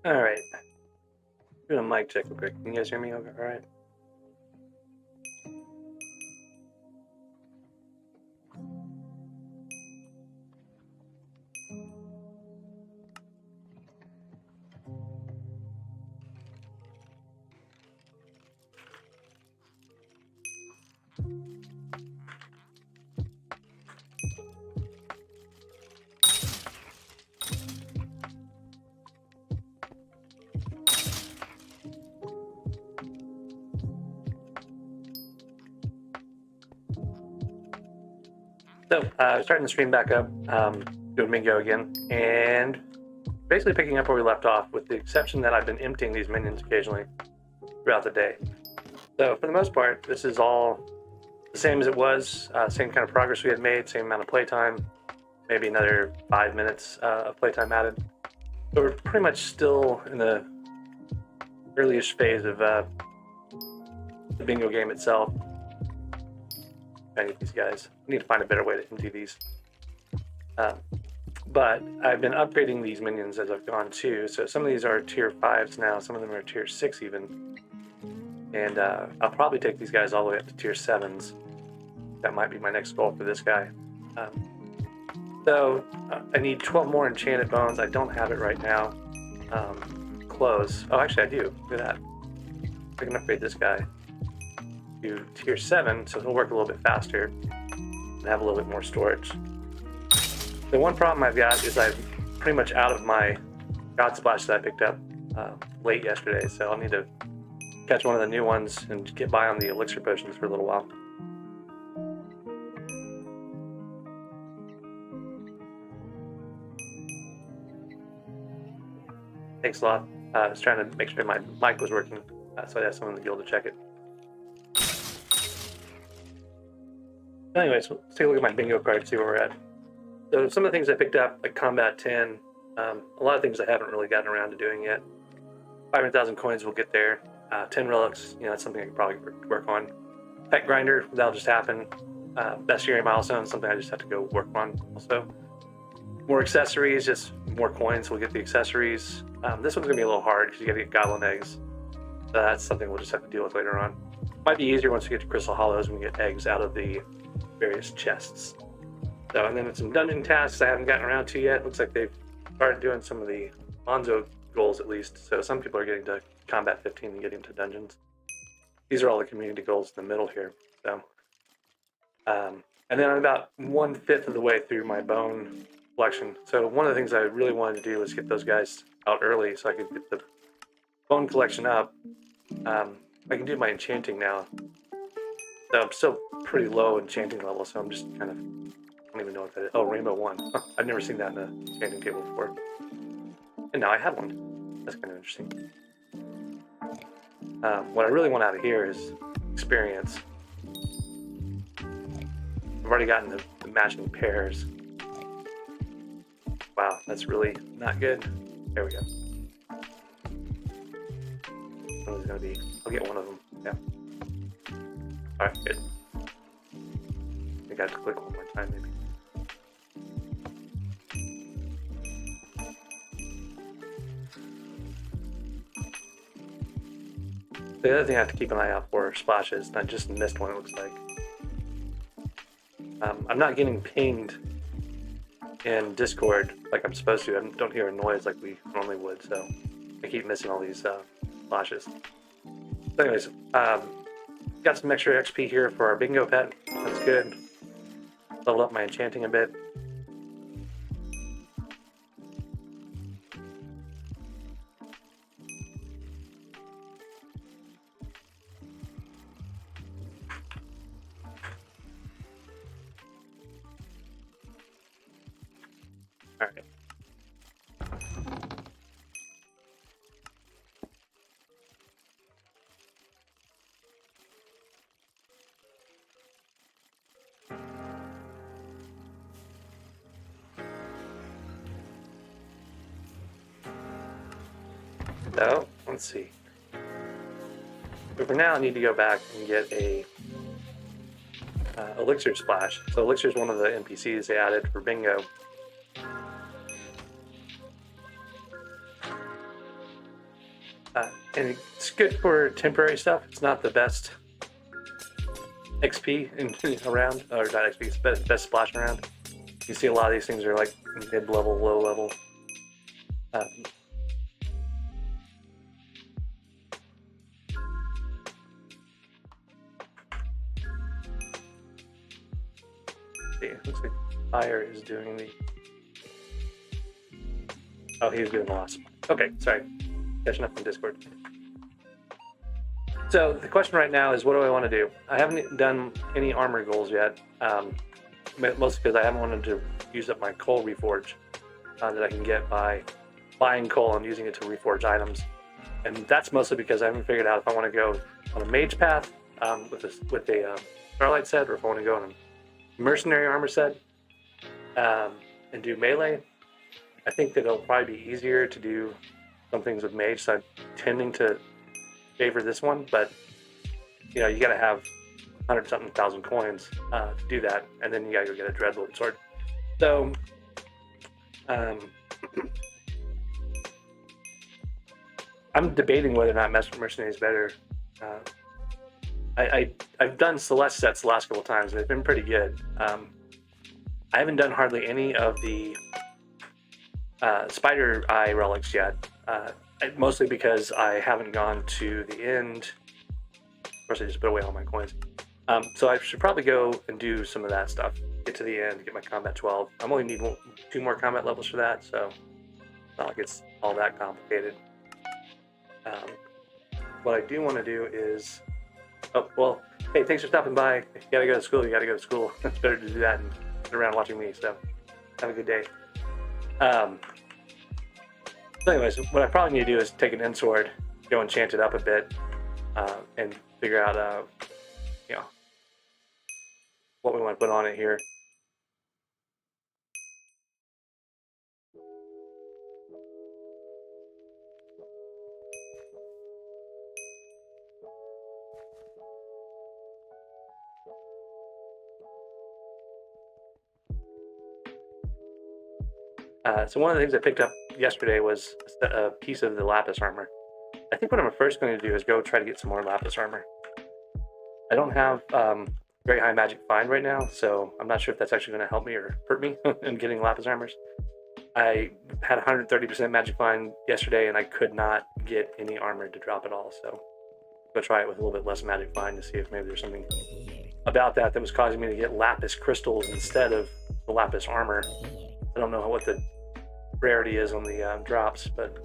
All right. Doing a mic check real quick. Can you guys hear me? Okay. All right. So, starting the stream back up, doing Mingo again, and basically picking up where we left off, with the exception that I've been emptying these minions occasionally throughout the day. So, for the most part, this is all the same as it was, same kind of progress we had made, same amount of playtime, maybe another 5 minutes of playtime added. So, we're pretty much still in the early-ish phase of the bingo game itself. I need these guys. I need to find a better way to empty these. But I've been upgrading these minions as I've gone too. So some of these are tier 5s now, some of them are tier 6 even. And I'll probably take these guys all the way up to tier 7s. That might be my next goal for this guy. So I need 12 more enchanted bones. I don't have it right now. Close. Oh, actually I do. Look at that. I can upgrade this guy to tier 7, so he'll work a little bit faster and have a little bit more storage. The one problem I've got is I'm pretty much out of my God Splash that I picked up late yesterday, so I'll need to catch one of the new ones and get by on the elixir potions for a little while. Thanks a lot. I was trying to make sure my mic was working, so I had someone in the guild to check it. Anyways, let's take a look at my bingo card, see where we're at. So some of the things I picked up, like Combat 10, a lot of things I haven't really gotten around to doing yet. 500,000 coins will get there. 10 relics, that's something I could probably work on. Pet Grinder, that'll just happen. Best year milestone, something I just have to go work on also. More accessories, just more coins, we'll get the accessories. This one's gonna be a little hard because you gotta get goblin eggs. So that's something we'll just have to deal with later on. Might be easier once we get to Crystal Hollows when we get eggs out of the various chests. So, and then some dungeon tasks I haven't gotten around to yet. Looks like they've started doing some of the Monzo goals at least. So some people are getting to Combat 15 and getting to dungeons. These are all the community goals in the middle here. So, and then I'm about 1/5 of the way through my bone collection. So one of the things I really wanted to do was get those guys out early so I could get the bone collection up. I can do my enchanting now. So I'm still pretty low enchanting level, so I'm just kind of, I don't even know what that is. Oh, Rainbow 1. Huh, I've never seen that in the enchanting table before. And now I have one. That's kind of interesting. What I really want out of here is experience. I've already gotten the matching pairs. Wow, that's really not good. There we go. One's gonna be, I'll get one of them. Yeah. Alright, good. I got to click one more time, maybe. The other thing I have to keep an eye out for are splashes. I just missed one, it looks like. I'm not getting pinged in Discord like I'm supposed to. I don't hear a noise like we normally would, so I keep missing all these splashes. So anyways, got some extra XP here for our bingo pet. That's good. Leveled up my enchanting a bit. All right. So, let's see. But for now, I need to go back and get a elixir splash. So elixir is one of the NPCs they added for bingo. And it's good for temporary stuff. It's not the best XP around, or not XP, it's best splash around. You see a lot of these things are like mid-level, low-level. See, it looks like Fire is doing the... Oh, he's doing the last one. Okay, sorry. Catching up on Discord. So the question right now is, what do I want to do? I haven't done any armor goals yet, mostly because I haven't wanted to use up my coal reforge that I can get by buying coal and using it to reforge items. And that's mostly because I haven't figured out if I want to go on a mage path with a starlight set, or if I want to go on a mercenary armor set and do melee. I think that it'll probably be easier to do some things with mage, so I'm tending to favor this one, but you know, you gotta have 100-something thousand coins to do that, and then you gotta go get a Dredlig sword. So I'm debating whether or not mercenary is better. I've done Celeste sets the last couple times, and they've been pretty good. I haven't done hardly any of the Spider Eye relics yet, mostly because I haven't gone to the end. Of course, I just put away all my coins. So I should probably go and do some of that stuff, get to the end, get my combat 12. I'm only need 2 more combat levels for that, so it's not like it's all that complicated. What I do want to do is, oh, well, hey, thanks for stopping by. If you gotta go to school, you gotta go to school. It's better to do that and sit around watching me, so have a good day. So anyways, what I probably need to do is take an end sword, go enchant it up a bit, and figure out, you know, what we want to put on it here. So one of the things I picked up yesterday was a piece of the lapis armor. I think what I'm first going to do is go try to get some more lapis armor. I don't have very high magic find right now, so I'm not sure if that's actually going to help me or hurt me in getting lapis armors. I had 130% magic find yesterday, and I could not get any armor to drop at all, so I'll go try it with a little bit less magic find to see if maybe there's something about that was causing me to get lapis crystals instead of the lapis armor. I don't know what the rarity is on the drops, but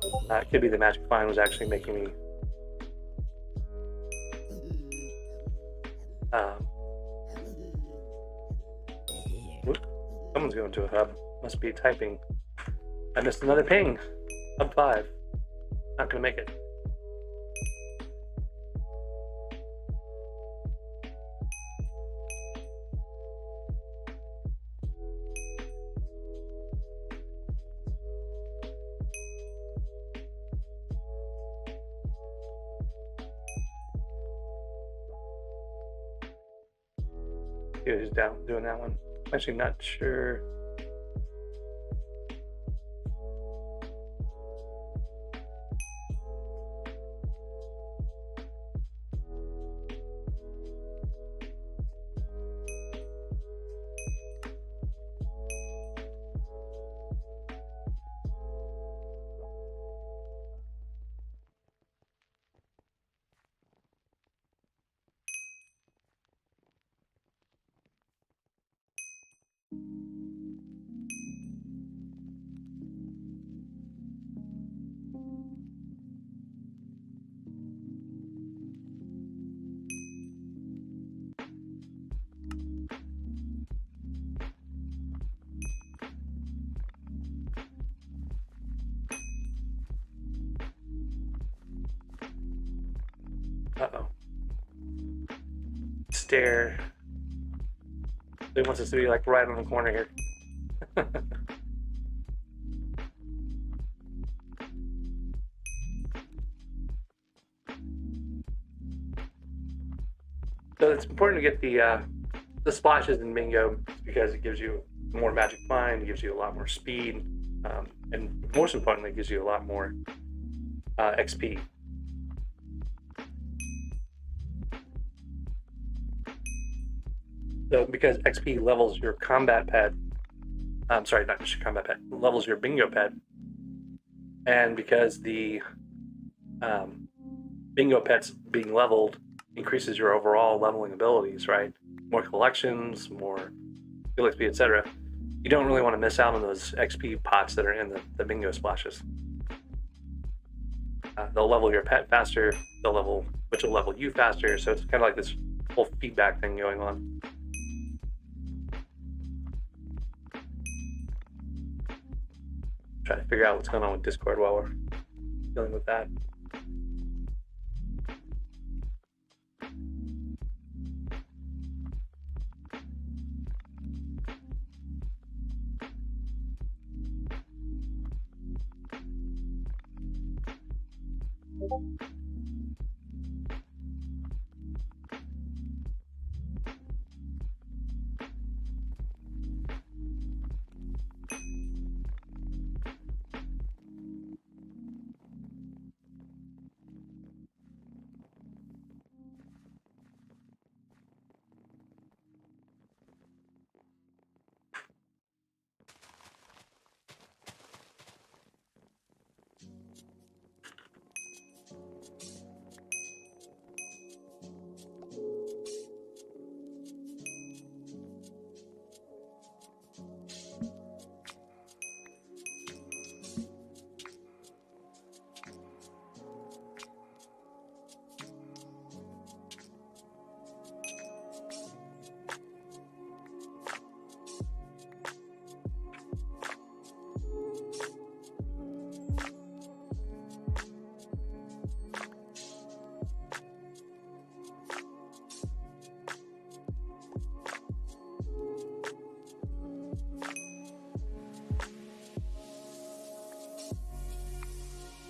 it could be the magic find was actually making me someone's going to a hub. Must be typing. I missed another ping. Hub 5. Not gonna make it. Who's down doing that one? I'm actually not sure. Uh-oh. Stair. He wants us to be like right on the corner here. So it's important to get the splashes in Mingo because it gives you more magic find, it gives you a lot more speed, and most importantly, it gives you a lot more XP. So because XP levels your combat pet, I'm sorry, not just your combat pet, levels your bingo pet, and because the bingo pets being leveled increases your overall leveling abilities, right? More collections, more skill XP, etc. You don't really want to miss out on those XP pots that are in the bingo splashes. They'll level your pet faster, which will level you faster, so it's kind of like this whole feedback thing going on. Try to figure out what's going on with Discord while we're dealing with that.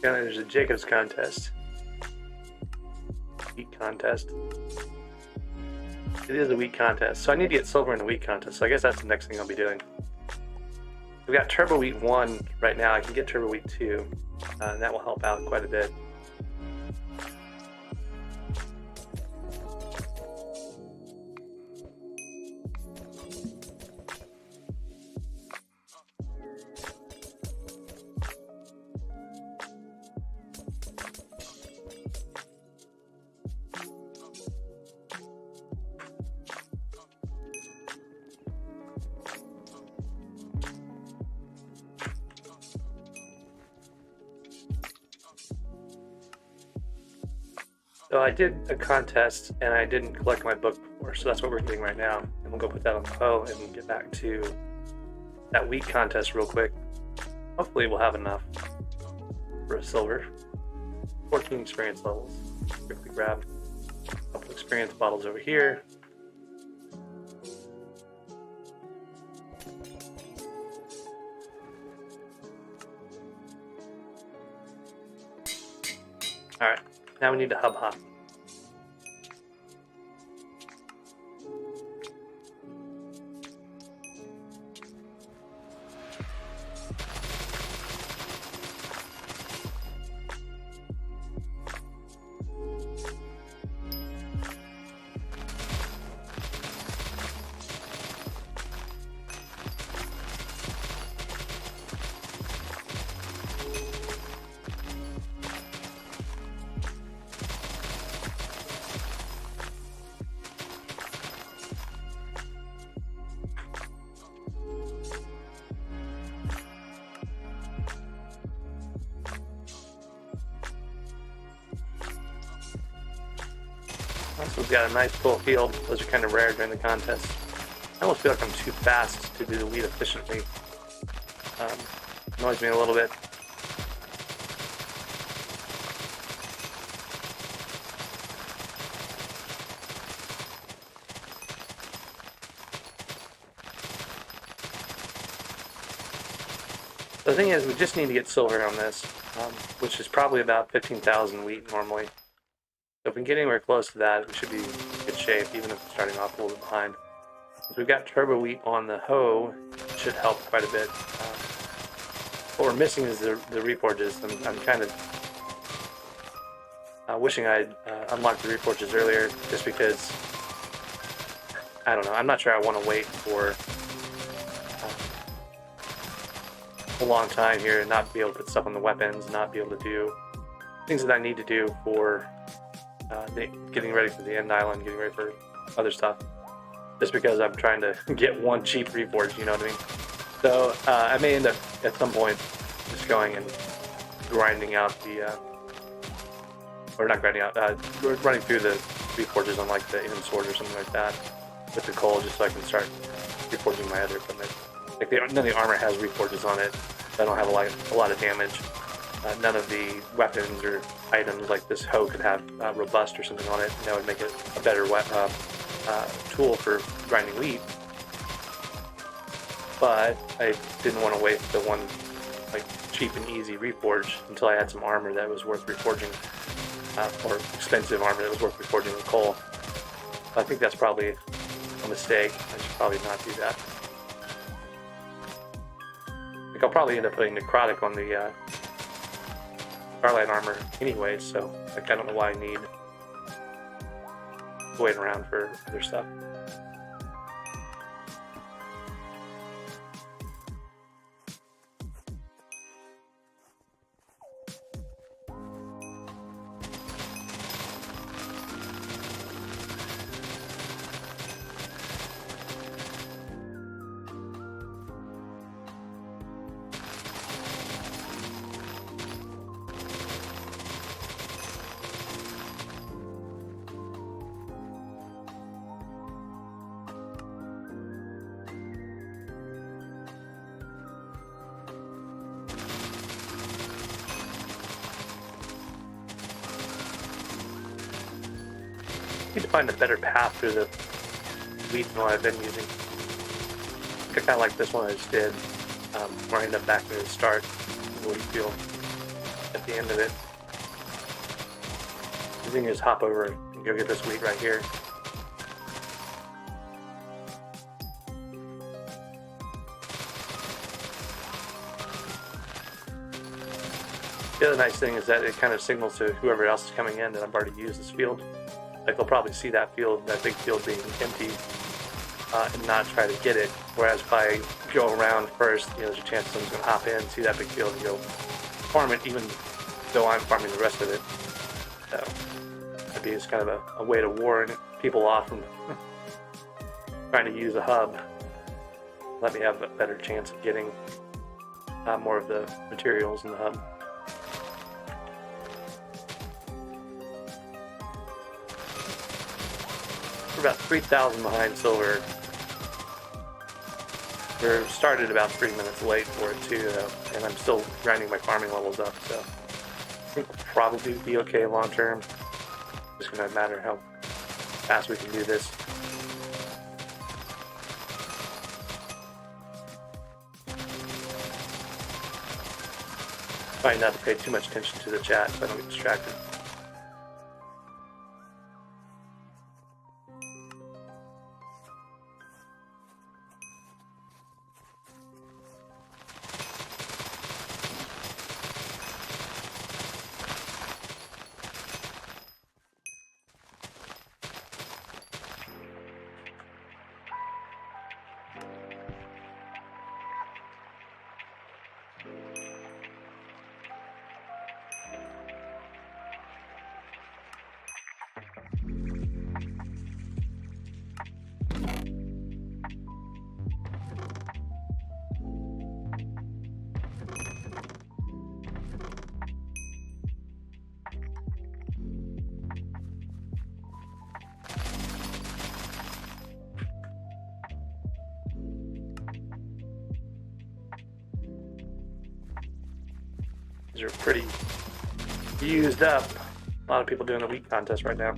And there's a Jacobs contest. Wheat contest. It is a wheat contest. So I need to get silver in the wheat contest. So I guess that's the next thing I'll be doing. We've got Turbo Wheat 1 right now. I can get Turbo Wheat 2. And that will help out quite a bit. So I did a contest and I didn't collect my book before, so that's what we're doing right now. And we'll go put that on the hoe and get back to that wheat contest real quick. Hopefully we'll have enough for a silver. 14 experience levels. Quickly grab a couple experience bottles over here. Alright, now we need to hub hop. So we've got a nice full field. Those are kind of rare during the contest. I almost feel like I'm too fast to do the wheat efficiently. Annoys me a little bit. The thing is, we just need to get silver on this, which is probably about 15,000 wheat normally. So if we can get anywhere close to that, we should be in good shape, even if we're starting off a little bit behind. If we've got turbo wheat on the hoe, it should help quite a bit. What we're missing is the reforges. I'm kind of Wishing I'd unlocked the reforges earlier, just because, I don't know, I'm not sure I want to wait for a long time here and not be able to put stuff on the weapons, not be able to do things that I need to do for getting ready for the end island, getting ready for other stuff, just because I'm trying to get one cheap reforge, you know what I mean? So I may end up at some point just going and grinding out the, or not grinding out, running through the reforges on like the Item Sword or something like that with the coal, just so I can start reforging my other equipment. Like none of the armor has reforges on it, so I don't have a lot of damage. None of the weapons or items like this hoe could have robust or something on it, and that would make it a better tool for grinding wheat. But I didn't want to wait for the one like cheap and easy reforge until I had some armor that was worth reforging, or expensive armor that was worth reforging with coal. I think that's probably a mistake. I should probably not do that. I think I'll probably end up putting necrotic on the Starlight armor anyway, so like, I don't know why I need to wait around for other stuff. Need to find a better path through the wheat than what I've been using. I kind of like this one I just did, where I end up back near the start of the wheat field at the end of it. You can just hop over and go get this wheat right here. The other nice thing is that it kind of signals to whoever else is coming in that I've already used this field. Like they'll probably see that field, that big field being empty, and not try to get it. Whereas if I go around first, you know, there's a chance someone's going to hop in, see that big field, and go farm it, even though I'm farming the rest of it. So that'd be just kind of a way to warn people off from trying to use a hub. Let me have a better chance of getting more of the materials in the hub. We're about 3,000 behind silver. We're started about 3 minutes late for it too, though, and I'm still grinding my farming levels up, so I think we'll probably be okay long term. It's just gonna matter how fast we can do this. Trying not to pay too much attention to the chat so I don't get distracted. These are pretty used up. A lot of people doing the wheat contest right now.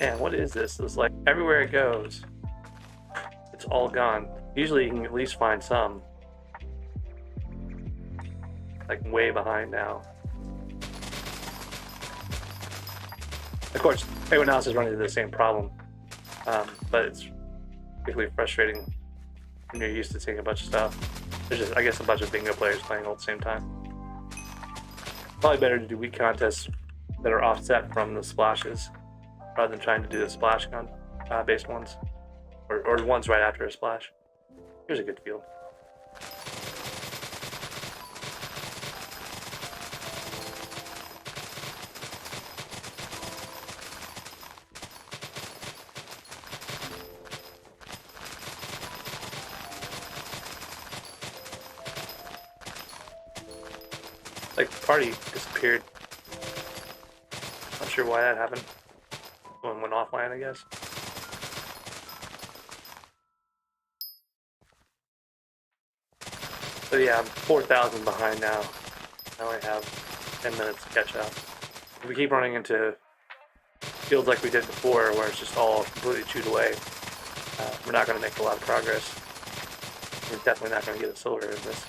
Man, what is this? It's like everywhere it goes, it's all gone. Usually you can at least find some. Like way behind now. Of course, everyone else is running into the same problem, but it's particularly frustrating when you're used to seeing a bunch of stuff. There's just, I guess, a bunch of bingo players playing all at the same time. Probably better to do week contests that are offset from the splashes, rather than trying to do the splash based ones, or ones right after a splash. Here's a good field. Like, the party disappeared. Not sure why that happened. One went offline, I guess. So yeah, I'm 4,000 behind now. I only have 10 minutes to catch up. If we keep running into fields like we did before, where it's just all completely chewed away, we're not going to make a lot of progress. We're definitely not going to get a silver in this.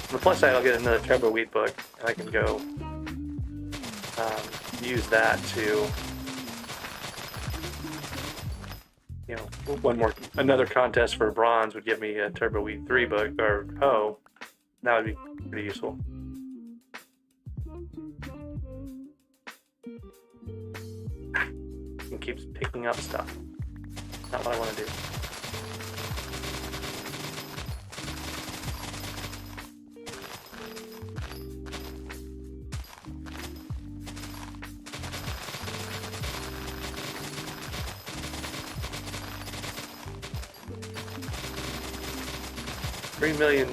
On the plus side, I'll get another turbo wheat book, and I can go use that to, you know, another contest for bronze would give me a turbo wheat 3 book, or hoe. That would be pretty useful. It keeps picking up stuff. Not what I want to do. $3 million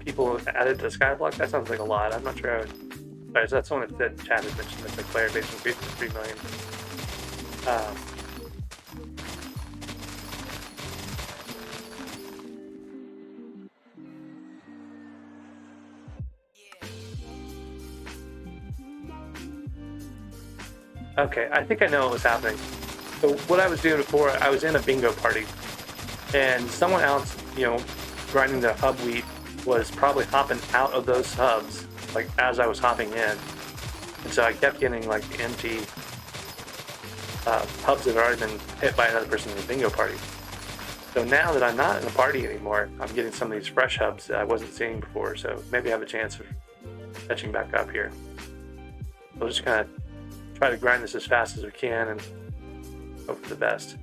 people added to SkyBlock. That sounds like a lot. I'm not sure. Sorry, so that's someone that chat had mentioned that the player base increased to 3 million. Okay, I think I know what was happening. So what I was doing before, I was in a bingo party, and someone else, you know, grinding the hub wheat was probably hopping out of those hubs, like as I was hopping in. And so I kept getting like empty hubs that had already been hit by another person in the bingo party. So now that I'm not in the party anymore, I'm getting some of these fresh hubs that I wasn't seeing before. So maybe I have a chance of catching back up here. We'll just kind of try to grind this as fast as we can and hope for the best.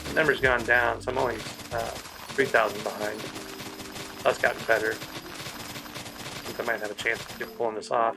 The number's gone down, so I'm only 3,000 behind. That's gotten better. I think I might have a chance to get pulling this off.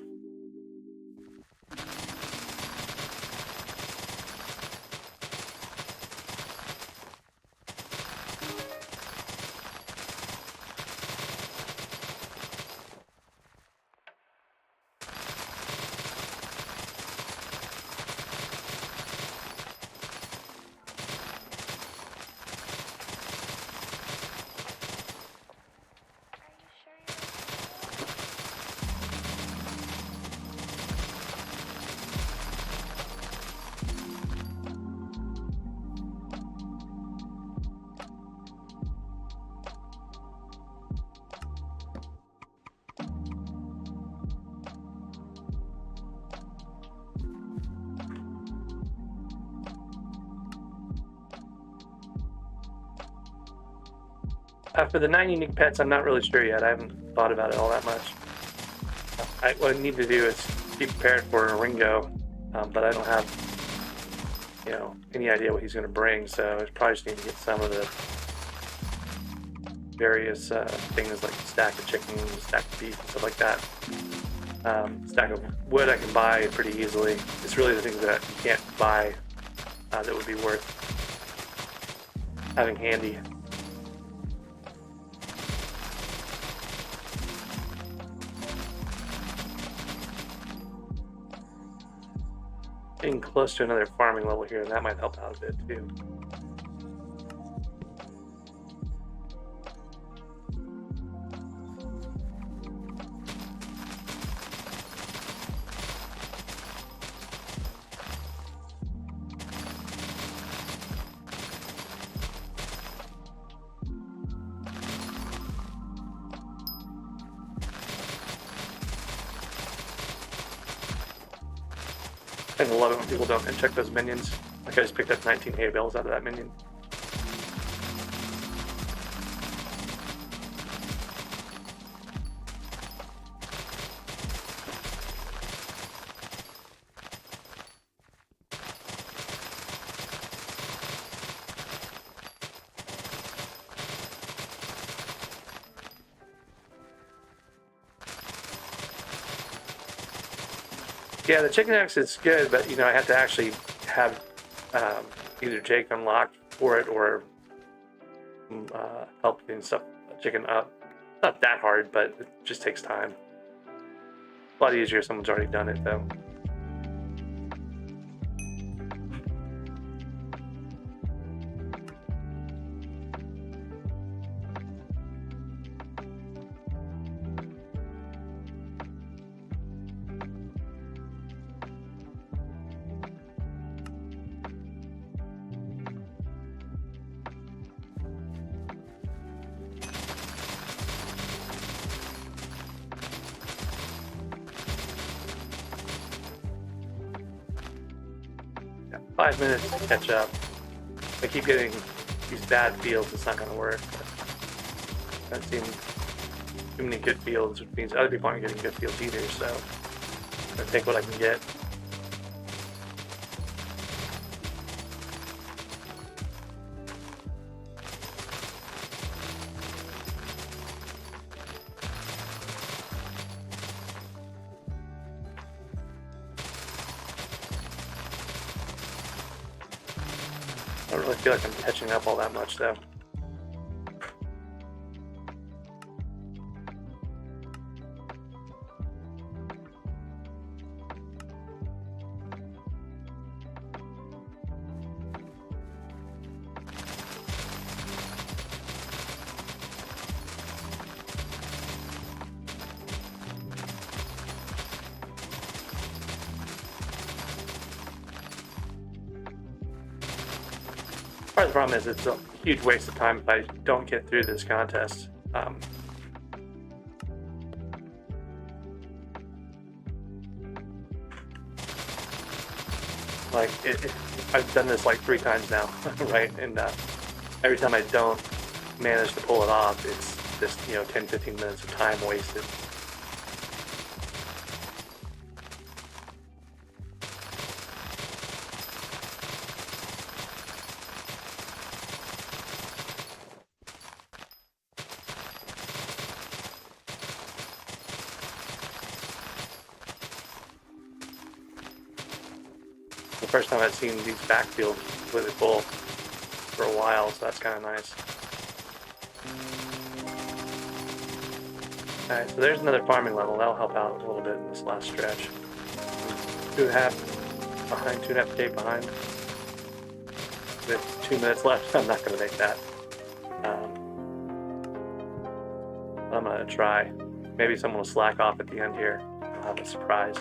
For the 9 unique pets, I'm not really sure yet. I haven't thought about it all that much. What I need to do is be prepared for a Ringo, but I don't have, you know, any idea what he's going to bring. So I probably just need to get some of the various things like a stack of chicken, a stack of beef, and stuff like that. Stack of wood I can buy pretty easily. It's really the things that you can't buy that would be worth having handy. Getting close to another farming level here, and that might help out a bit too. I love it when people don't check those minions. Like I just picked up 19 hay bales out of that minion. Yeah, the chicken axe is good, but you know I have to actually have either Jake unlocked for it or help getting stuff chicken up. Not that hard, but it just takes time. A lot easier if someone's already done it though. Yeah, 5 minutes to catch up. If I keep getting these bad fields, it's not going to work. But I've seen too many good fields, which means other people aren't getting good fields either, so I'm going to take what I can get. I don't really feel like I'm catching up all that much though. Part of the problem is it's a huge waste of time if I don't get through this contest. I've done this like 3 times now, right? And every time I don't manage to pull it off, it's just 10-15 minutes of time wasted. The first time I've seen these backfields completely full for a while, so that's kind of nice. Alright, so there's another farming level. That'll help out a little bit in this last stretch. 2.5 behind, 2.5K behind. With 2 minutes left, I'm not going to make that. I'm going to try. Maybe someone will slack off at the end here. I'll have a surprise.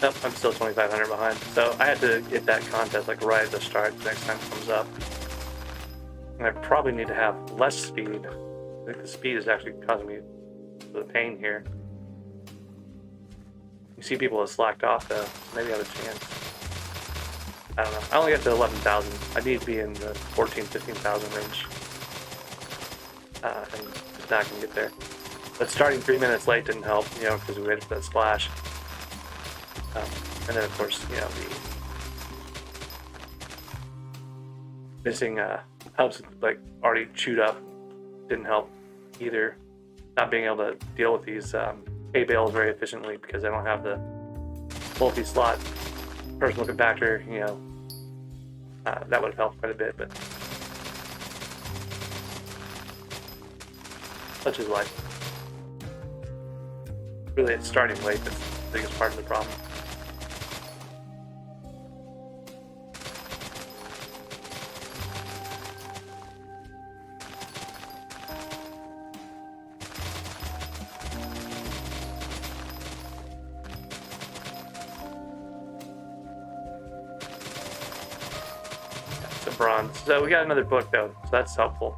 Nope, I'm still 2,500 behind. So I had to get that contest like right at the start the next time it comes up. And I probably need to have less speed. I think the speed is actually causing me the pain here. You see people have slacked off though, so maybe I have a chance. I don't know. I only got to 11,000. I need to be in the 14, 15,000 range. And just not going to get there. But starting 3 minutes late didn't help, you know, because we waited for that splash. And then, of course, you know, the missing hubs, like, already chewed up didn't help either. Not being able to deal with these hay bales very efficiently because I don't have the multi-slot personal compactor, you know. That would have helped quite a bit, but such is life. Really, it's starting late that's the biggest part of the problem. Bronze. So we got another book though, so that's helpful.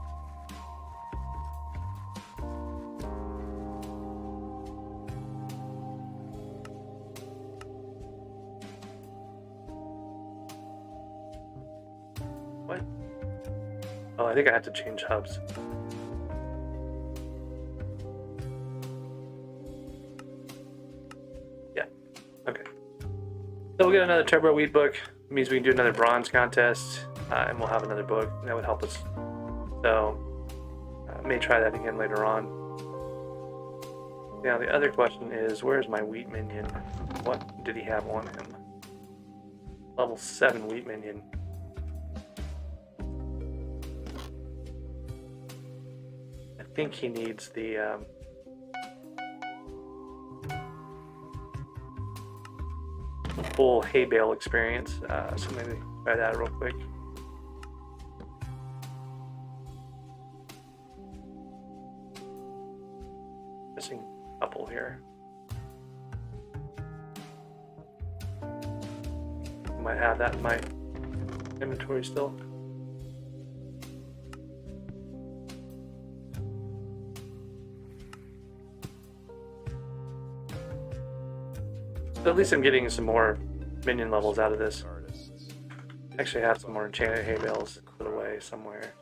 What? Oh, I think I have to change hubs. Yeah. Okay. So we'll get another turbo wheat book. It means we can do another bronze contest. And we'll have another book that would help us. So, I may try that again later on. Now, the other question is, where's my wheat minion? What did he have on him? Level 7 wheat minion. I think he needs the full hay bale experience. So maybe try that real quick. Missing a couple here. I might have that in my inventory still. So at least I'm getting some more minion levels out of this. Actually, I have some more enchanted hay bales put away somewhere.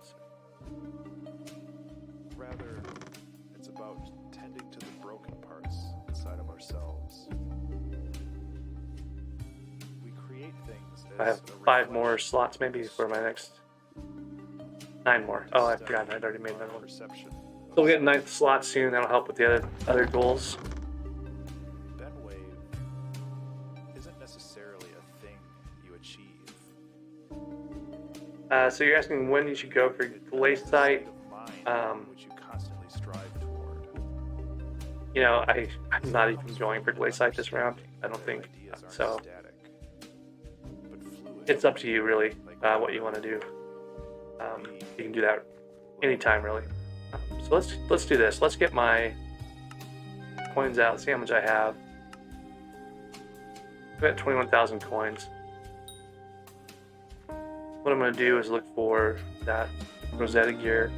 Rather, it's about tending to the broken parts inside of ourselves. We create things. I have 5 more slots maybe for my next 9 more. Oh, I forgot. I'd already made another one. So we'll get a 9th slot soon. That'll help with the other goals. So you're asking when you should go for Glaciite. You know, I'm not even going for Glaciite this round. I don't think so. It's up to you really, what you want to do. You can do that anytime really. So let's do this. Let's get my coins out. See how much I have. I've got 21,000 coins. What I'm going to do is look for that Rosetta gear,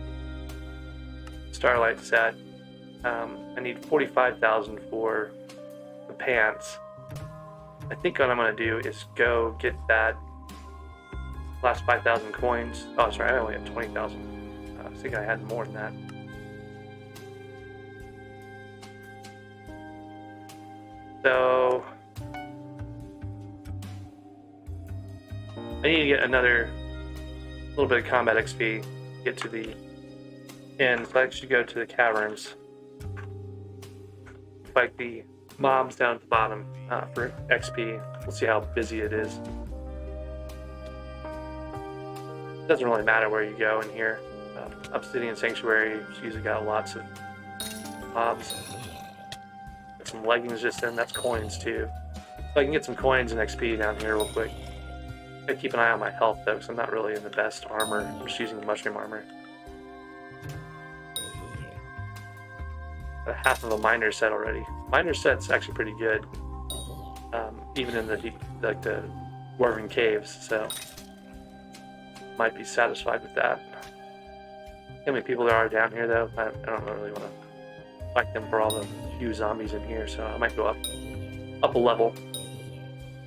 Starlight set. I need 45,000 for the pants. I think what I'm going to do is go get that last 5,000 coins. Oh, sorry, I only had 20,000. I think I had more than that. So I need to get another little bit of combat XP, get to the end. So I should go to the caverns, fight the mobs down at the bottom for XP. We'll see how busy it is. It doesn't really matter where you go in here. Obsidian Sanctuary, she's usually got lots of mobs. Got some leggings just in, that's coins too. So I can get some coins and XP down here real quick. I keep an eye on my health though, because I'm not really in the best armor. I'm just using the mushroom armor. Got half of a miner set already. Miner set's actually pretty good, even in the dwarven caves. So might be satisfied with that. How many people there are down here though? I don't really want to fight them for all the few zombies in here. So I might go up a level.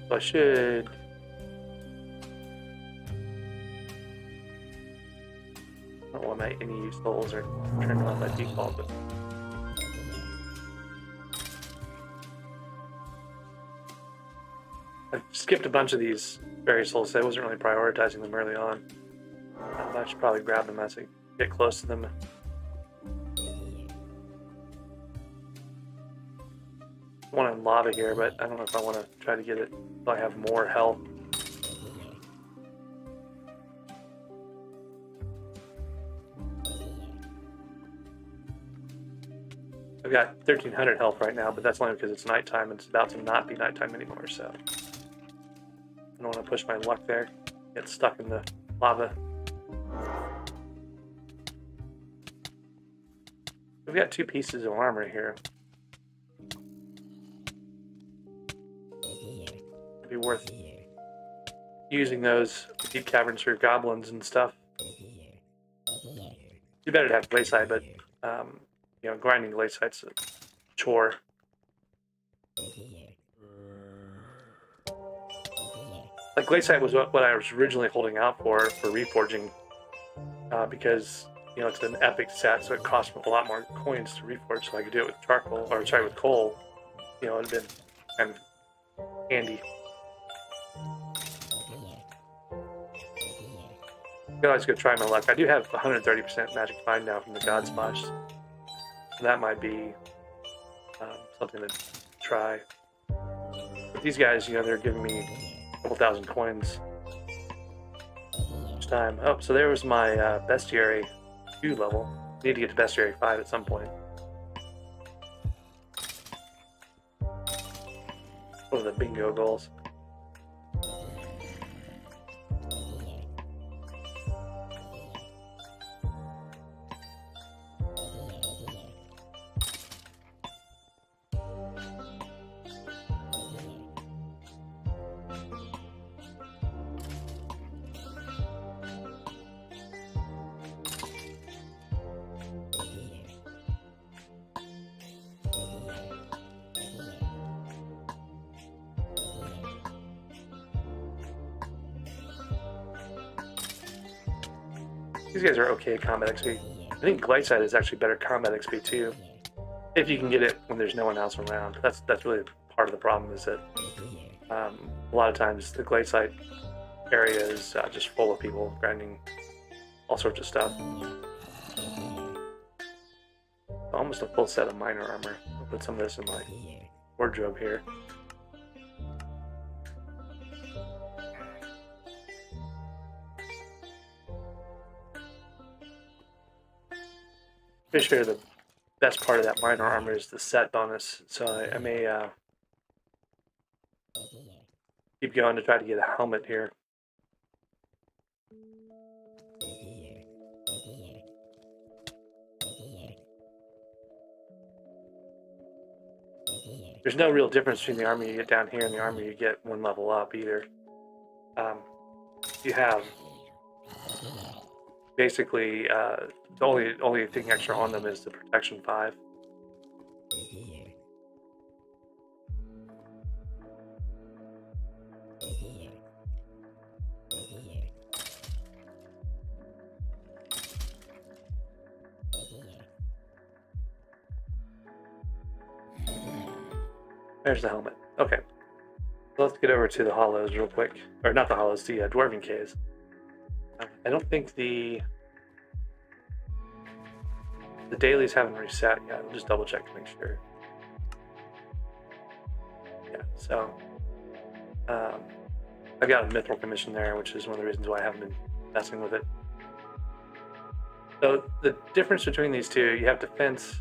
So I should don't want my any use holes are turned on by default, but I skipped a bunch of these various holes, so I wasn't really prioritizing them early on. I should probably grab them as I get close to them. I want to lava here, but I don't know if I want to try to get it so I have more health. I've got 1,300 health right now, but that's only because it's nighttime and it's about to not be nighttime anymore, so I don't want to push my luck there. Get stuck in the lava. We've got 2 pieces of armor here. It'd be worth using those to keep caverns for goblins and stuff. You better to have glaciite, but you know, grinding glaciite's a chore. Like glaciite was what I was originally holding out for reforging, because you know it's an epic set, so it costs a lot more coins to reforge. So I could do it with charcoal, or sorry, with coal. You know, it'd been kind of handy. I could always go try my luck. I do have 130% magic find now from the God Splash. So that might be something to try. But these guys, you know, they're giving me a couple thousand coins each time. Oh, so there was my bestiary 2 level. Need to get to bestiary 5 at some point. What are the bingo goals? These guys are okay at combat XP. I think glaciite is actually better combat XP too, if you can get it when there's no one else around. That's really part of the problem, is that a lot of times the glaciite area is just full of people grinding all sorts of stuff. Almost a full set of minor armor. I'll put some of this in my wardrobe here. Pretty sure the best part of that minor armor is the set bonus, so I may keep going to try to get a helmet here. There's no real difference between the armor you get down here and the armor you get 1 level up either. You have basically the only thing extra on them is the protection 5. There's the helmet. Okay. So let's get over to the hollows real quick. Or not the hollows, the dwarven caves. I don't think the dailies haven't reset yet. I'll just double check to make sure. Yeah, so I've got a mithril commission there, which is one of the reasons why I haven't been messing with it. So the difference between these two, you have defense.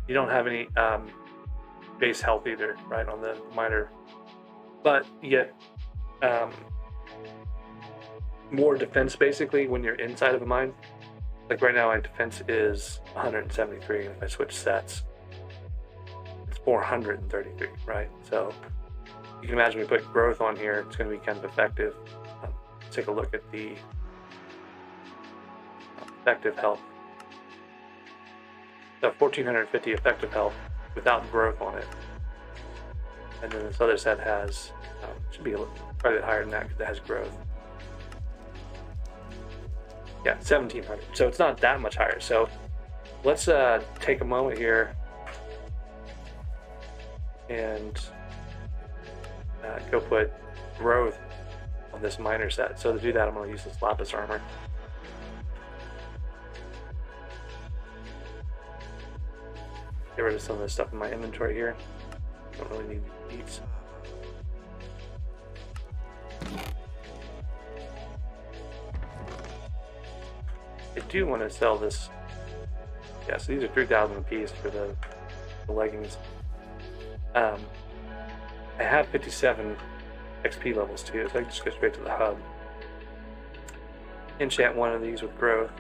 You don't have any base health either, right, on the minor. But you get more defense basically when you're inside of a mine. Like right now, my defense is 173, and if I switch sets, it's 433, right? So you can imagine we put growth on here, it's going to be kind of effective. Take a look at the effective health. So 1450 effective health without growth on it. And then this other set has, should be a little, probably higher than that because it has growth. Yeah, 1,700. So it's not that much higher. So let's take a moment here and go put growth on this miner set. So to do that, I'm going to use this lapis armor. Get rid of some of the stuff in my inventory here. Don't really need these. I do want to sell this. Yeah, so these are 3,000 a piece for the leggings. I have 57 XP levels too, so I can just go straight to the hub. Enchant one of these with growth.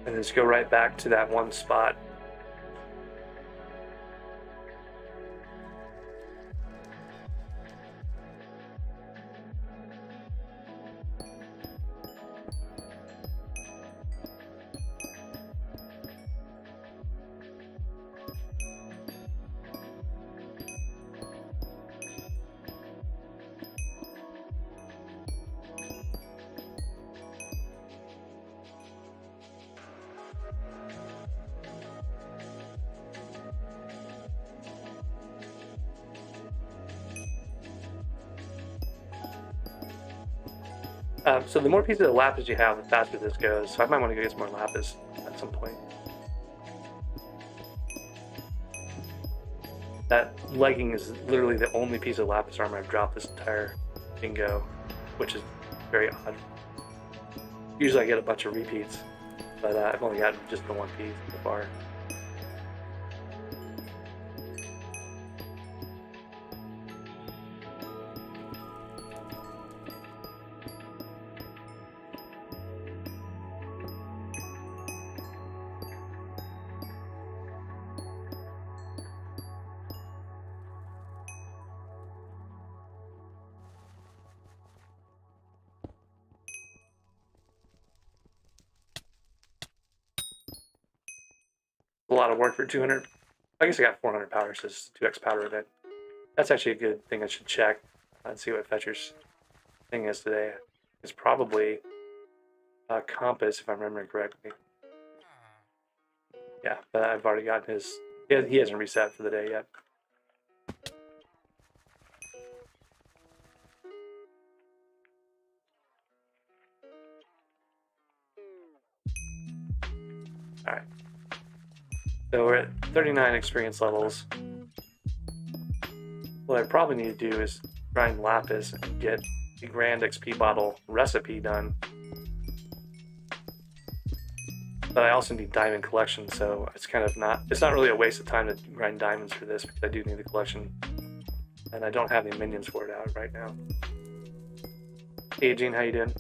And just go right back to that one spot. So the more pieces of lapis you have, the faster this goes. So I might want to go get some more lapis at some point. That legging is literally the only piece of lapis armor I've dropped this entire bingo, which is very odd. Usually I get a bunch of repeats, but I've only got just the one piece so far. A lot of work for 200. I guess I got 400 power, so it's 2x powder event. That's actually a good thing I should check and see what Fetcher's thing is today. It's probably Compass, if I'm remembering correctly. Yeah, but I've already gotten his. He hasn't reset for the day yet. Alright. So we're at 39 experience levels. What I probably need to do is grind lapis and get the Grand XP bottle recipe done. But I also need diamond collection, so it's kind of it's not really a waste of time to grind diamonds for this because I do need the collection. And I don't have any minions for it out right now. Hey Gene, how you doing?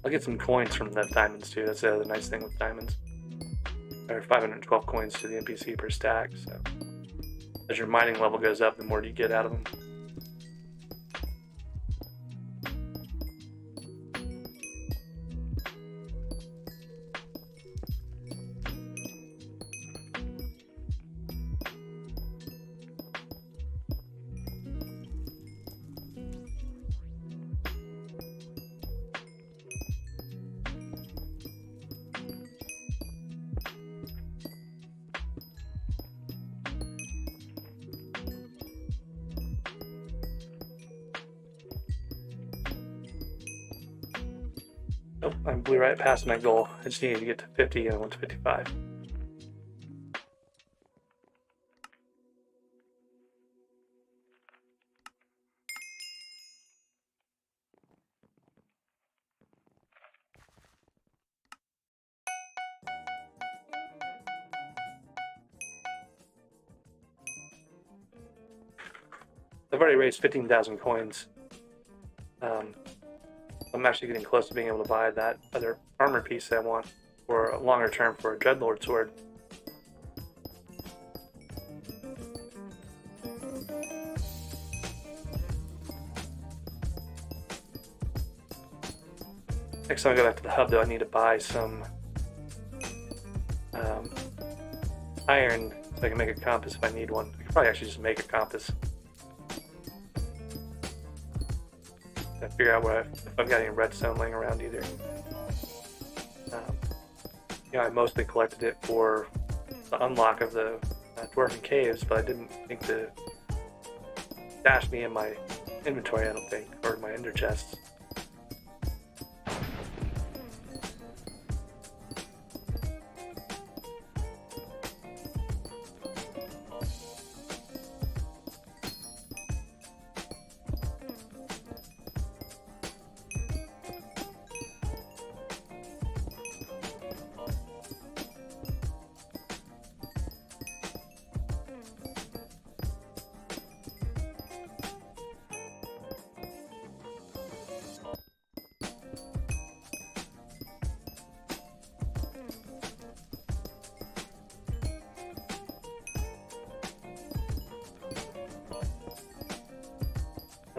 I'll get some coins from the diamonds too. That's the other nice thing with diamonds. There are 512 coins to the NPC per stack, so as your mining level goes up, the more you get out of them. Nope, I blew right past my goal. I just needed to get to 50 and I went to 55. I've already raised 15,000 coins. I'm actually getting close to being able to buy that other armor piece that I want for a longer term for a Dreadlord sword. Next time I go back to the hub, though, I need to buy some iron so I can make a compass if I need one. I could probably actually just make a compass. I figure out if I've got any redstone laying around either. You know, I mostly collected it for the unlock of the dwarven caves, but I didn't think to stash me in my inventory, I don't think, or my ender chests.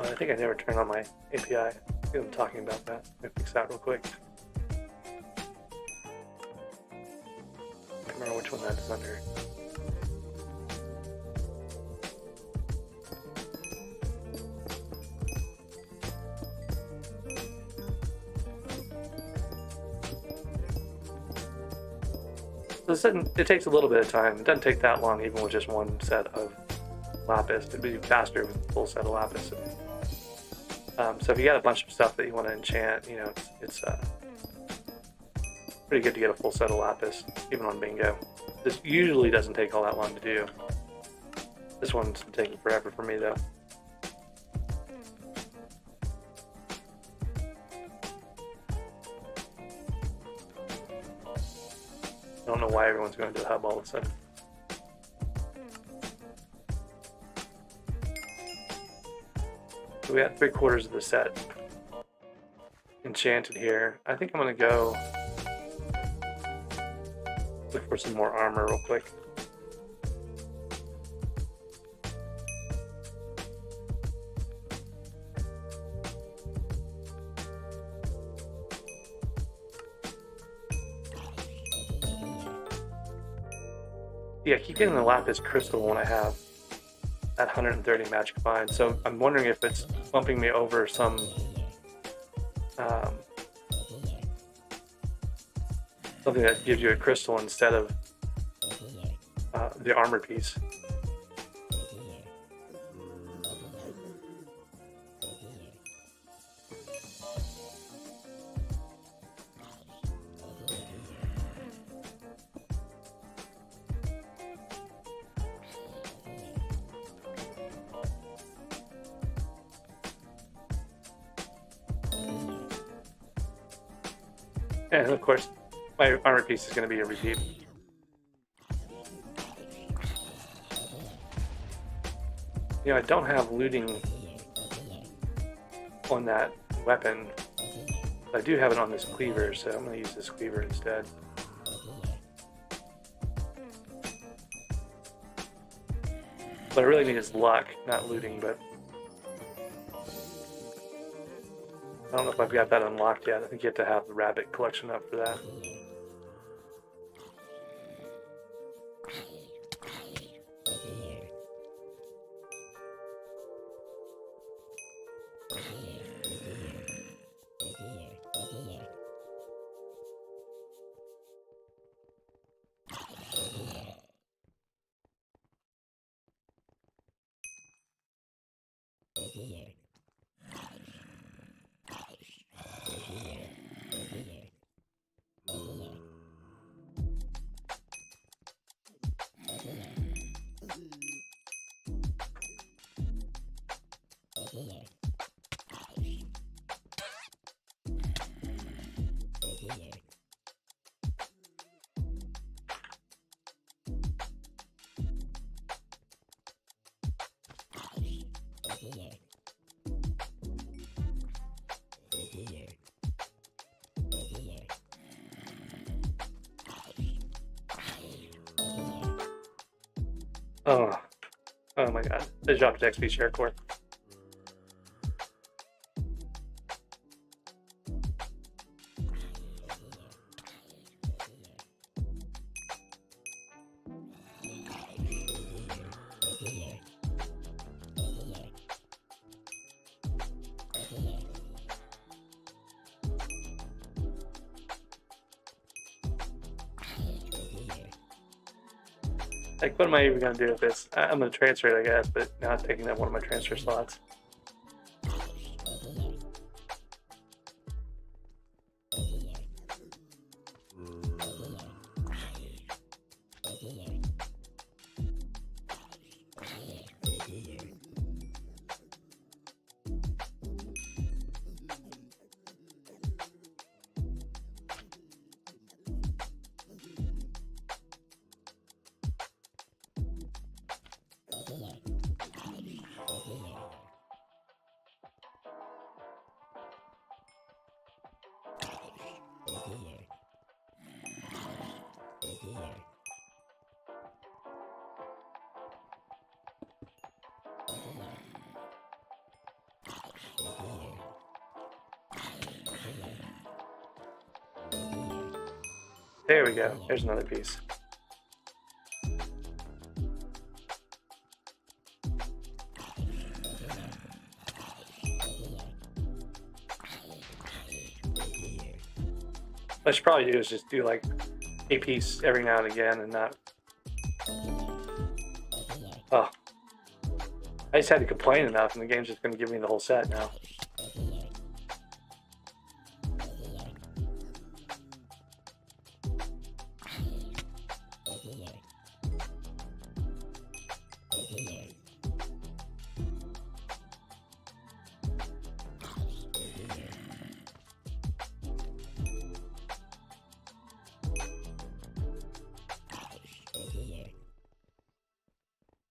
I think I never turned on my API. I think I'm talking about that. Let me fix that real quick. I can't remember which one that is under. So it takes a little bit of time. It doesn't take that long, even with just one set of lapis. It'd be faster with a full set of lapis. So if you got a bunch of stuff that you want to enchant, you know, it's pretty good to get a full set of lapis, even on bingo. This usually doesn't take all that long to do. This one's taking forever for me, though. I don't know why everyone's going to the hub all of a sudden. So we got 3/4 of the set enchanted here. I think I'm gonna go look for some more armor real quick. Yeah, I keep getting the lapis crystal when I have at 130 magic find, so I'm wondering if it's bumping me over some something that gives you a crystal instead of the armor piece. And of course, my armor piece is going to be a repeat. You know, I don't have looting on that weapon, but I do have it on this cleaver, so I'm going to use this cleaver instead. What I really need is luck, not looting, but I don't know if I've got that unlocked yet. I think you have to have the rabbit collection up for that. Oh my god. I dropped an XP share core. Like, what am I even gonna do with this? I'm gonna transfer it, I guess, but now it's taking up one of my transfer slots. There we go. There's another piece. What I should probably do is just do like a piece every now and again and not... Oh. I just had to complain enough and the game's just going to give me the whole set now.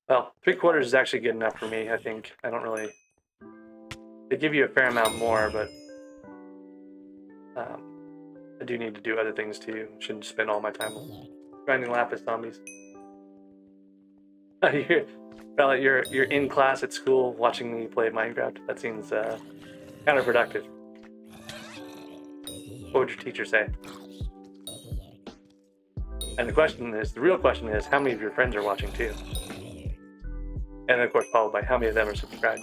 Well, 3/4 is actually good enough for me, I think. I don't really... They give you a fair amount more, but... I do need to do other things too. Shouldn't spend all my time grinding lapis zombies. You're in class at school watching me play Minecraft. That seems counterproductive. What would your teacher say? And the real question is, how many of your friends are watching too? And then, of course, followed by how many of them are subscribed.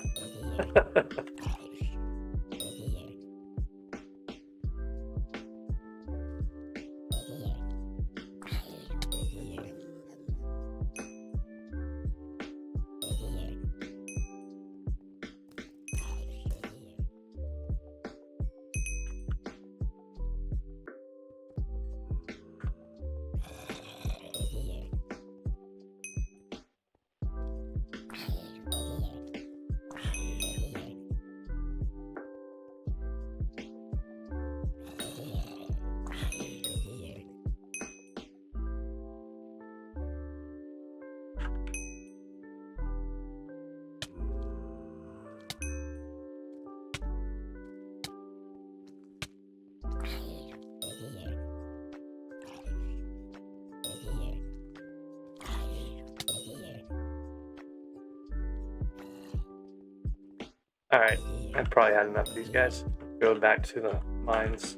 Alright, I've probably had enough of these guys. Go back to the mines.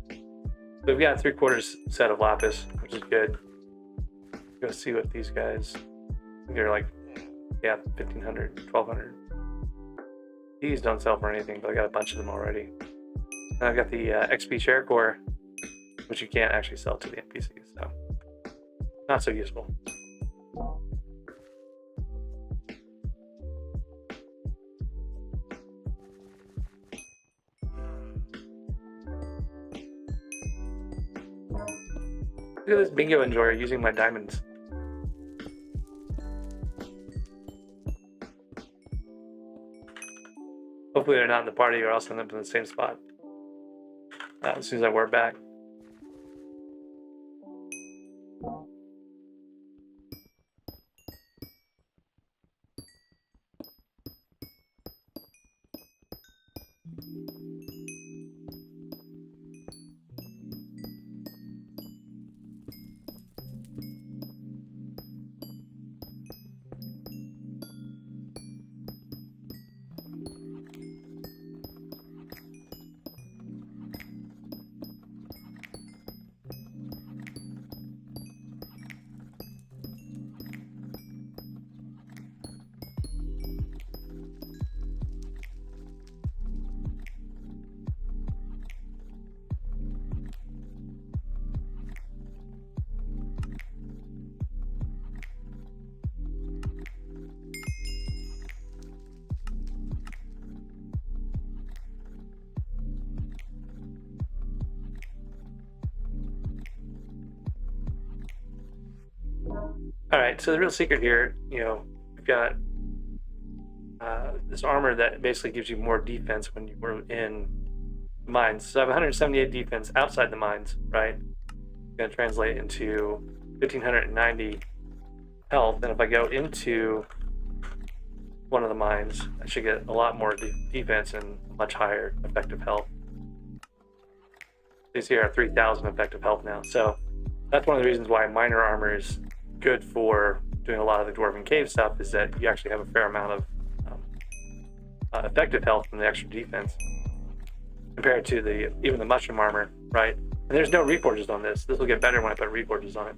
So we've got 3/4 set of lapis, which is good. Go see what these guys... They're like, yeah, 1,500, 1,200. These don't sell for anything, but I got a bunch of them already. And I've got the XP share core, which you can't actually sell to the NPCs, so not so useful. Look at this bingo enjoyer using my diamonds. Hopefully they're not in the party or else I'll end up in the same spot. As soon as I warp back. All right, so the real secret here, you know, we've got this armor that basically gives you more defense when you were in mines. So I have 178 defense outside the mines, right? It's going to translate into 1590 health, and if I go into one of the mines, I should get a lot more defense and much higher effective health. These here are 3,000 effective health now, so that's one of the reasons why miner armor is good for doing a lot of the dwarven cave stuff, is that you actually have a fair amount of effective health from the extra defense compared to even the mushroom armor, right? And there's no reforges on this. This will get better when I put reforges on it.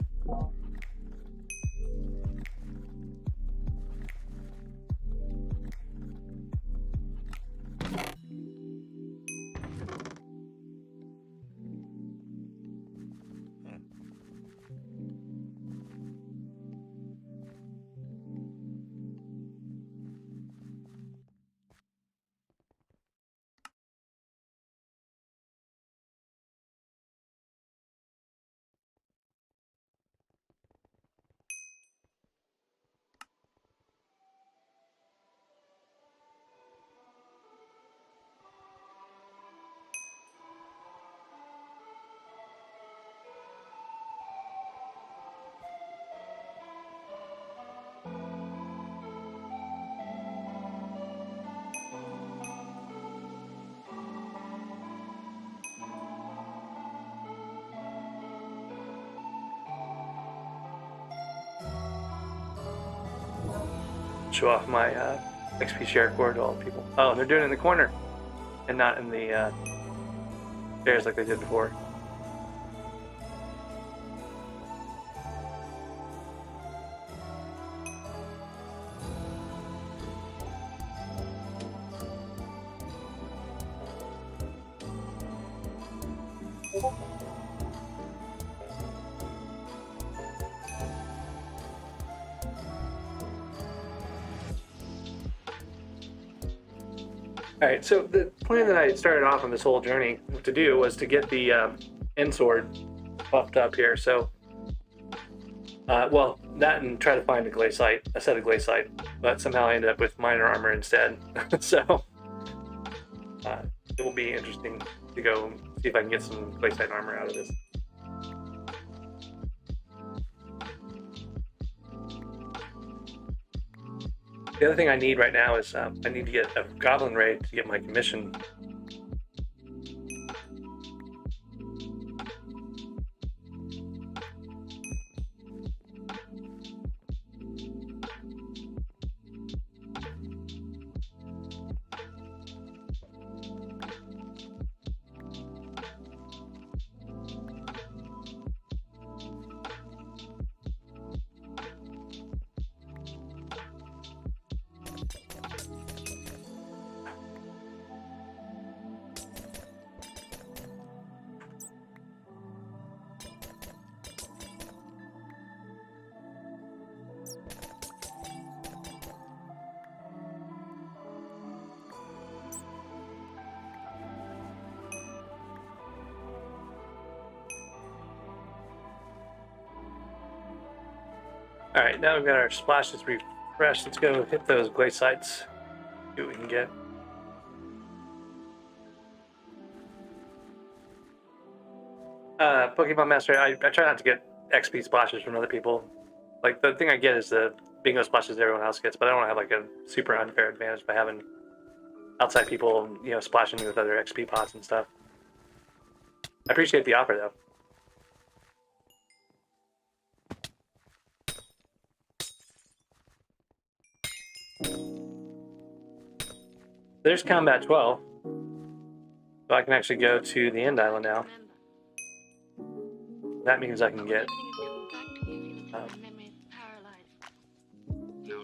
Show off my XP share cord to all the people. Oh, they're doing it in the corner and not in the chairs like they did before. Alright, so the plan that I started off on this whole journey to do was to get the end sword buffed up here. So, well, that and try to find a glaciite, a set of glaciite, but somehow I ended up with miner armor instead. So, it will be interesting to go see if I can get some glaciite armor out of this. The other thing I need right now is I need to get a goblin raid to get my commission. All right, now we've got our splashes refreshed. Let's go hit those glacites, see what we can get. Pokemon Master, I try not to get XP splashes from other people. Like, the thing I get is the bingo splashes everyone else gets, but I don't have like a super unfair advantage by having outside people, you know, splashing me with other XP pots and stuff. I appreciate the offer, though. There's combat 12, so I can actually go to the end island now. That means I can get,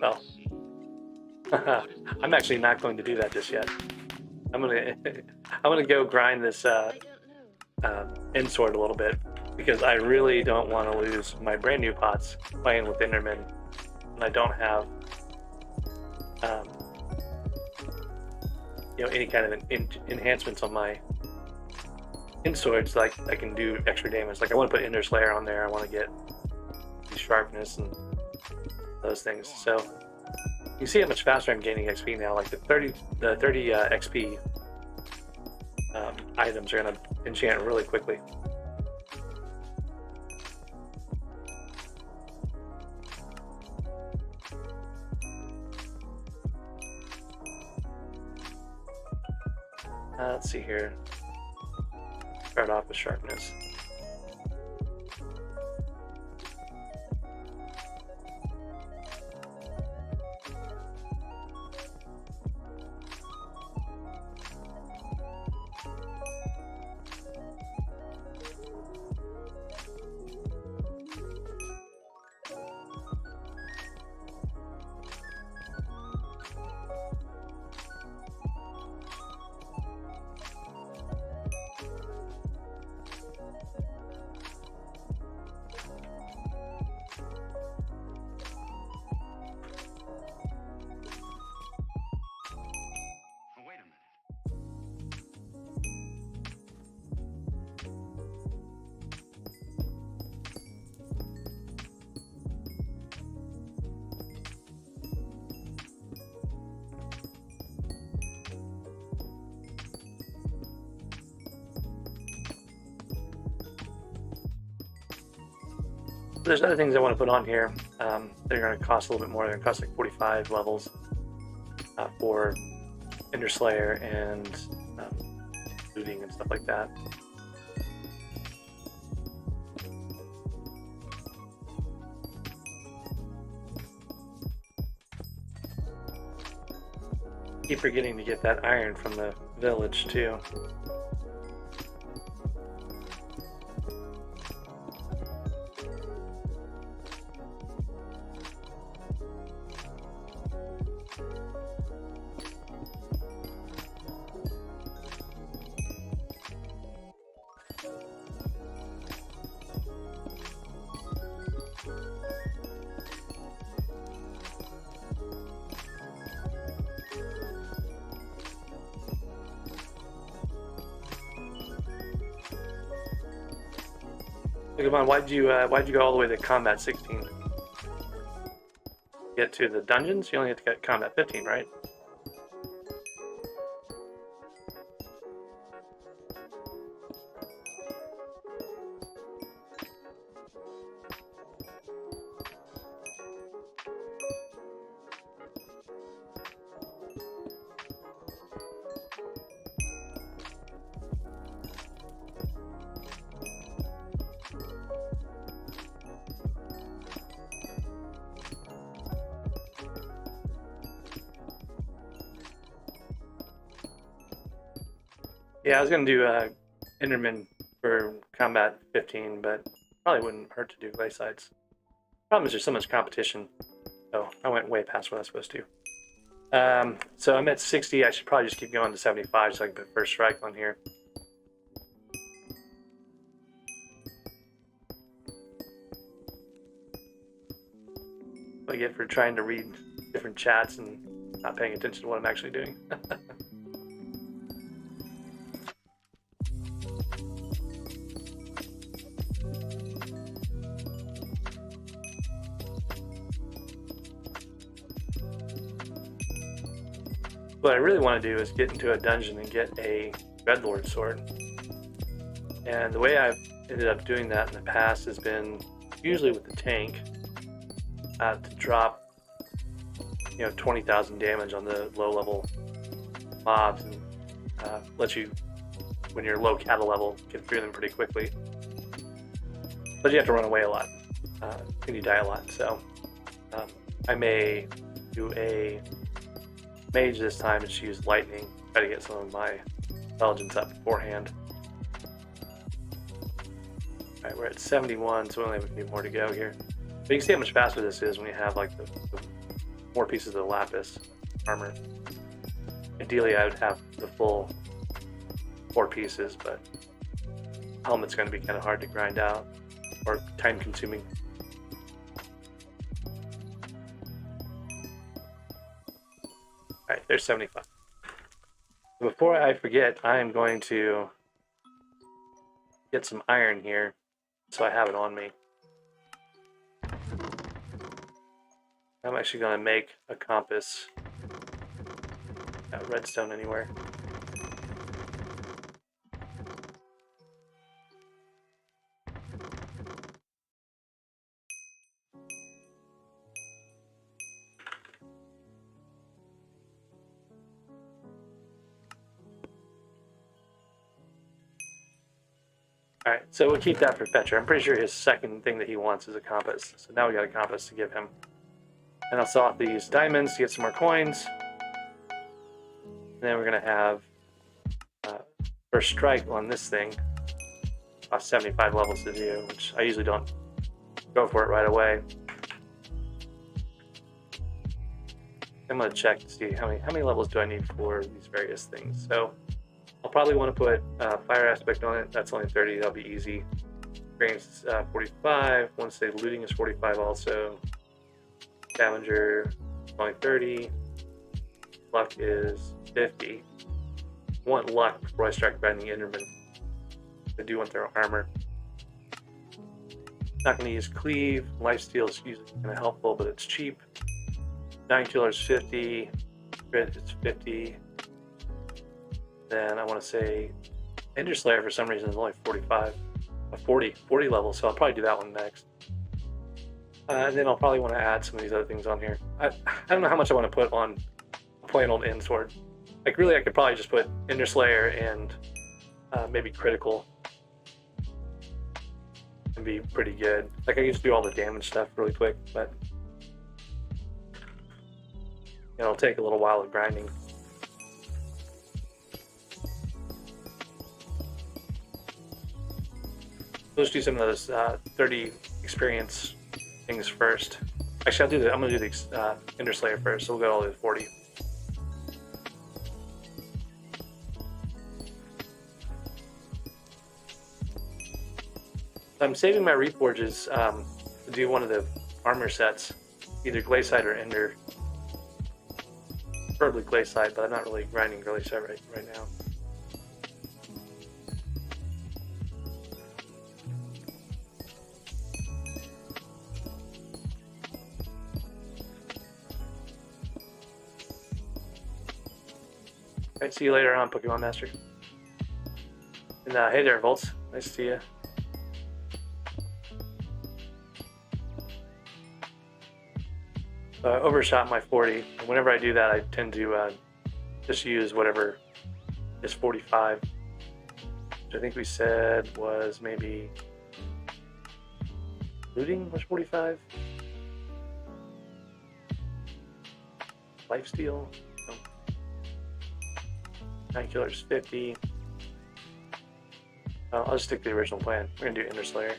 well, I'm actually not going to do that just yet. I'm gonna go grind this end sword a little bit, because I really don't want to lose my brand new pots playing with Enderman, and I don't have you know, any kind of enhancements on my end swords. Like, I can do extra damage. Like, I want to put Ender Slayer on there. I want to get sharpness and those things. So you see how much faster I'm gaining XP now. Like the 30 XP items are gonna enchant really quickly. Let's see here. Start off with sharpness. There's other things I want to put on here. They're going to cost a little bit more. They're going to cost like 45 levels for Ender Slayer and looting and stuff like that. Keep forgetting to get that iron from the village too. So, come on, why'd you go all the way to combat 16? Get to the dungeons? You only have to get combat 15, right? Yeah, I was gonna do Enderman for combat 15, but probably wouldn't hurt to do Gleysides. Problem is there's so much competition, so I went way past what I was supposed to. So I'm at 60. I should probably just keep going to 75 so I can put first strike on here. What I get for trying to read different chats and not paying attention to what I'm actually doing. What I really want to do is get into a dungeon and get a Dreadlord sword. And the way I've ended up doing that in the past has been usually with the tank to drop 20,000 damage on the low level mobs and let you, when you're low cattle level, get through them pretty quickly. But you have to run away a lot and you die a lot. So I may do a mage this time and just use lightning, try to get some of my intelligence up beforehand. Alright, we're at 71, so we only have a few more to go here. But you can see how much faster this is when you have like the more pieces of the lapis armor. Ideally I would have the full 4 pieces, but helmet's going to be kind of hard to grind out or time consuming. Alright, there's 75. Before I forget, I am going to get some iron here so I have it on me. I'm actually going to make a compass. Got redstone anywhere. Alright, so we'll keep that for Fetcher. I'm pretty sure his second thing that he wants is a compass. So now we got a compass to give him. And I'll sell off these diamonds to get some more coins. And then we're going to have first strike on this thing. 75 levels to do, which I usually don't go for it right away. I'm going to check to see how many levels do I need for these various things. So I'll probably want to put fire aspect on it. That's only 30. That'll be easy. Experience 45. I want to say looting is 45 also. Scavenger only 30. Luck is 50. I want luck before I start grinding Enderman. I do want their armor. Not going to use cleave. Lifesteal is usually kind of helpful, but it's cheap. 9 killer is 50. Crit is 50. Then I want to say Ender Slayer for some reason is only 45. 40 level, so I'll probably do that one next. And then I'll probably want to add some of these other things on here. I don't know how much I want to put on a plain old end sword. Like really I could probably just put Ender Slayer and maybe critical and be pretty good. Like I can just do all the damage stuff really quick, but it'll take a little while of grinding. Let's do some of those 30 experience things first. Actually, I'm gonna do the Ender Slayer first, so we'll go all the way to 40. I'm saving my reforges to do one of the armor sets, either Glayside or Ender. Preferably Glayside, but I'm not really grinding Glayside right now. Alright, see you later on, Pokemon Master. And hey there, Volts. Nice to see you. So I overshot my 40. And whenever I do that, I tend to just use whatever is 45. Which I think we said was maybe looting was 45. Lifesteal. 9 killers 50. I'll just stick to the original plan. We're gonna do Ender Slayer.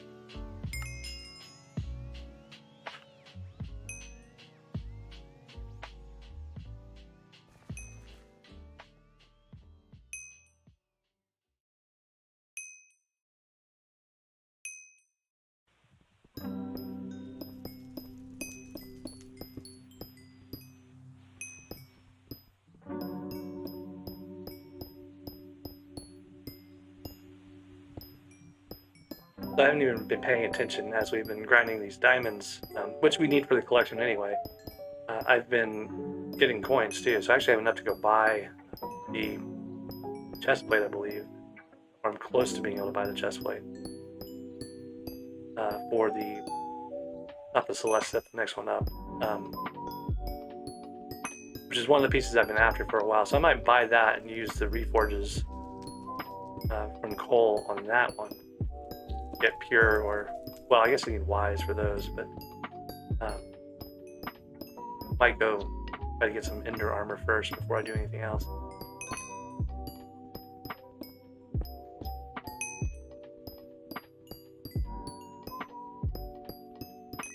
I haven't even been paying attention as we've been grinding these diamonds, which we need for the collection anyway. I've been getting coins too, so I actually have enough to go buy the chest plate, I believe. Or I'm close to being able to buy the chest plate. For the, not the Celeste set, the next one up. Which is one of the pieces I've been after for a while. So I might buy that and use the reforges from coal on that one. Get pure, or well, I guess I need wise for those, but might go try to get some Ender armor first before I do anything else.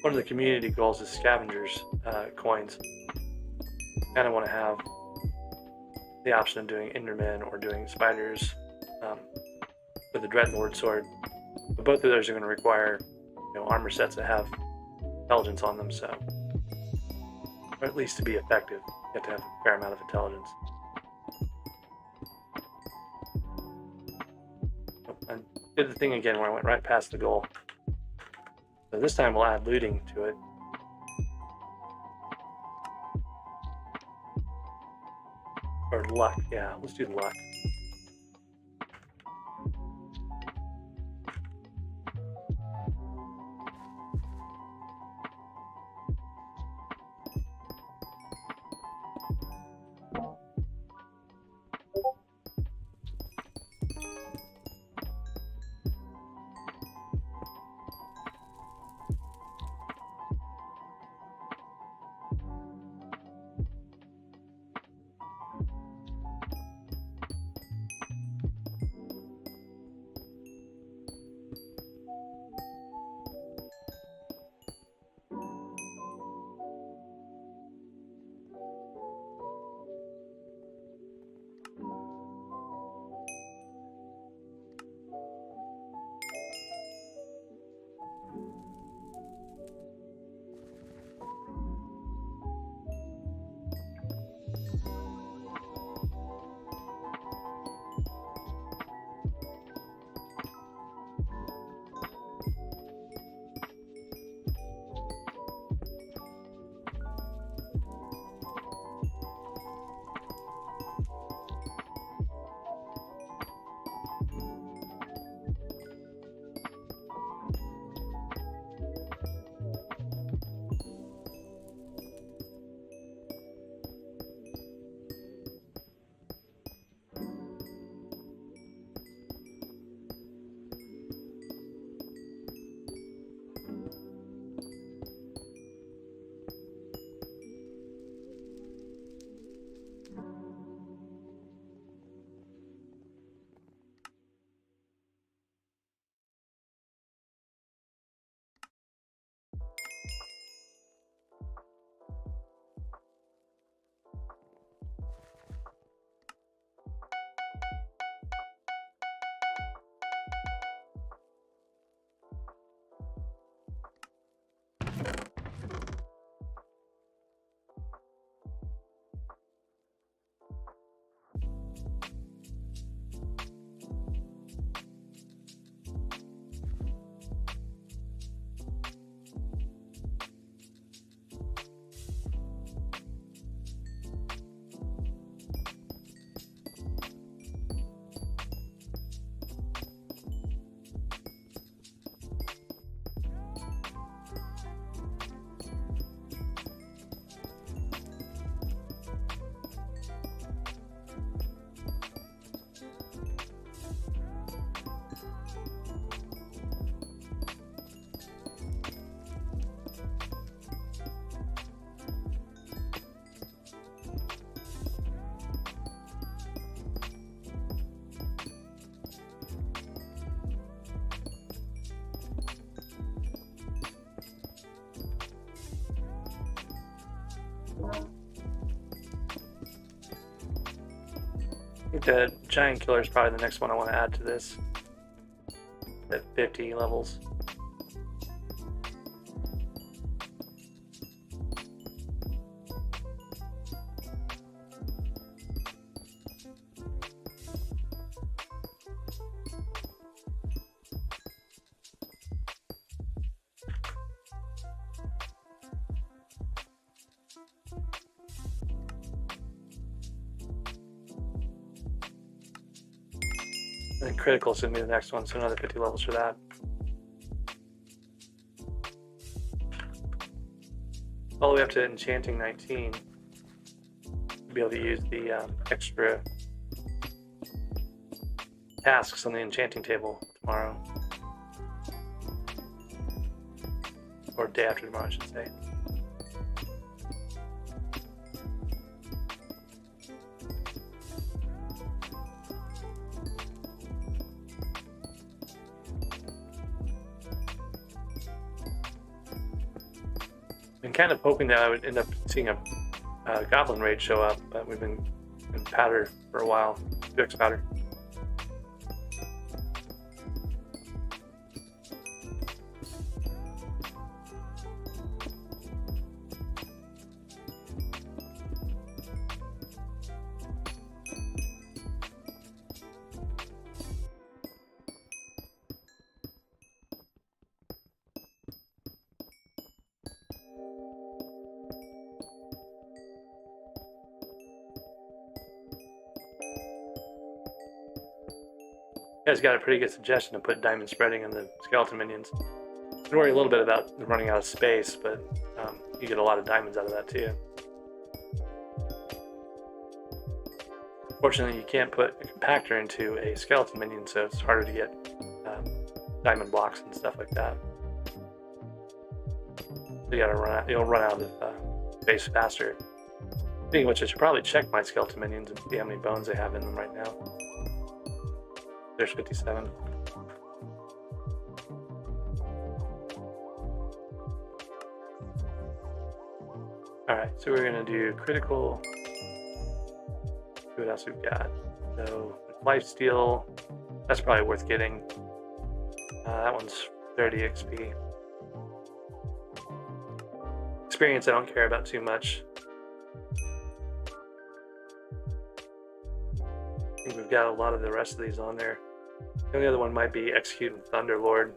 One of the community goals is scavengers coins. Kind of want to have the option of doing Endermen or doing spiders with the Dreadlord sword. But both of those are going to require, armor sets that have intelligence on them, so, or at least to be effective, you have to have a fair amount of intelligence. I did the thing again where I went right past the goal. So this time we'll add looting to it. luck. Yeah, let's do the luck. I think the giant killer is probably the next one I want to add to this. At 50 levels. And then critical is going to be the next one, so another 50 levels for that. All the way up to enchanting 19. To be able to use the extra tasks on the enchanting table tomorrow. Or day after tomorrow, I should say. Been kind of hoping that I would end up seeing a goblin raid show up, but we've been in powder for a while. 2x powder. You guys got a pretty good suggestion to put diamond spreading in the skeleton minions. I worry a little bit about running out of space, but you get a lot of diamonds out of that too. Fortunately, you can't put a compactor into a skeleton minion, so it's harder to get diamond blocks and stuff like that. So you gotta run out. You'll run out of space faster. Speaking of which, I should probably check my skeleton minions and see how many bones they have in them right now. There's 57. Alright, so we're gonna do critical. See what else we've got. So, lifesteal, that's probably worth getting. That one's 30 XP. Experience I don't care about too much. I think we've got a lot of the rest of these on there. The only other one might be Executing Thunderlord.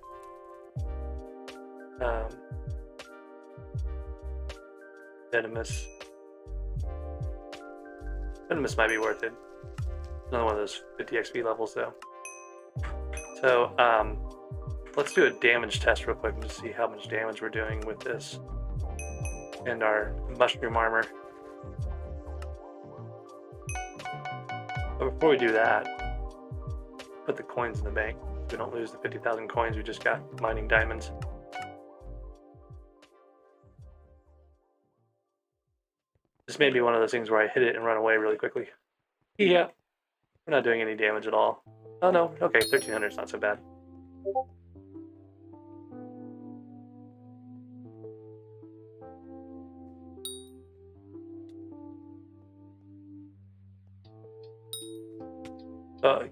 Venomous. Venomous might be worth it. Another one of those 50 XP levels though. So let's do a damage test real quick and just see how much damage we're doing with this and our mushroom armor. But before we do that, put the coins in the bank. We don't lose the 50,000 coins we just got mining diamonds. This may be one of those things where I hit it and run away really quickly. Yeah, we're not doing any damage at all. Oh no, okay, 1300 is not so bad.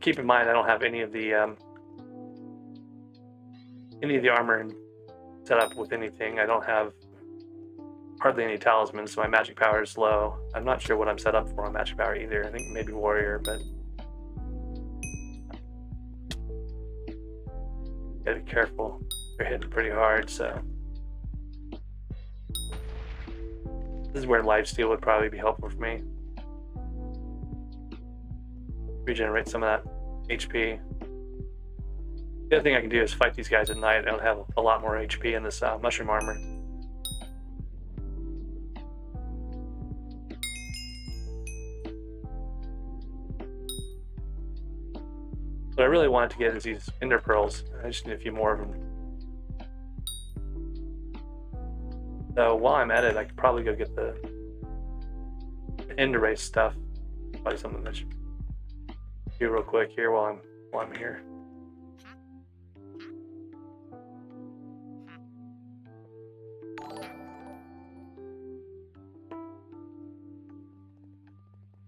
Keep in mind, I don't have any of the armor set up with anything. I don't have hardly any talismans, so my magic power is low. I'm not sure what I'm set up for on magic power either. I think maybe warrior, but gotta be careful. They're hitting pretty hard, so this is where lifesteal would probably be helpful for me. Regenerate some of that HP. The other thing I can do is fight these guys at night. I'll have a lot more HP in this mushroom armor. What I really wanted to get is these ender pearls. I just need a few more of them. So while I'm at it, I could probably go get the ender race stuff. Probably something that should do real quick here while I'm here.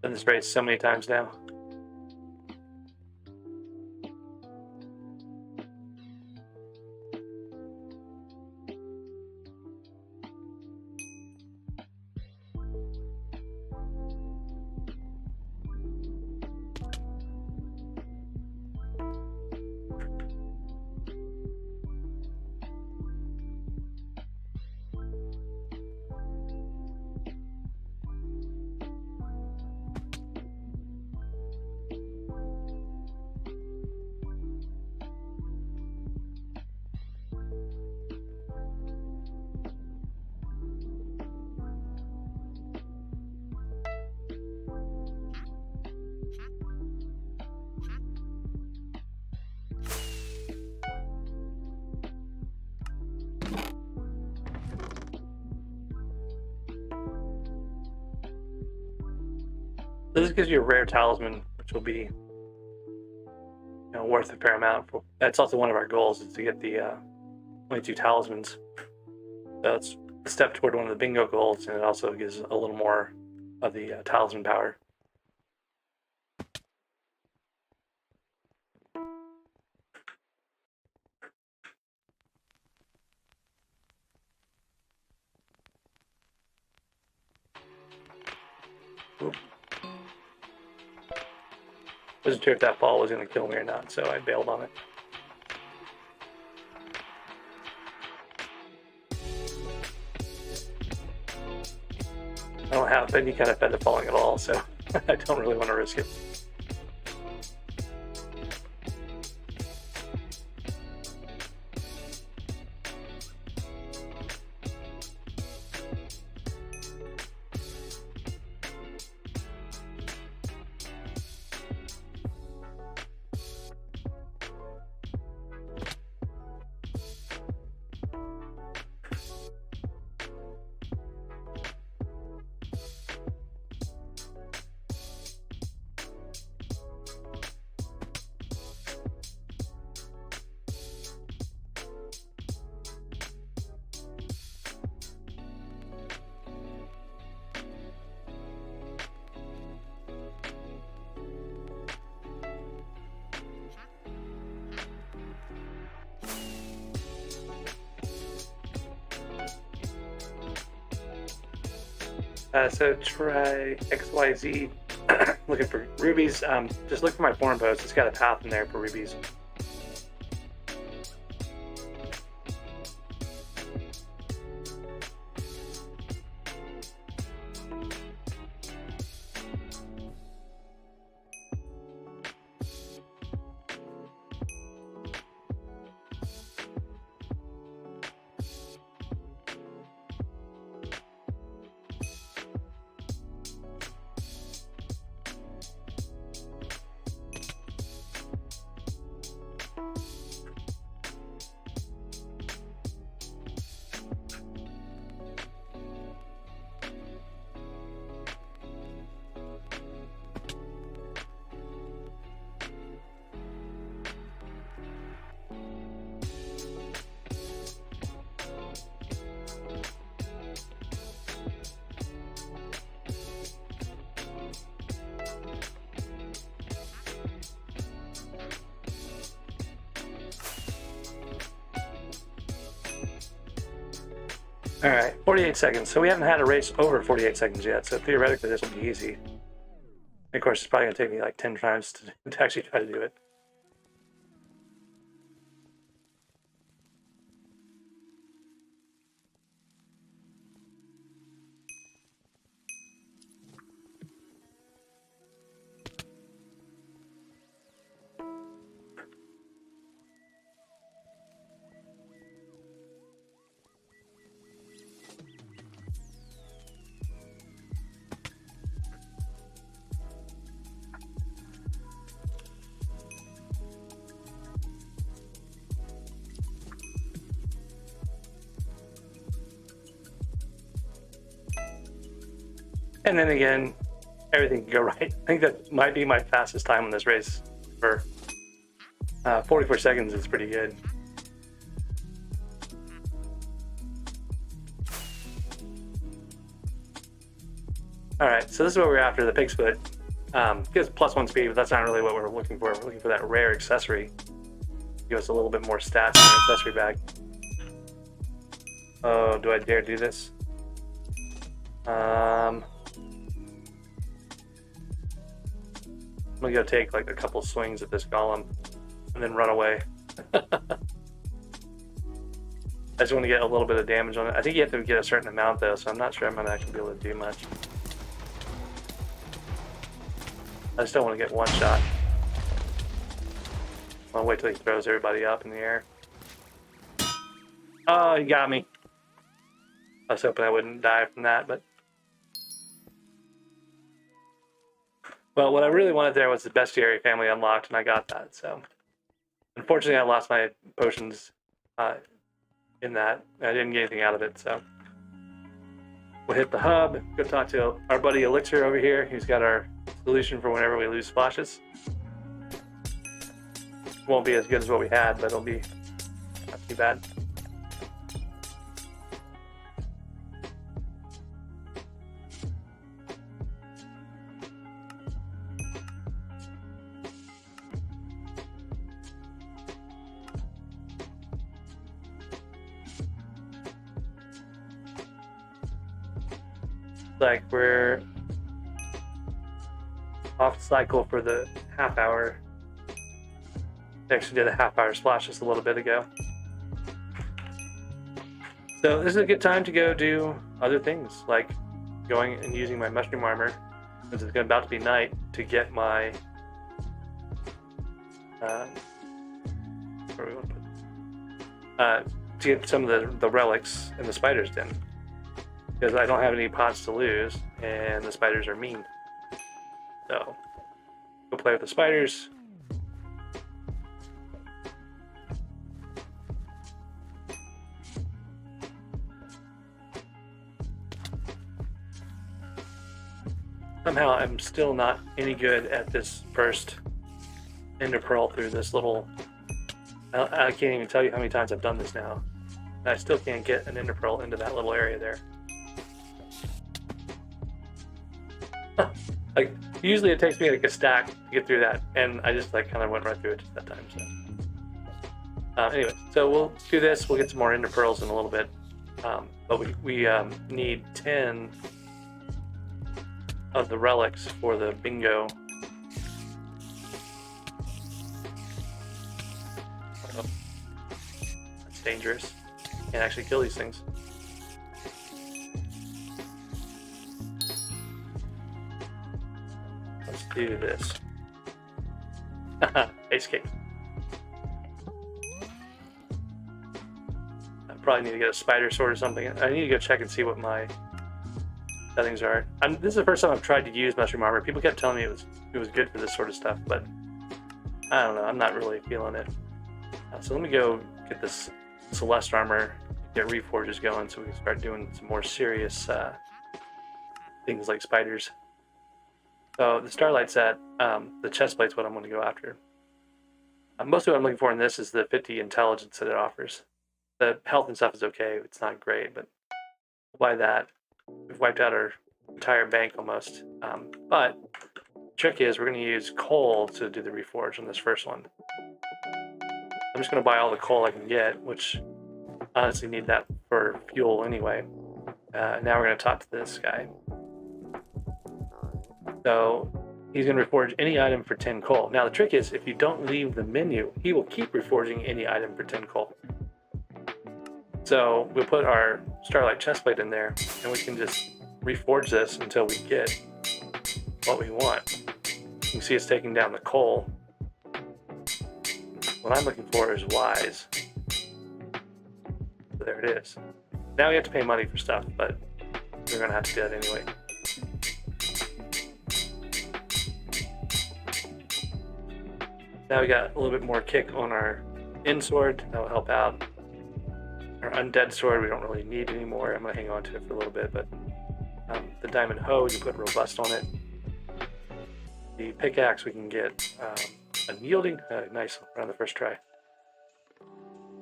Done this race so many times now. So this gives you a rare talisman, which will be, worth a fair amount. That's also one of our goals, is to get the 22 talismans. So it's a step toward one of the bingo goals, and it also gives a little more of the talisman power. Oop. Wasn't sure if that fall was going to kill me or not, so I bailed on it. I don't have any kind of feather falling at all, so I don't really want to risk it. So try XYZ, looking for rubies. Just look for my forum post. It's got a path in there for rubies. All right, 48 seconds. So we haven't had a race over 48 seconds yet, so theoretically this will be easy. And of course, it's probably going to take me like 10 times to actually try to do it. And then again, everything can go right. I think that might be my fastest time on this race. For 44 seconds is pretty good. All right, so this is what we're after, the pig's foot. Gives +1 speed, but that's not really what we're looking for. We're looking for that rare accessory. Give us a little bit more stats in our accessory bag. Oh, do I dare do this? I'm gonna go take like a couple swings at this golem and then run away. I just want to get a little bit of damage on it. I think you have to get a certain amount though, so I'm not sure I'm gonna actually be able to do much. I just don't want to get one shot. I'll wait till he throws everybody up in the air. Oh, he got me. I was hoping I wouldn't die from that, but... Well, what I really wanted there was the bestiary family unlocked, and I got that, so... Unfortunately, I lost my potions in that. I didn't get anything out of it, so... We'll hit the hub, go talk to our buddy Elixir over here. He's got our solution for whenever we lose splashes. Won't be as good as what we had, but it'll be not too bad. Like we're off cycle for the half hour. I actually did a half-hour splash just a little bit ago. So this is a good time to go do other things, like going and using my mushroom armor, since it's about to be night, to get my where we want to put to get some of the relics in the spider's den, because I don't have any pots to lose, and the spiders are mean. So go play with the spiders. Somehow I'm still not any good at this first ender pearl through this little... I can't even tell you how many times I've done this now. And I still can't get an ender pearl into that little area there. Like, usually it takes me like a stack to get through that, and I just like kind of went right through it just that time. So anyway, so we'll do this. We'll get some more ender pearls in a little bit, but we need 10 of the relics for the bingo. Oh, that's dangerous. Can't actually kill these things. Let's do this. Ace cake. I probably need to get a spider sword or something. I need to go check and see what my settings are. This is the first time I've tried to use mushroom armor. People kept telling me it was good for this sort of stuff, but I don't know. I'm not really feeling it. So let me go get this Celeste armor, get reforges going, so we can start doing some more serious things like spiders. So the Starlight set, the chest plate's what I'm going to go after. Most of what I'm looking for in this is the 50 intelligence that it offers. The health and stuff is okay. It's not great, but we'll buy that. We've wiped out our entire bank almost. But the trick is we're going to use coal to do the reforge on this first one. I'm just going to buy all the coal I can get, which I honestly need that for fuel anyway. Now we're going to talk to this guy. So he's going to reforge any item for 10 coal. Now the trick is if you don't leave the menu, he will keep reforging any item for 10 coal. So we'll put our Starlight chestplate in there and we can just reforge this until we get what we want. You can see it's taking down the coal. What I'm looking for is wise. So there it is. Now we have to pay money for stuff, but we're going to have to do that anyway. Now we got a little bit more kick on our end sword. That will help out. Our undead sword we don't really need anymore. I'm going to hang on to it for a little bit, but the diamond hoe, we can put robust on it. The pickaxe, we can get unyielding. Nice, right on the first try.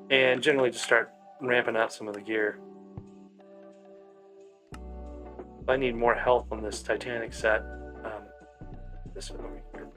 And generally just start ramping up some of the gear. If I need more health on this Titanic set, this one over here.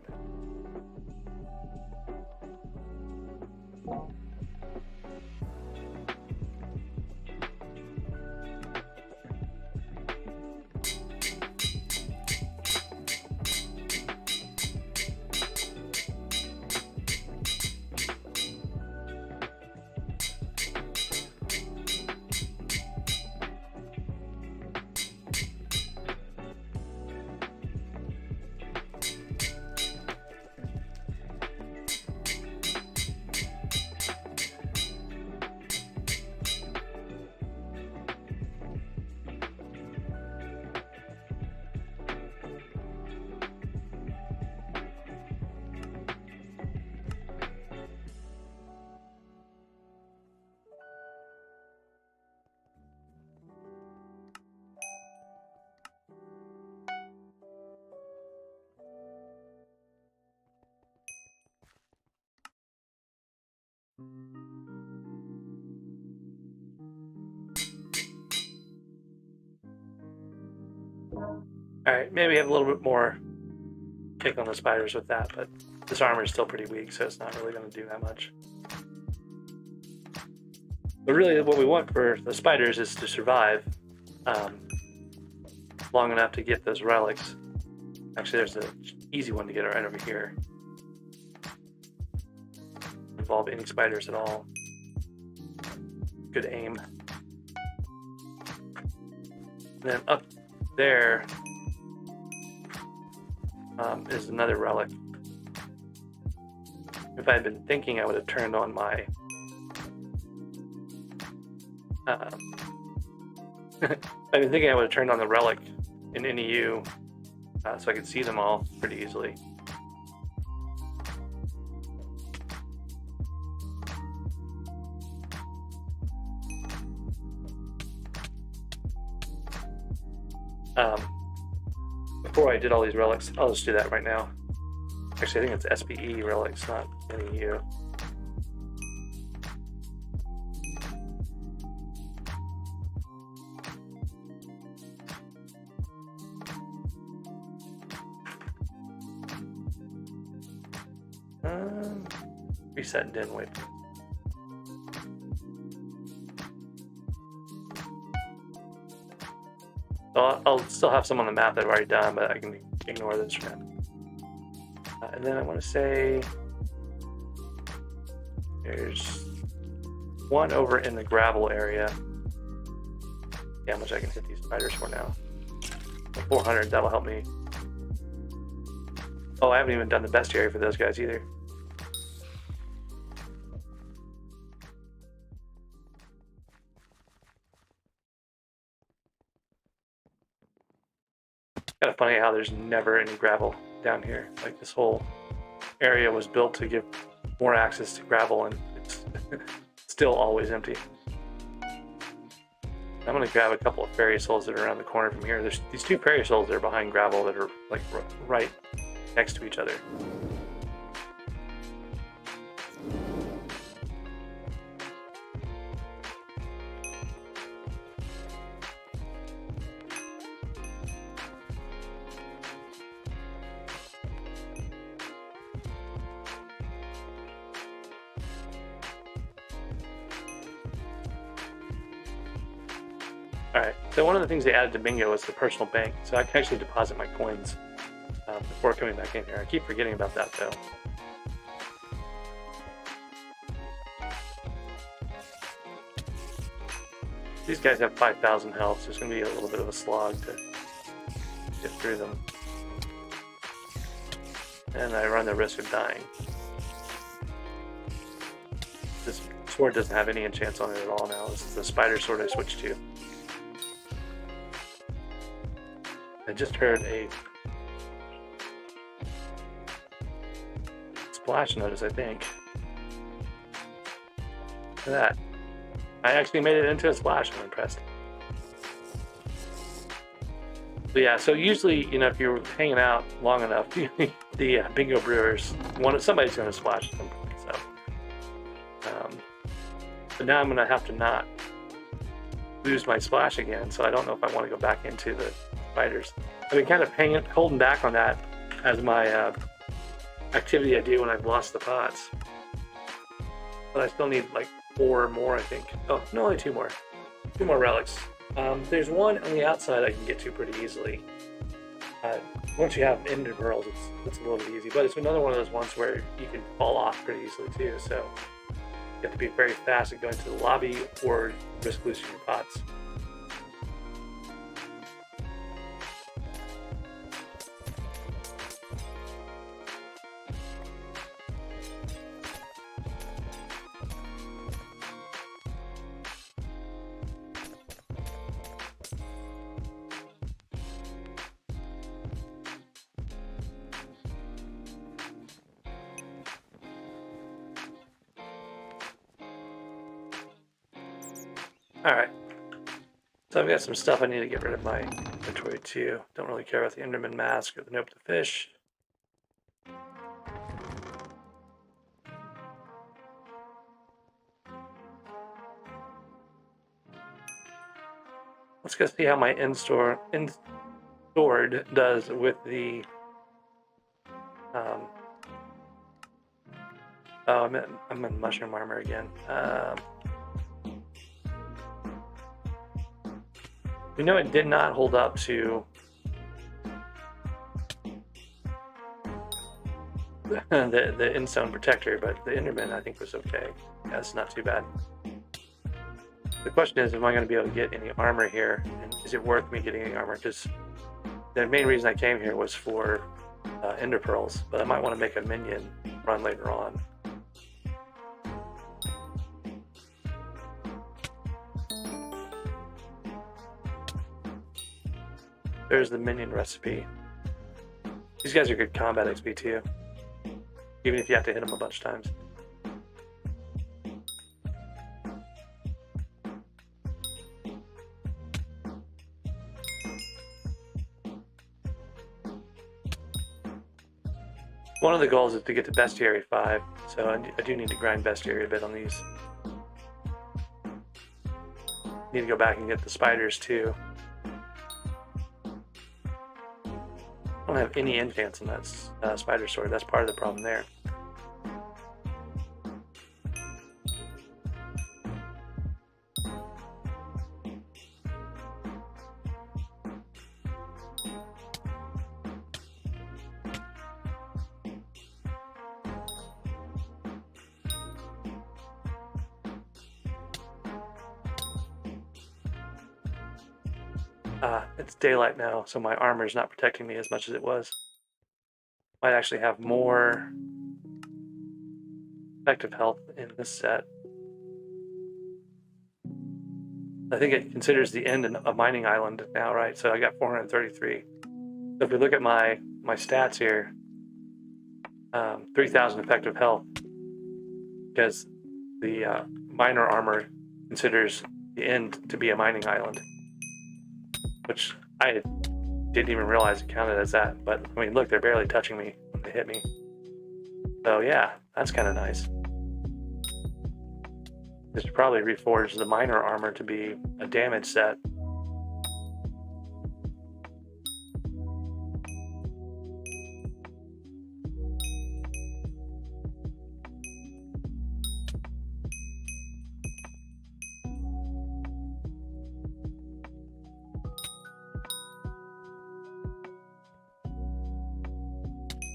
Alright, maybe have a little bit more kick on the spiders with that, but this armor is still pretty weak, so it's not really going to do that much. But really what we want for the spiders is to survive long enough to get those relics. Actually, there's an easy one to get right over here. Involve any spiders at all. Good aim. And then up there is another relic. If I had been thinking, I would have turned on my I've been thinking I would have turned on the relic in NEU so I could see them all pretty easily. Before I did all these relics, I'll just do that right now. Actually, I think it's SPE relics, not NEU. Reset and didn't wait. So I'll still have some on the map that I've already done, but I can ignore those for now. And then I want to say there's one over in the gravel area. See how much I can hit these spiders for now. 400, that'll help me. Oh, I haven't even done the bestiary for those guys either. Kind of funny how there's never any gravel down here. Like this whole area was built to give more access to gravel, and it's still always empty. I'm gonna grab a couple of fairy souls that are around the corner from here. There's these two fairy souls that are behind gravel that are like right next to each other. Alright, so one of the things they added to Bingo is the personal bank, so I can actually deposit my coins before coming back in here. I keep forgetting about that though. These guys have 5,000 health, so it's going to be a little bit of a slog to get through them. And I run the risk of dying. This sword doesn't have any enchants on it at all now. This is the spider sword I switched to. I just heard a splash notice, I think. Look at that. I actually made it into a splash. I'm impressed. But yeah, so usually, you know, if you're hanging out long enough, the bingo brewers, somebody's going to splash at some point. So, but now I'm going to have to not lose my splash again. So I don't know if I want to go back into the spiders. I've been kind of holding back on that as my activity I do when I've lost the pots. But I still need like 4 more, I think. Oh, no, only 2 more. 2 more relics. There's one on the outside I can get to pretty easily. Once you have ender pearls, it's a little bit easy. But it's another one of those ones where you can fall off pretty easily too. So you have to be very fast at going to the lobby or risk losing your pots. Alright, so I've got some stuff I need to get rid of my inventory too. Don't really care about the Enderman mask or the Nope to Fish. Let's go see how my in-stored does with the oh, I'm in mushroom armor again. We know it did not hold up to the in-stone protector, but the Enderman I think was okay. Yeah, it's not too bad. The question is, am I going to be able to get any armor here? And is it worth me getting any armor? Because the main reason I came here was for ender pearls, but I might want to make a minion run later on. There's the minion recipe. These guys are good combat XP too, even if you have to hit them a bunch of times. One of the goals is to get to Bestiary 5, so I do need to grind Bestiary a bit on these. Need to go back and get the spiders too. I don't have any enchants in that spider sword. That's part of the problem there. It's daylight now, so my armor is not protecting me as much as it was. Might actually have more effective health in this set. I think it considers the end of a mining island now, right? So I got 433. So if we look at my stats here, 3,000 effective health, because the miner armor considers the end to be a mining island, which I didn't even realize it counted as that. But I mean, look, they're barely touching me when they hit me. So yeah, that's kind of nice. This should probably reforge the miner armor to be a damage set.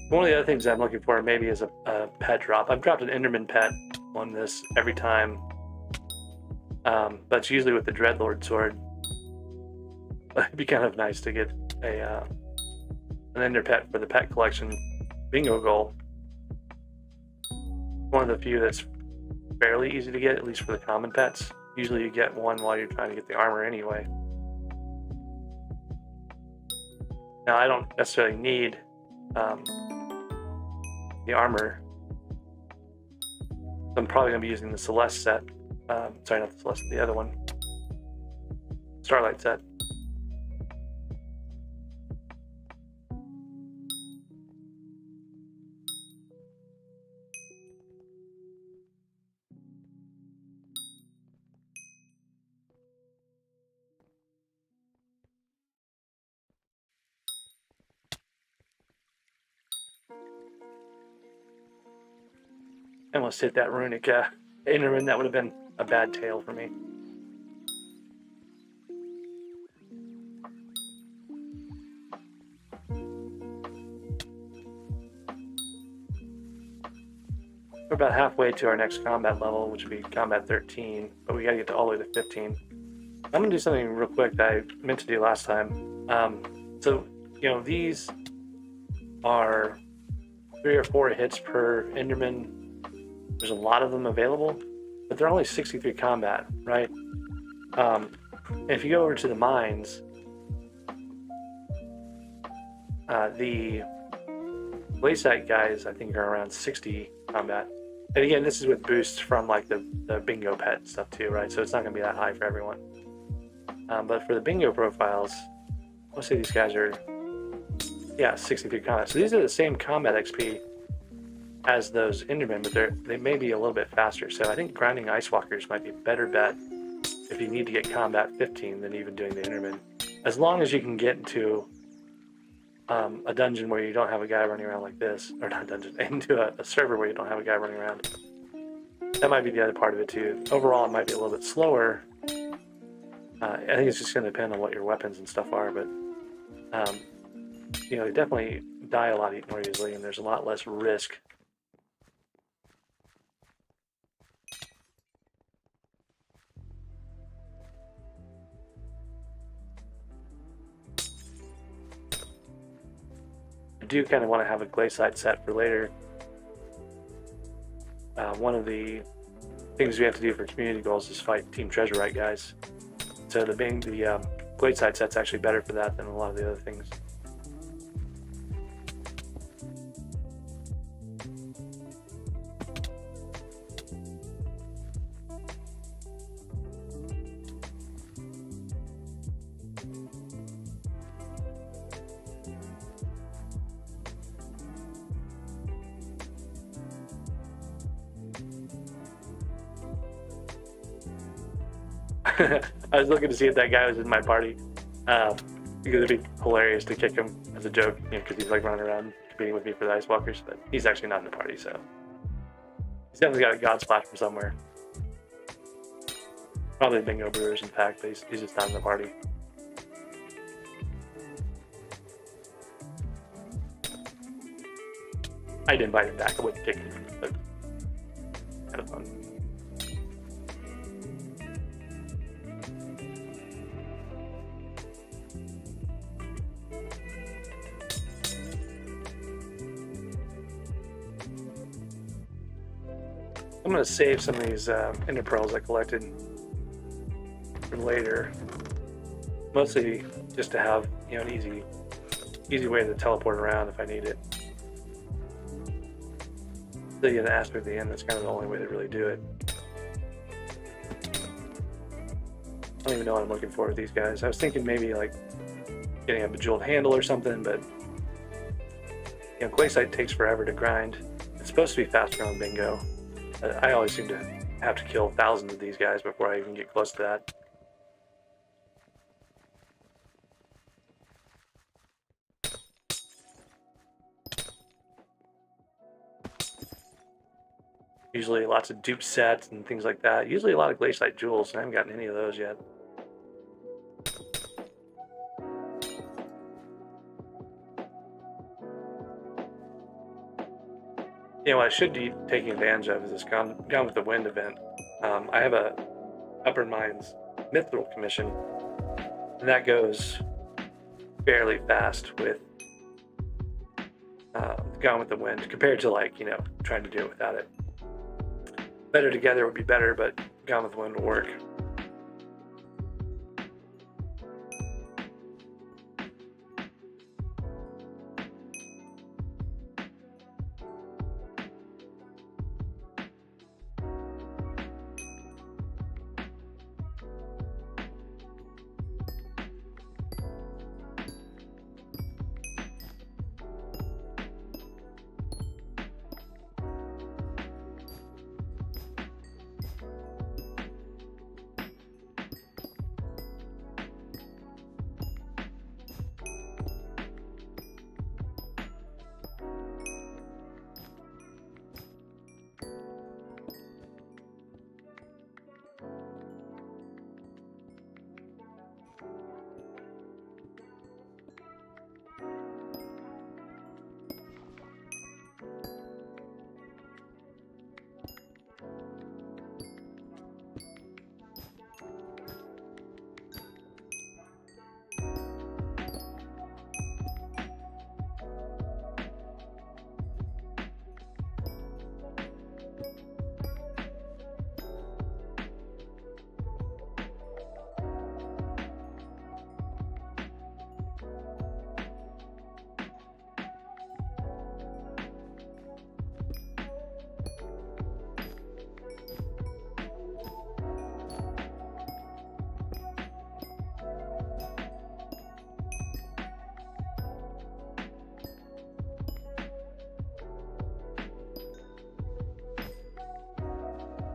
One of the other things I'm looking for maybe is a pet drop. I've dropped an Enderman pet on this every time. But it's usually with the Dreadlord sword. It'd be kind of nice to get an Ender pet for the pet collection bingo goal. One of the few that's fairly easy to get, at least for the common pets. Usually you get one while you're trying to get the armor anyway. Now I don't necessarily need the armor. I'm probably going to be using the Celeste set. Sorry, not the Celeste, the other one. Starlight set. I almost hit that runic Enderman. That would have been a bad tail for me. We're about halfway to our next combat level, which would be combat 13, but we gotta get all the way to 15. I'm gonna do something real quick that I meant to do last time. So, you know, these are 3 or 4 hits per Enderman. There's a lot of them available, but they're only 63 combat, right? And if you go over to the mines, the Laysite guys, I think, are around 60 combat. And again, this is with boosts from like the bingo pet stuff too, right? So it's not going to be that high for everyone. But for the bingo profiles, let's say these guys are, 63 combat. So these are the same combat XP as those Endermen, but they may be a little bit faster. So I think grinding Ice Walkers might be a better bet if you need to get combat 15 than even doing the Endermen. As long as you can get into a dungeon where you don't have a guy running around like this, or not dungeon, into a server where you don't have a guy running around. That might be the other part of it too. Overall, it might be a little bit slower. I think it's just going to depend on what your weapons and stuff are, but you know, they definitely die a lot more easily, and there's a lot less risk. I do kind of want to have a glaciite set for later. One of the things we have to do for community goals is fight Team Treasurite guys. So the glaciite set's actually better for that than a lot of the other things. I was looking to see if that guy was in my party, because it'd be hilarious to kick him as a joke, you know, because he's like running around competing with me for the Ice Walkers, but he's actually not in the party, so he's definitely got a God Splash from somewhere. Probably Bingo Brewers, in fact, but he's just not in the party. I'd invite him back. I wouldn't kick him, but kind of fun. I'm going to save some of these ender pearls I collected for later. Mostly just to have, you know, an easy way to teleport around if I need it. So you get an aspect at the end, that's kind of the only way to really do it. I don't even know what I'm looking for with these guys. I was thinking maybe like getting a bejeweled handle or something, but you know, Quasite takes forever to grind. It's supposed to be faster on bingo. I always seem to have to kill thousands of these guys before I even get close to that. Usually lots of dupe sets and things like that. Usually a lot of glaciite jewels, and I haven't gotten any of those yet. You know, what I should be taking advantage of is this Gone with the Wind event. I have a Upper Mines Mithril commission, and that goes fairly fast with Gone with the Wind compared to, like, you know, trying to do it without it. Better together would be better, but Gone with the Wind will work.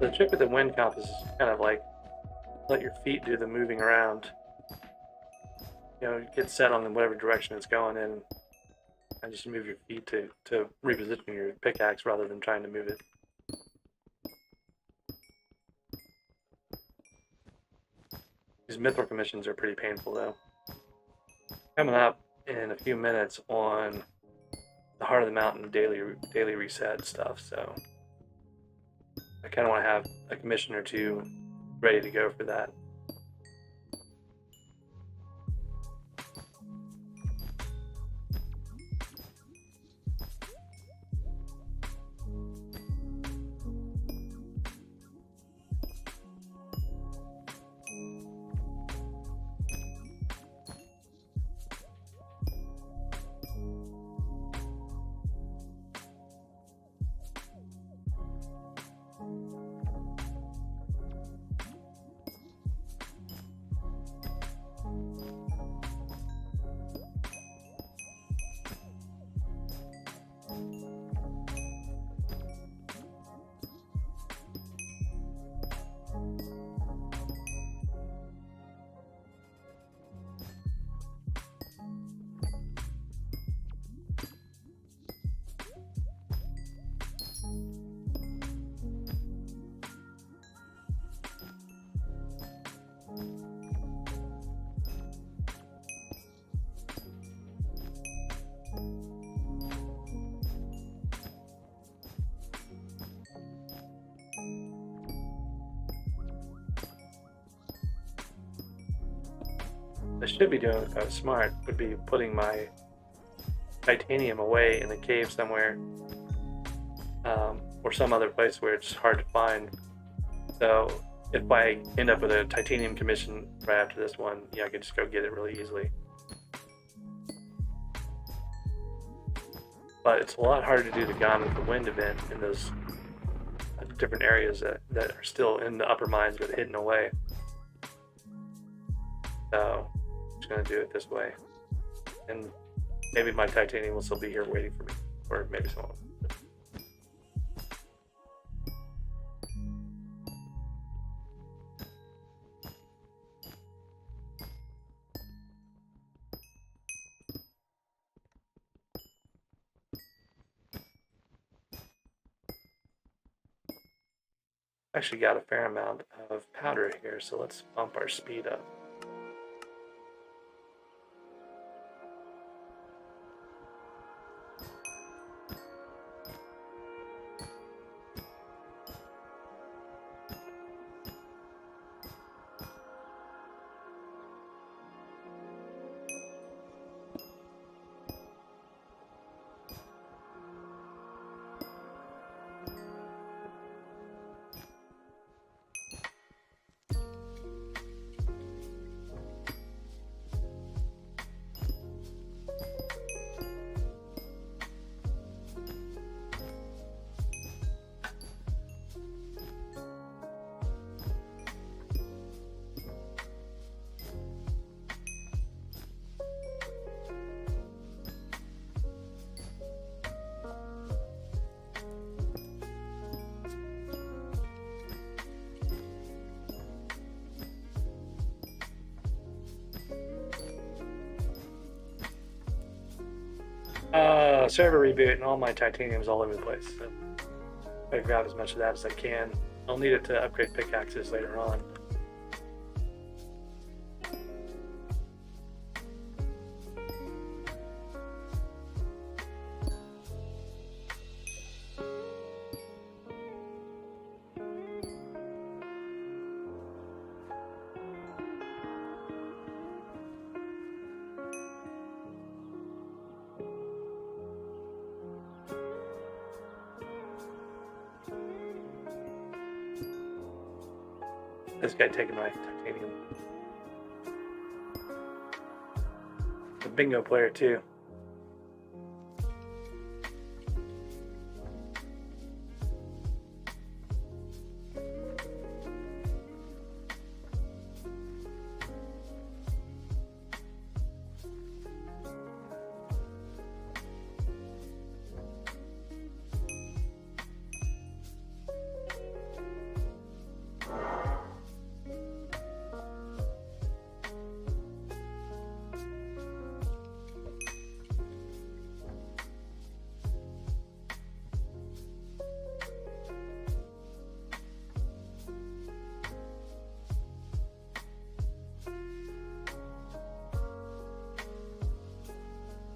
The trick with the wind compass is kind of like let your feet do the moving around. You know, get set on whatever direction it's going in, and just move your feet to reposition your pickaxe rather than trying to move it. These mithril commissions are pretty painful though. Coming up in a few minutes on the Heart of the Mountain daily reset stuff, so I kind of want to have a commission or two ready to go for that. I should be doing, if I was smart, would be putting my titanium away in a cave somewhere or some other place where it's hard to find. So if I end up with a titanium commission right after this one, yeah, I could just go get it really easily. But it's a lot harder to do the Gone with the Wind event in those different areas that are still in the upper mines but hidden away. So I'm just going to do it this way. And maybe my titanium will still be here waiting for me. Or maybe someone. Actually got a fair amount of powder here, so let's bump our speed up. Server reboot and all my titanium's all over the place. So I grab as much of that as I can. I'll need it to upgrade pickaxes later on. This guy taking my titanium. The bingo player too.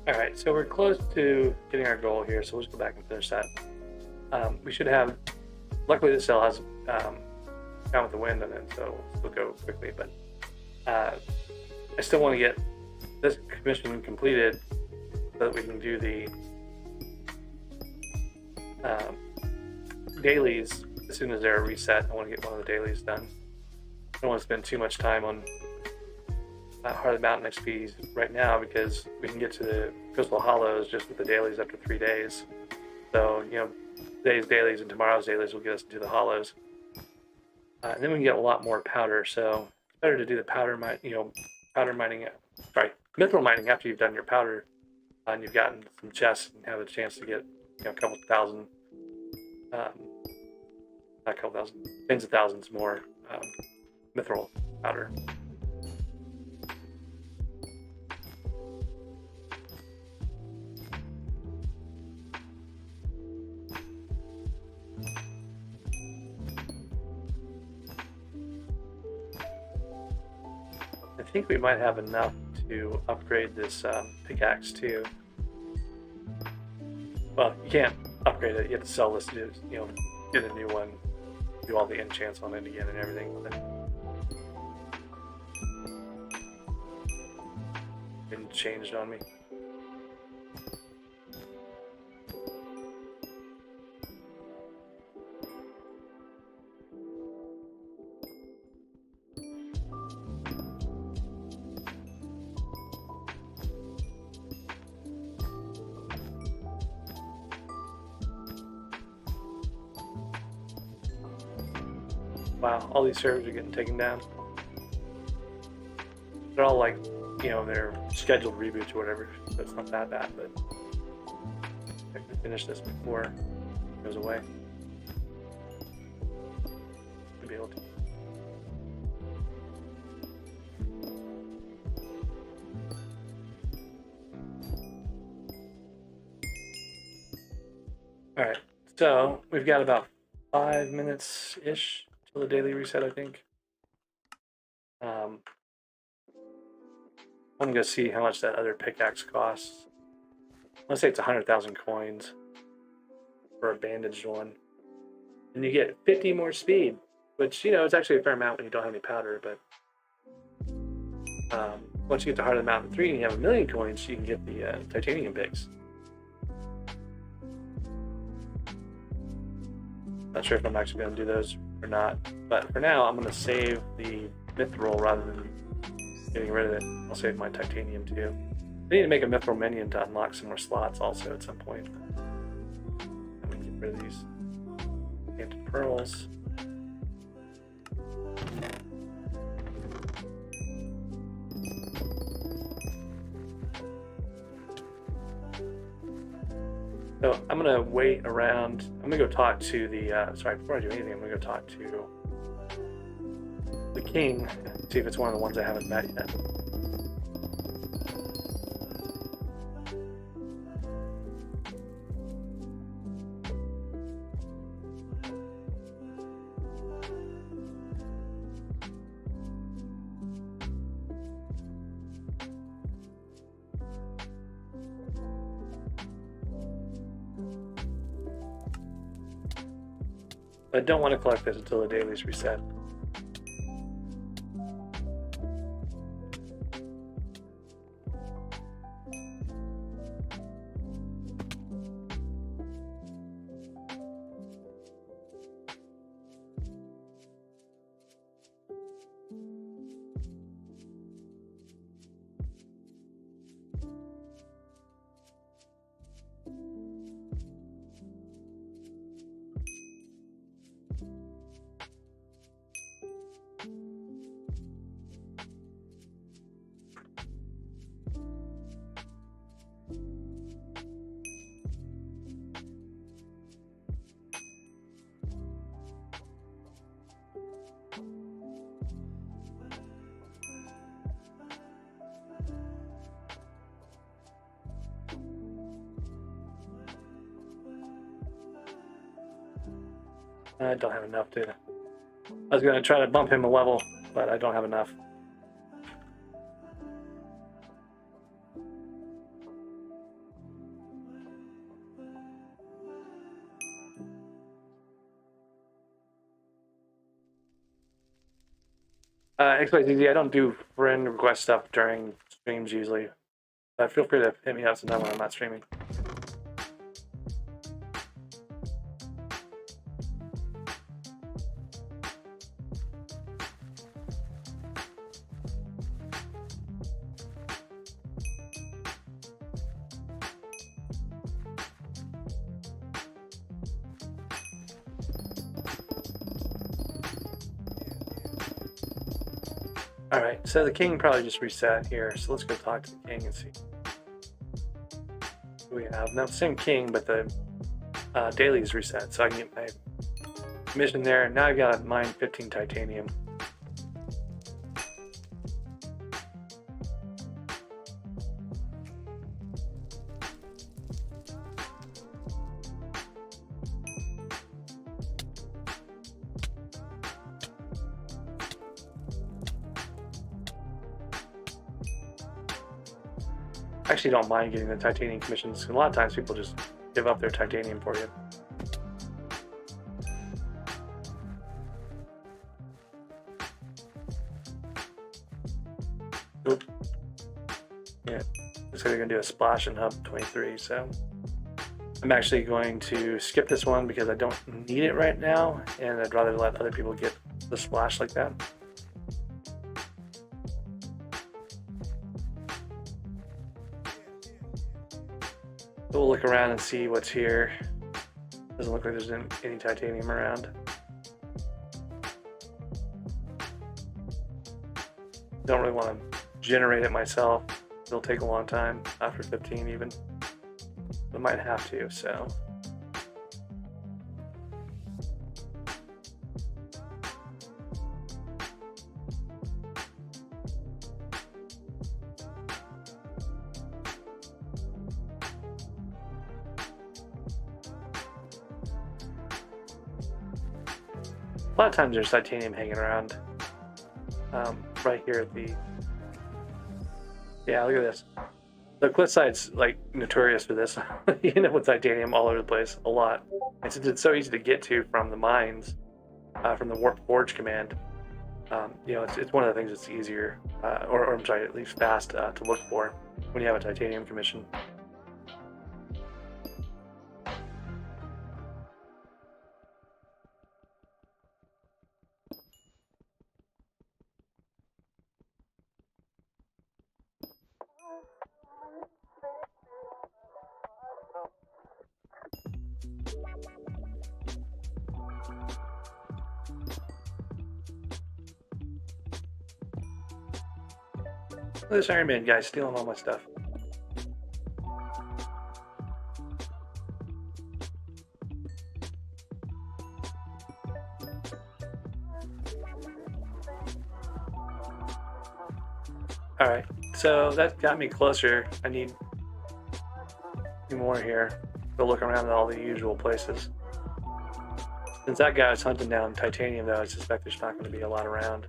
Alright, so we're close to getting our goal here, so we'll just go back and finish that. We should have, luckily this cell has Gone with the Wind in it, so we'll go quickly, but I still want to get this commission completed so that we can do the dailies as soon as they're reset. I want to get one of the dailies done. I don't want to spend too much time on Heart of the Mountain XP right now because we can get to the Crystal Hollows just with the dailies after 3 days. So, you know, today's dailies and tomorrow's dailies will get us to the Hollows. And then we can get a lot more powder, so it's better to do the powder mining, mithril mining after you've done your powder and you've gotten some chests and have a chance to get, you know, a couple thousand, not a couple thousand, tens of thousands more mithril powder. I think we might have enough to upgrade this pickaxe too. Well, you can't upgrade it. You have to sell this to, you know, get a new one, do all the enchants on it again and everything with it. Been changed on me. Wow, all these servers are getting taken down. They're all like, you know, they're scheduled reboots or whatever, so it's not that bad, but I can finish this before it goes away. Should be able to. Alright, so we've got about 5 minutes-ish till the daily reset, I think. I'm gonna go see how much that other pickaxe costs. Let's say it's 100,000 coins for a bandaged one. And you get 50 more speed, which, you know, it's actually a fair amount when you don't have any powder, but once you get to Heart of the Mountain 3 and you have 1,000,000 coins, you can get the titanium picks. Not sure if I'm actually going to do those or not, but for now I'm going to save the mithril rather than getting rid of it. I'll save my titanium too. I need to make a mithril minion to unlock some more slots also at some point. I'm going to get rid of these enchanted pearls. So I'm going to wait around. I'm going to go talk to the, sorry, before I do anything, I'm going to go talk to the king, see if it's one of the ones I haven't met yet. I don't want to collect this until the daily's reset. I don't have enough to. I was going to try to bump him a level, but I don't have enough. XYZZ, I don't do friend request stuff during streams usually, but feel free to hit me up sometime when I'm not streaming. Alright, so the king probably just reset here, so let's go talk to the king and see who we have. Now, same king, but the daily's reset, so I can get my mission there. Now I've got to mine 15 titanium. I actually don't mind getting the titanium commissions. A lot of times people just give up their titanium for you. Oop. Yeah, looks like they're going to do a splash in Hub 23, so I'm actually going to skip this one because I don't need it right now, and I'd rather let other people get the splash like that. So we'll look around and see what's here. Doesn't look like there's any titanium around. Don't really want to generate it myself. It'll take a long time, after 15 even. I might have to, so. A lot of times there's titanium hanging around right here at the... Yeah, look at this. The cliffside's like notorious for this. You end up with titanium all over the place, a lot. And since it's so easy to get to from the mines, from the Warp Forge command, you know, it's one of the things that's easier, or I'm sorry, at least fast to look for when you have a titanium commission. Look at this Iron Man guy stealing all my stuff. Alright, so that got me closer. I need more here. Go look around at all the usual places. Since that guy was hunting down titanium, though, I suspect there's not going to be a lot around.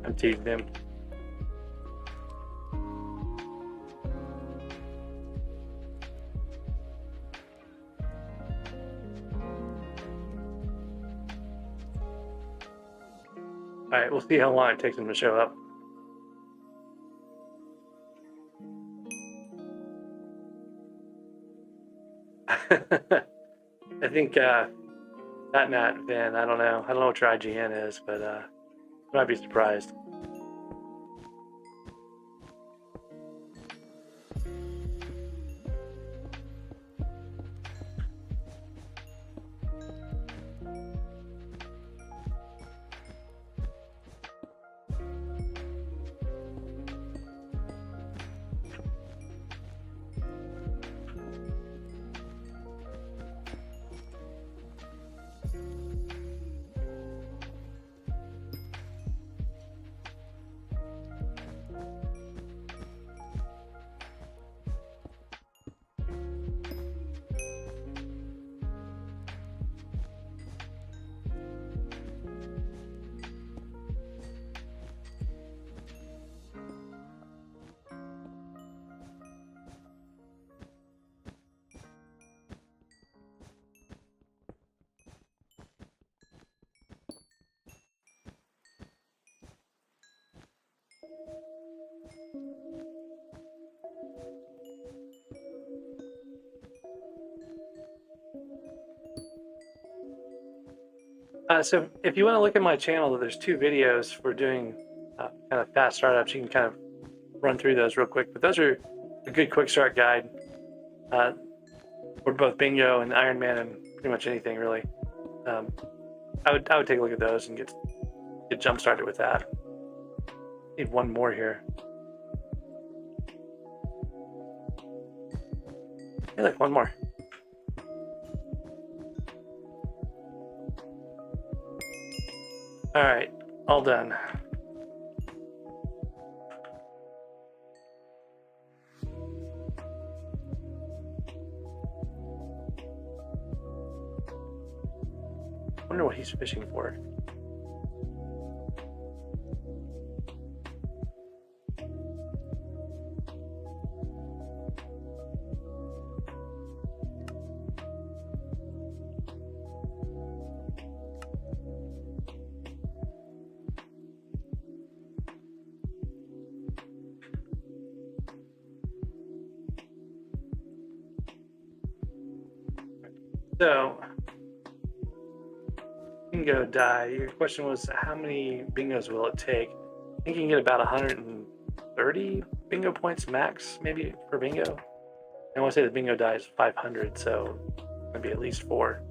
I'm teasing him. Alright, we'll see how long it takes him to show up. I think that Matt Van, I don't know what your IGN is, but I might be surprised. So if you want to look at my channel, there's 2 videos for doing kind of fast startups. You can kind of run through those real quick, but those are a good quick start guide for both Bingo and Iron Man and pretty much anything really. I would take a look at those and get jump started with that. Need one more here. Hey, look, one more. All right, all done. Wonder what he's fishing for. So, bingo die. Your question was how many bingos will it take? I think you can get about 130 bingo points max, maybe, per bingo. I want to say the bingo die is 500, so maybe at least 4.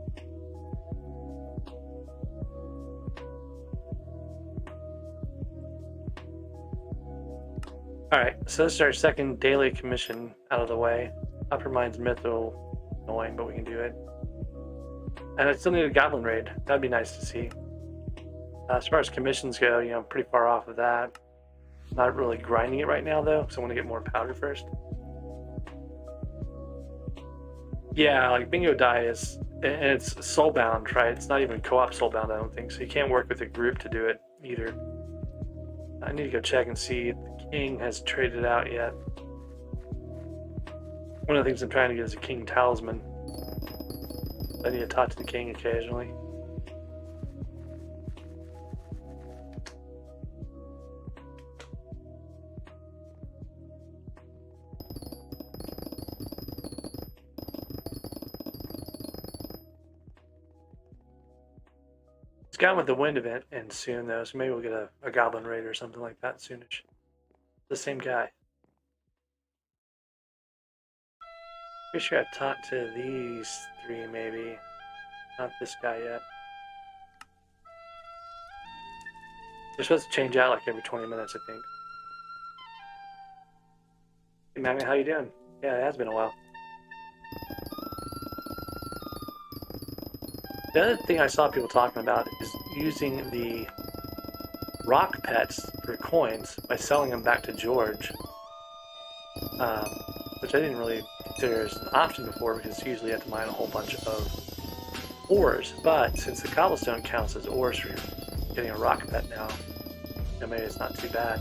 Alright, so this is our second daily commission out of the way. Upper Mines Mythal, annoying, but we can do it. And I still need a Goblin Raid. That'd be nice to see. As far as commissions go, you know, I'm pretty far off of that. Not really grinding it right now, though, because I want to get more powder first. Yeah, like Bingo Die is, and it's soulbound, right? It's not even co-op soulbound, I don't think, so you can't work with a group to do it either. I need to go check and see if the King has traded out yet. One of the things I'm trying to get is a King Talisman. I need to talk to the King occasionally. It's gone with the wind event and soon though, so maybe we'll get a Goblin Raid or something like that soonish. The same guy. Pretty sure I've talked to these 3 maybe. Not this guy yet. They're supposed to change out like every 20 minutes, I think. Hey Magnet, how you doing? Yeah, it has been a while. The other thing I saw people talking about is using the rock pets for coins by selling them back to George. Which I didn't really consider as an option before because usually you have to mine a whole bunch of ores. But since the cobblestone counts as ores for getting a rock pet now, you know, maybe it's not too bad.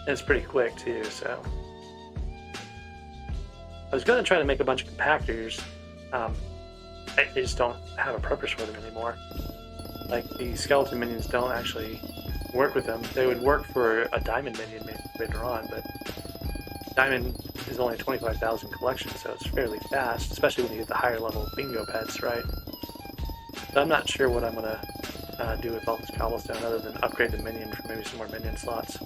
And it's pretty quick too, so. I was going to try to make a bunch of compactors, they just don't have a purpose for them anymore. Like, the skeleton minions don't actually work with them. They would work for a diamond minion later on, but diamond is only 25,000 collection, so it's fairly fast, especially when you get the higher level bingo pets, right? So I'm not sure what I'm going to do with all this cobblestone other than upgrade the minion for maybe some more minion slots.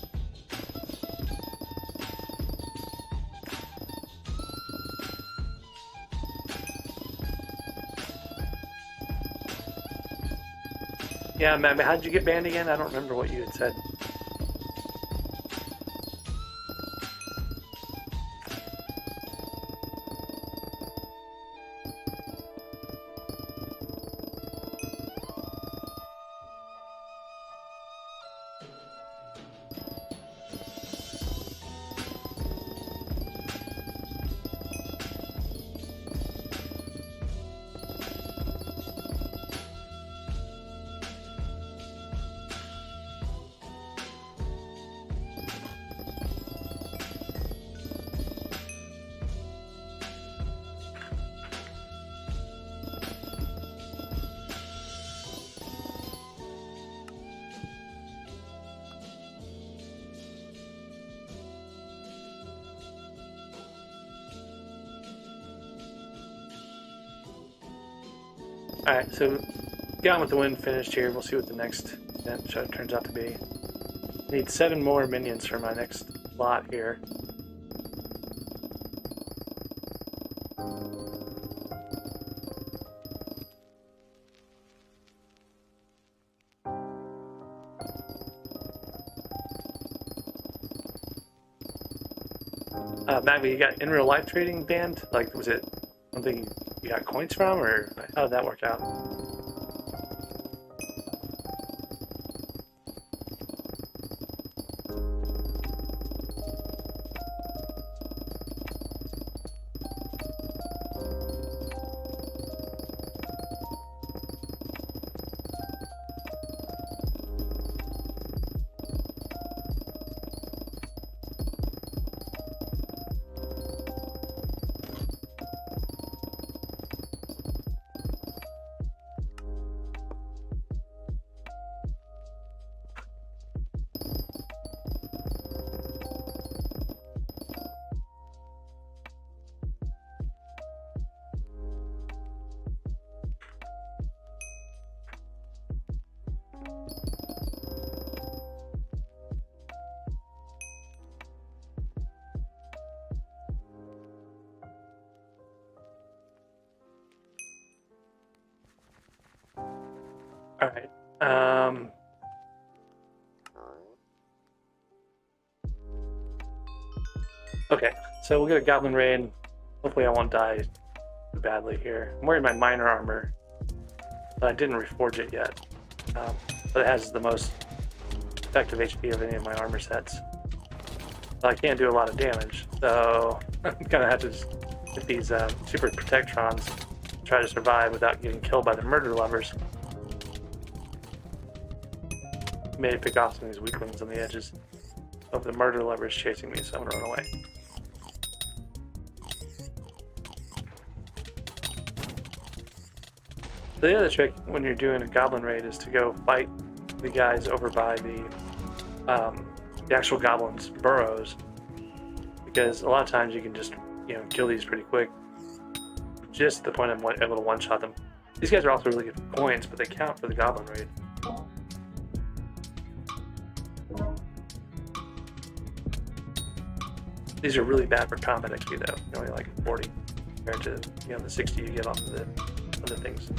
Yeah, man, how did you get banned again? I don't remember what you had said. Alright, so Gone with the Wind finished here. We'll see what the next event turns out to be. Need 7 more minions for my next lot here. Magby, you got in real life trading banned? Like, was it something you got coins from, or how did that work out? Alright, okay, so we'll get a Goblin Raid. Hopefully I won't die too badly here. I'm wearing my Minor Armor, but I didn't reforge it yet. But it has the most effective HP of any of my armor sets. So I can't do a lot of damage, so I'm gonna have to just get these Super Protectrons, try to survive without getting killed by the Murder Lovers. Maybe pick off some of these weaklings on the edges. Hope the Murder Lover is chasing me, so I'm gonna run away. The other trick when you're doing a Goblin Raid is to go fight the guys over by the actual goblins' burrows, because a lot of times you can just kill these pretty quick. Just the point of able to one-shot them. These guys are also really good for coins, but they count for the Goblin Raid. These are really bad for combat XP though. You're only like 40 compared to the 60 you get off of the other things.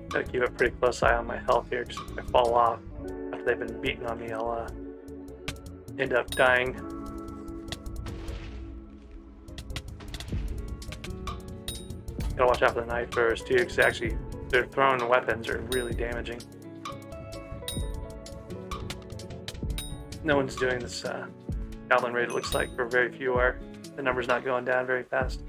Gotta keep a pretty close eye on my health here, because if I fall off after they've been beating on me, I'll end up dying. Gotta watch out for the knife first too, because actually their thrown weapons are really damaging. no one's doing this goblin raid, it looks like, or very few are. The number's not going down very fast.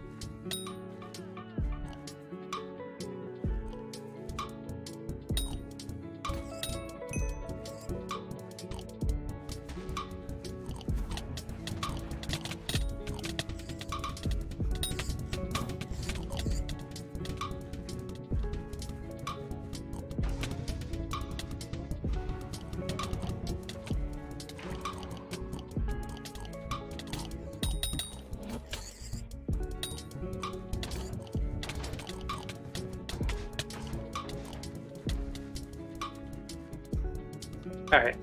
All right.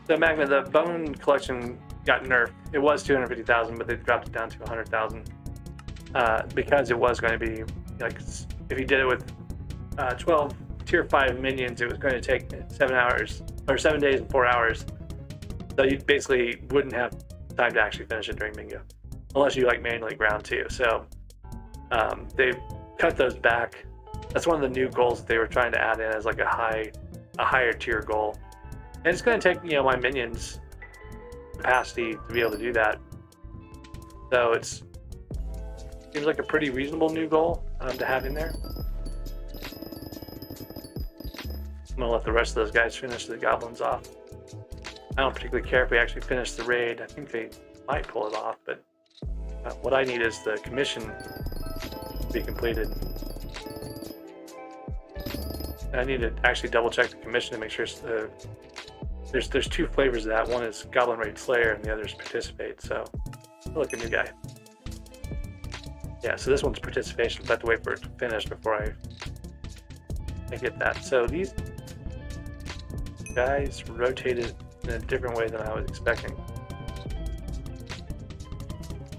So Magma, the bone collection got nerfed. It was 250,000, but they dropped it down to 100,000 because it was going to be like if you did it with 12 tier 5 minions, it was going to take 7 hours or 7 days and 4 hours. So you basically wouldn't have time to actually finish it during bingo, unless you like manually ground too. So they cut those back. That's one of the new goals that they were trying to add in as like a higher tier goal. And it's going to take, you know, my minions capacity to be able to do that. So it seems like a pretty reasonable new goal to have in there. I'm going to let the rest of those guys finish the goblins off. I don't particularly care if we actually finish the raid. I think they might pull it off, but what I need is the commission to be completed. I need to actually double check the commission to make sure there's two flavors of that. One is Goblin Raid Slayer and the other is Participate. So look, a new guy. Yeah, so this one's Participation, but I have to wait for it to finish before I get that. So these guys rotated in a different way than I was expecting.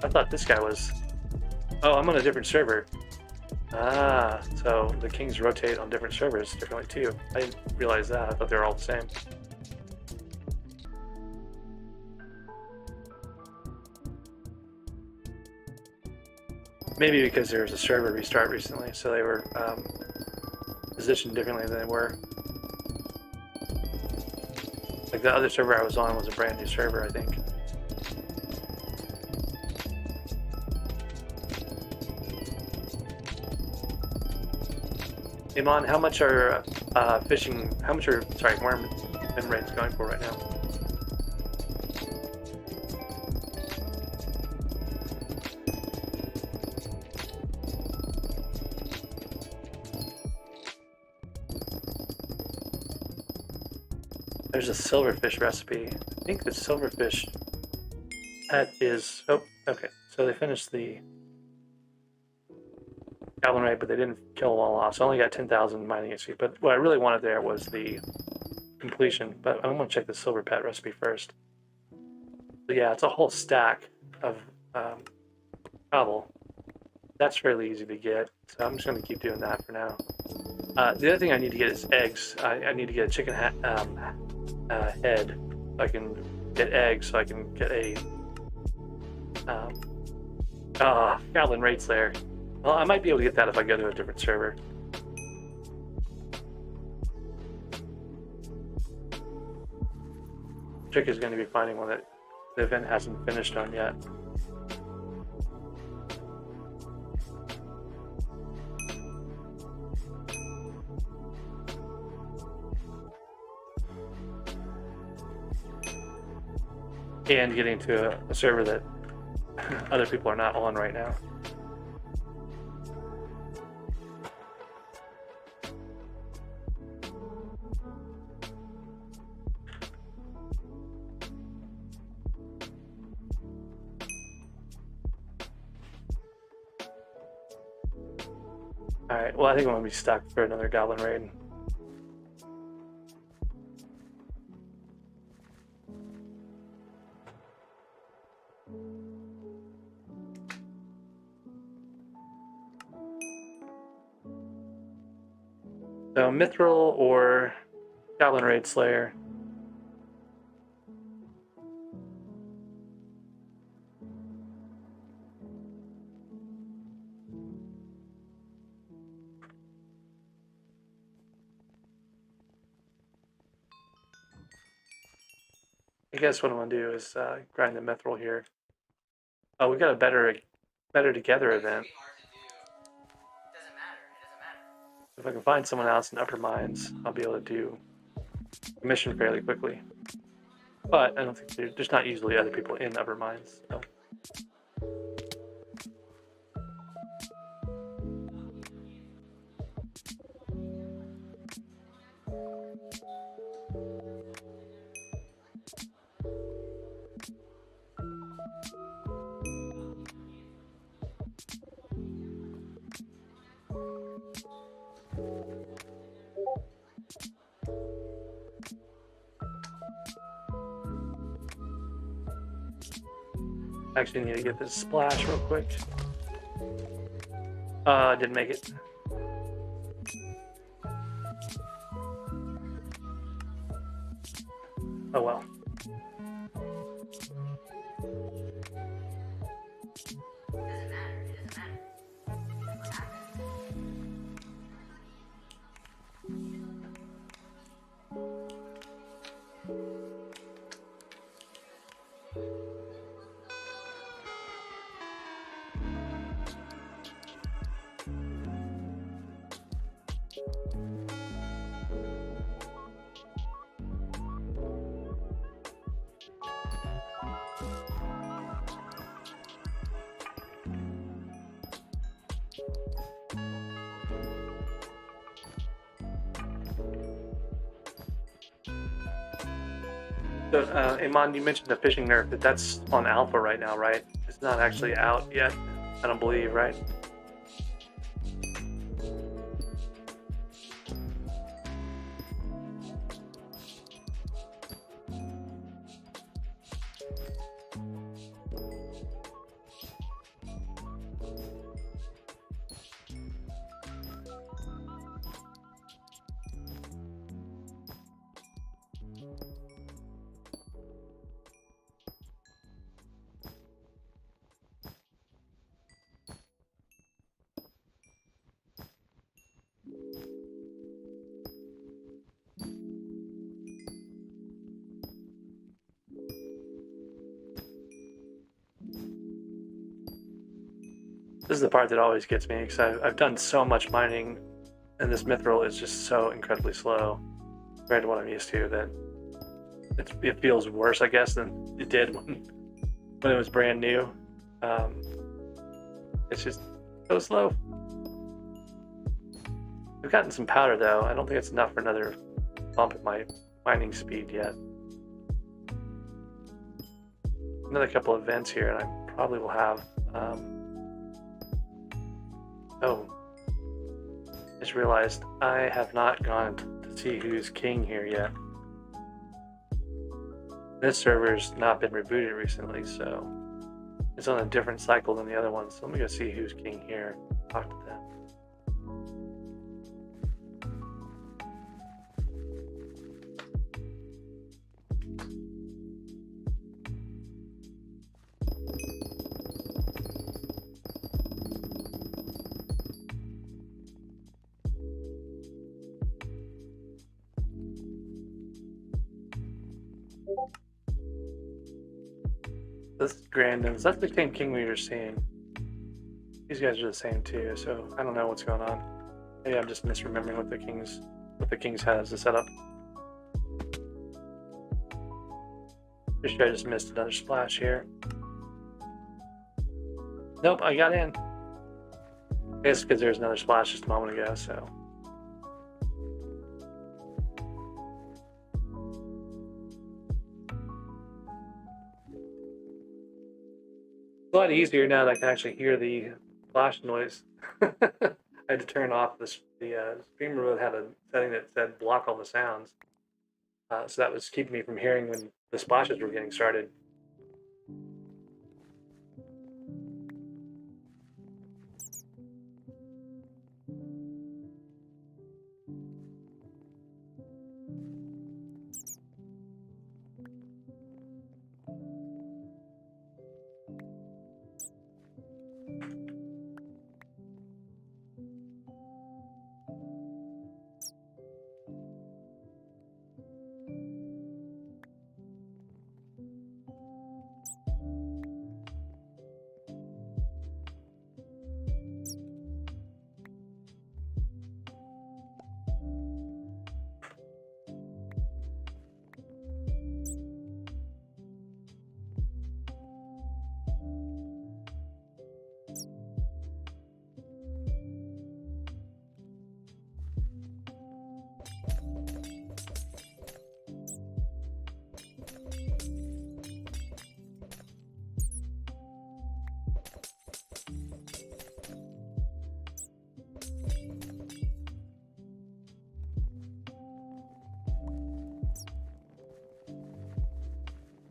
I thought this guy was... Oh, I'm on a different server. Ah, so the kings rotate on different servers differently too. I didn't realize that. I thought they were all the same. Maybe because there was a server restart recently, so they were positioned differently than they were. Like the other server I was on was a brand new server, I think. Iman, how much are worm bin raids going for right now? There's a silverfish recipe. I think the silverfish pet is... Oh, okay. So they finished the Goblin Raid, but they didn't kill them all off. So I only got 10,000 mining XP. But what I really wanted there was the completion. But I'm going to check the silver pet recipe first. So yeah, it's a whole stack of cobble. That's fairly easy to get. So I'm just going to keep doing that for now. The other thing I need to get is eggs. I need to get a chicken head so I can get eggs, so I can get a Goblin Raid Slayer. Well, I might be able to get that if I go to a different server. Trick is going to be finding one that the event hasn't finished on yet. And getting to a server that other people are not on right now. Alright, well I think I'm going to be stuck for another Goblin Raid. So Mithril or Goblin Raid Slayer. guess what I'm gonna do is grind the mithril here. Oh, we got a better together event. If I can find someone else in upper mines, I'll be able to do the mission fairly quickly. But I don't think there's not usually other people in upper mines. So. Actually need to get this splash real quick. Didn't make it. Oh well. So, Iman, you mentioned the fishing nerf. That's on alpha right now, right? It's not actually out yet. I don't believe, right? This is the part that always gets me because I've done so much mining, and this mithril is just so incredibly slow compared to what I'm used to that it feels worse, I guess, than it did when it was brand new. It's just so slow. I've gotten some powder though. I don't think it's enough for another bump in my mining speed yet. Another couple of vents here, and I probably will have. Oh, just realized I have not gone to see who's king here yet. This server's not been rebooted recently, so it's on a different cycle than the other ones. So let me go see who's king here. Talk to them. This is Grandins. That's the same king we were seeing. These guys are the same too, so I don't know what's going on. Maybe I'm just misremembering what the kings had as a setup. Pretty sure I just missed another splash here. Nope, I got in. I guess because there was another splash just a moment ago, so. It's a lot easier now that I can actually hear the flash noise. I had to turn off the streamer mode had a setting that said block all the sounds. So that was keeping me from hearing when the splashes were getting started.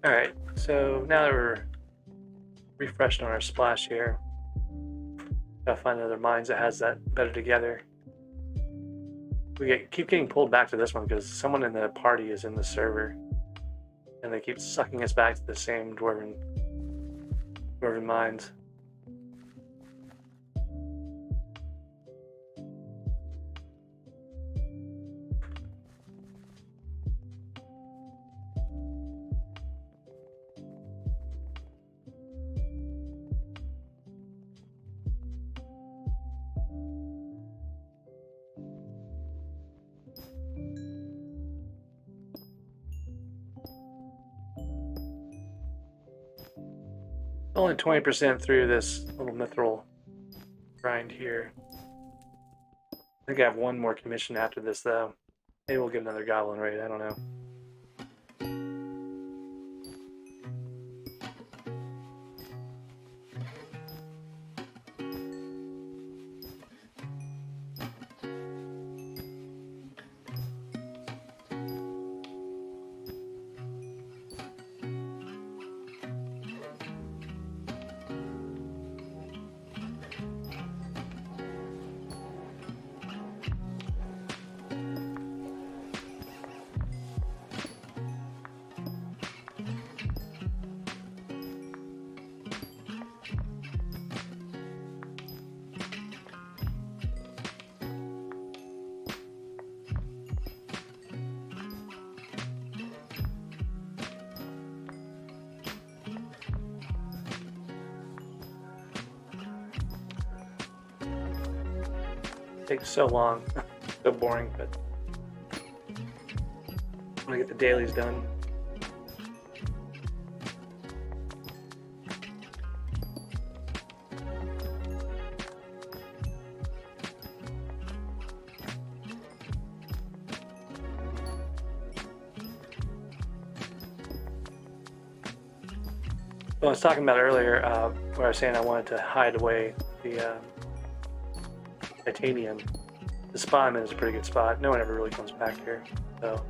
Alright, so now that we're refreshed on our splash here, gotta find another mines that has that better together. Keep getting pulled back to this one because someone in the party is in the server, and they keep sucking us back to the same dwarven mines. Only 20% through this little mithril grind here. I think I have one more commission after this, though. Maybe we'll get another goblin raid, I don't know. Takes so long, so boring, but I'm gonna get the dailies done. Well, I was talking about earlier where I was saying I wanted to hide away the titanium. The spot I'm in is a pretty good spot. No one ever really comes back here, so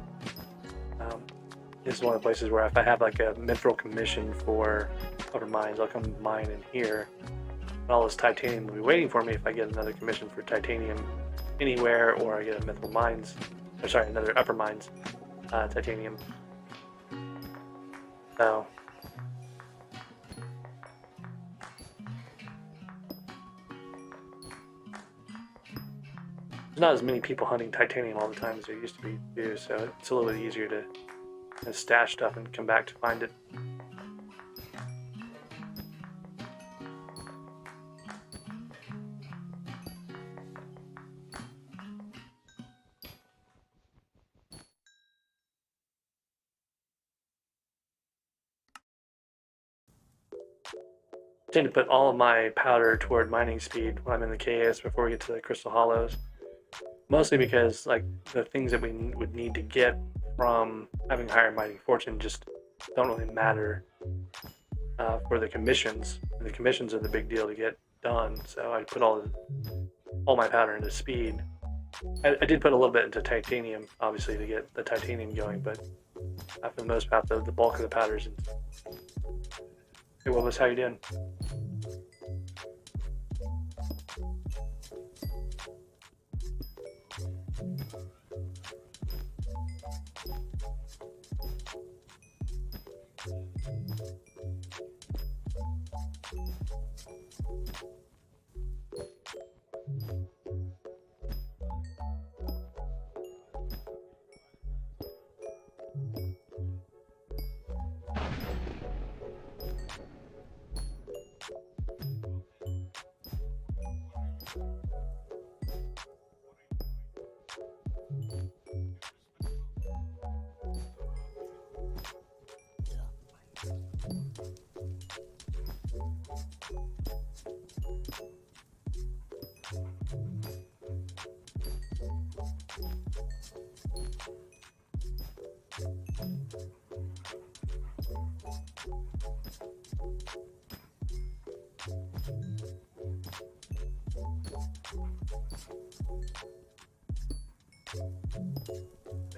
this is one of the places where if I have like a mithril commission for upper mines, I'll come mine in here. And all this titanium will be waiting for me if I get another commission for titanium anywhere, or I get a mithril mines, or sorry, another upper mines titanium. So. There's not as many people hunting titanium all the time as there used to be, too, so it's a little bit easier to stash stuff and come back to find it. I tend to put all of my powder toward mining speed when I'm in the KS before we get to the Crystal Hollows. Mostly because like the things that we would need to get from having higher mining fortune just don't really matter for the commissions. And the commissions are the big deal to get done. So I put all my powder into speed. I did put a little bit into titanium, obviously, to get the titanium going, but for the most part, the bulk of the powders. Hey, Wilbus, how you doing?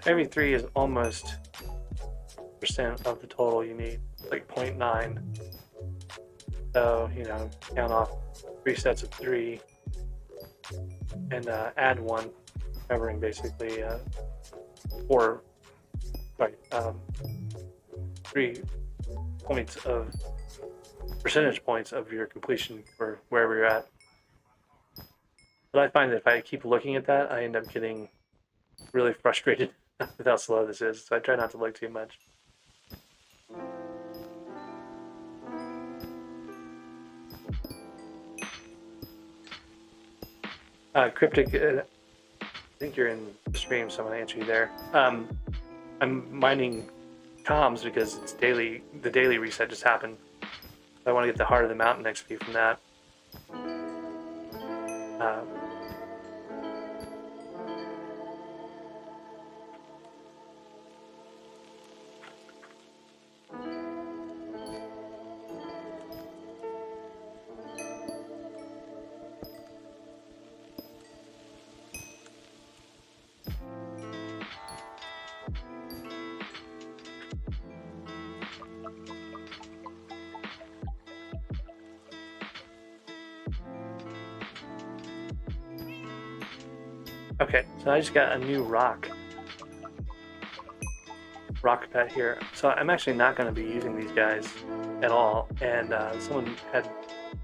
Every 3 is almost of the total you need, like 0.9. So, you know, count off 3 sets of 3 and add 1, covering basically 3 points of percentage points of your completion for wherever you're at. But I find that if I keep looking at that, I end up getting really frustrated with how slow this is, so I try not to look too much. Cryptic, I think you're in the stream, so I'm going to answer you there. I'm mining comms because it's daily. The daily reset just happened. I want to get the Heart of the Mountain XP from that. Okay, so I just got a new rock pet here. So I'm actually not going to be using these guys at all. And someone had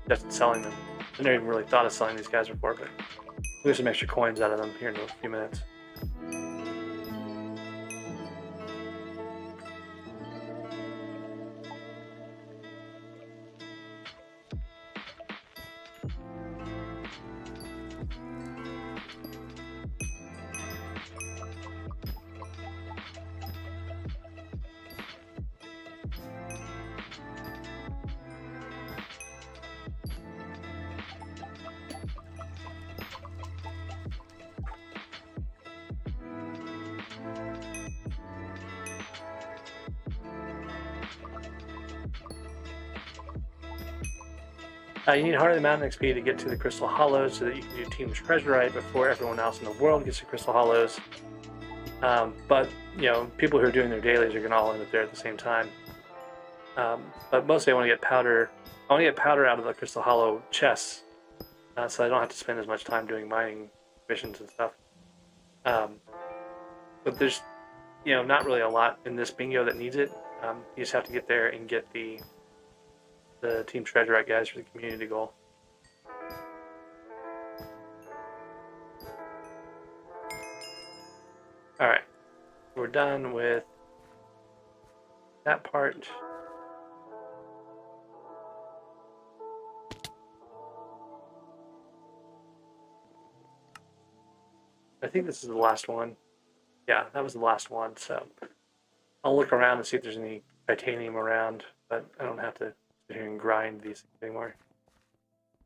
suggested selling them. I never even really thought of selling these guys before, but we'll get some extra coins out of them here in a few minutes. You need Heart of the Mountain XP to get to the Crystal Hollows so that you can do Team Treasurite before everyone else in the world gets to Crystal Hollows. But, you know, people who are doing their dailies are going to all end up there at the same time. But mostly I want to get powder. I want to get powder out of the Crystal Hollow chests so I don't have to spend as much time doing mining missions and stuff. But there's, you know, not really a lot in this bingo that needs it. You just have to get there and get the Team Treasurite guys for the community goal. Alright, we're done with that part. I think this is the last one. Yeah, that was the last one, so I'll look around and see if there's any titanium around, but I don't have to sit here and grind these things anymore.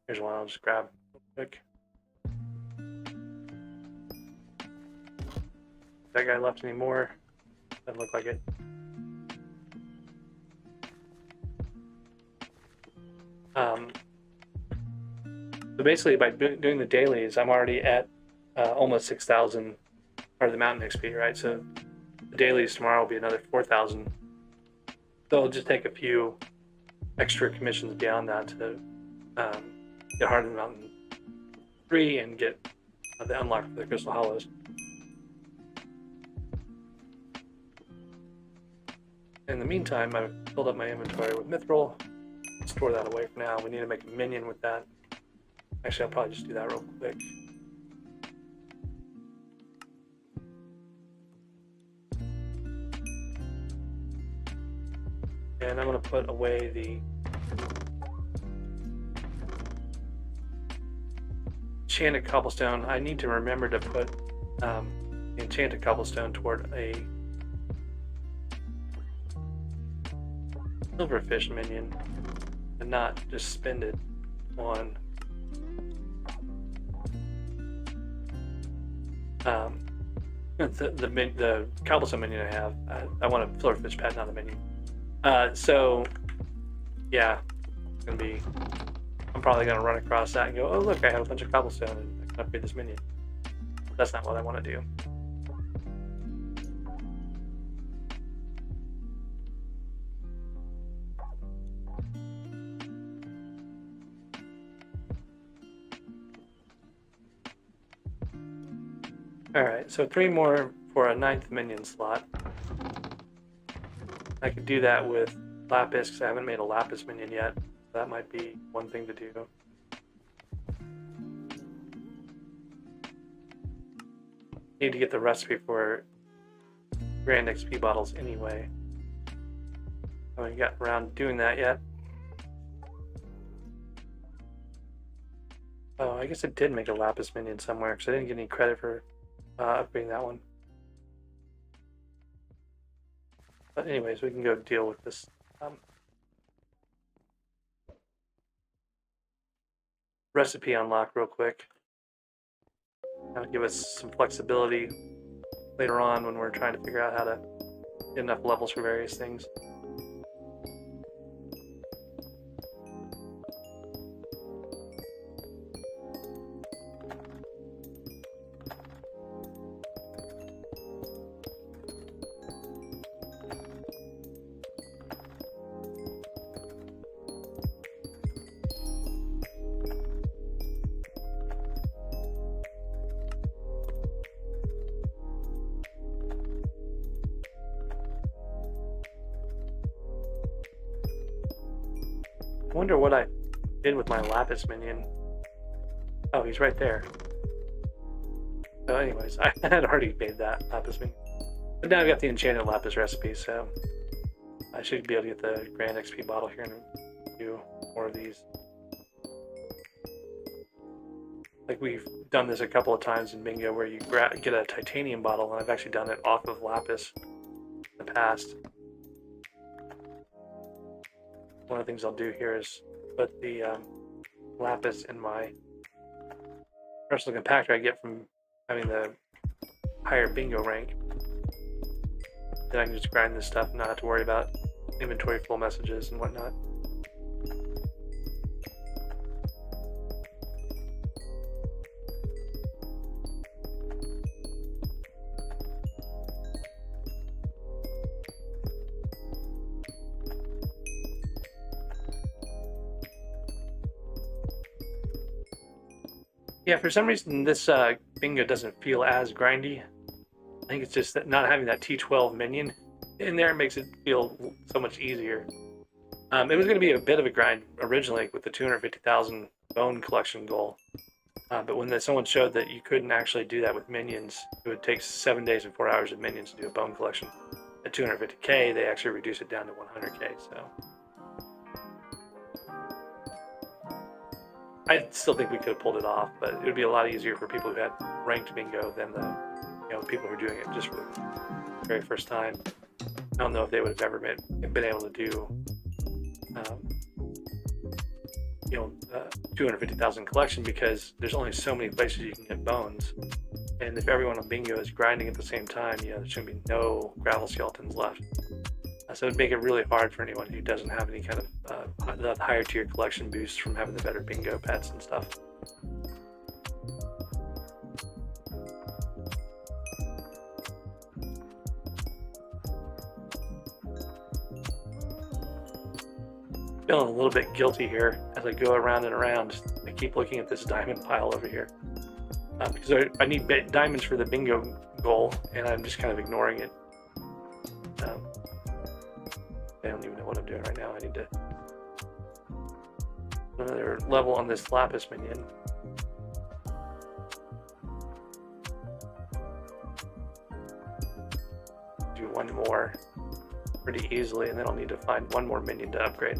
Here's one I'll just grab real quick. That guy left any more? Doesn't look like it. So basically, by doing the dailies, I'm already at almost 6,000 Heart of the Mountain XP, right? So the dailies tomorrow will be another 4,000. So it'll just take a few extra commissions beyond that to get Heart of the Mountain 3 and get the unlock for the Crystal Hollows. In the meantime, I've filled up my inventory with Mithril. Store that away for now. We need to make a minion with that. Actually, I'll probably just do that real quick. And I'm going to put away the enchanted cobblestone. I need to remember to put the enchanted cobblestone toward a silverfish minion and not just spend it on the cobblestone minion I have. I want a silverfish pet, not a minion. So yeah, it's gonna be, I'm probably gonna run across that and go, oh look, I have a bunch of cobblestone and I can upgrade this minion. That's not what I want to do. Alright, so 3 more for a 9th minion slot. I could do that with Lapis, because I haven't made a Lapis minion yet. That might be one thing to do. Need to get the recipe for Grand XP bottles anyway. I haven't gotten around to doing that yet. Oh, I guess I did make a Lapis minion somewhere, because I didn't get any credit for upgrading that one. But anyways, we can go deal with this. Recipe unlock real quick. That'll give us some flexibility later on when we're trying to figure out how to get enough levels for various things. I wonder what I did with my Lapis minion. Oh, he's right there. So anyways, I had already made that Lapis minion. But now I've got the enchanted Lapis recipe, so I should be able to get the Grand XP bottle here and do more of these. Like we've done this a couple of times in Bingo where you get a titanium bottle, and I've actually done it off of Lapis in the past. One of the things I'll do here is put the Lapis in my personal compactor I get from having the higher Bingo rank. Then I can just grind this stuff and not have to worry about inventory full messages and whatnot. Yeah, for some reason this Bingo doesn't feel as grindy. I think it's just that not having that T12 minion in there makes it feel so much easier. It was going to be a bit of a grind originally with the 250,000 bone collection goal. But when someone showed that you couldn't actually do that with minions, it would take 7 days and 4 hours of minions to do a bone collection. At 250k, they actually reduced it down to 100k, so... I still think we could have pulled it off, but it would be a lot easier for people who had ranked Bingo than the people who are doing it just for the very first time. I don't know if they would have ever been able to do 250,000 collection, because there's only so many places you can get bones, and if everyone on Bingo is grinding at the same time, there shouldn't be no gravel skeletons left. So it would make it really hard for anyone who doesn't have any kind of the higher tier collection boosts from having the better Bingo pets and stuff. Feeling a little bit guilty here as I go around and around. I keep looking at this diamond pile over here because I need diamonds for the Bingo goal, and I'm just kind of ignoring it. I don't even know what I'm doing right now. I need to another level on this Lapis minion. Do one more pretty easily, and then I'll need to find one more minion to upgrade.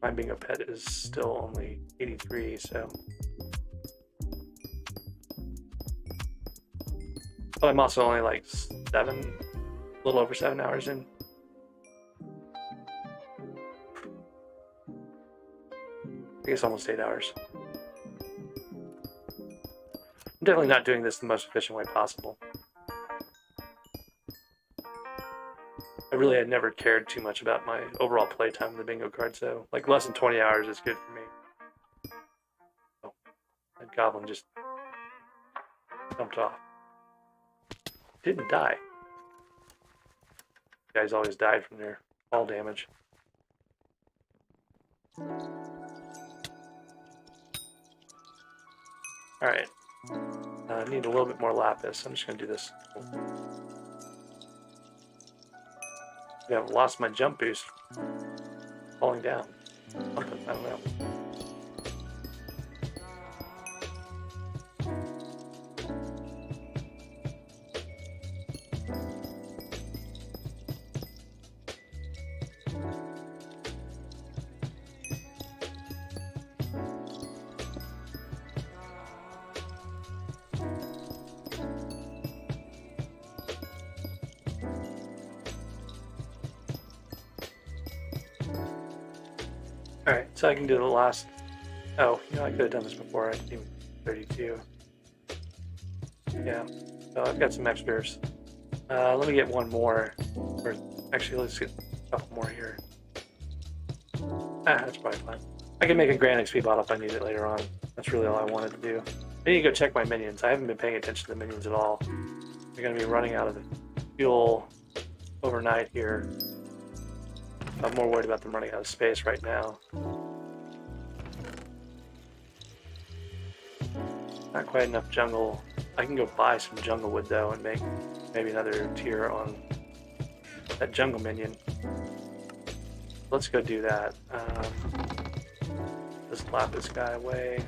My Bingo pet is still only 83, so... But I'm also only like a little over 7 hours in. I guess almost 8 hours. I'm definitely not doing this the most efficient way possible. I really had never cared too much about my overall playtime in the Bingo card, so like less than 20 hours is good for me. Oh, that goblin just jumped off. Didn't die. Guys always died from their fall damage. Alright. I need a little bit more lapis. I'm just going to do this. Yeah, I've lost my jump boost. Falling down. Something, I don't know. Alright, so I can do the last... Oh, you know, I could have done this before. I didn't even 32. Yeah, so I've got some extras. Let me get one more. Or actually, let's get a couple more here. That's probably fine. I can make a grand XP bottle if I need it later on. That's really all I wanted to do. I need to go check my minions. I haven't been paying attention to the minions at all. They're going to be running out of the fuel overnight here. I'm more worried about them running out of space right now. Not quite enough jungle. I can go buy some jungle wood though and make maybe another tier on that jungle minion. Let's go do that. Let's slap this guy away.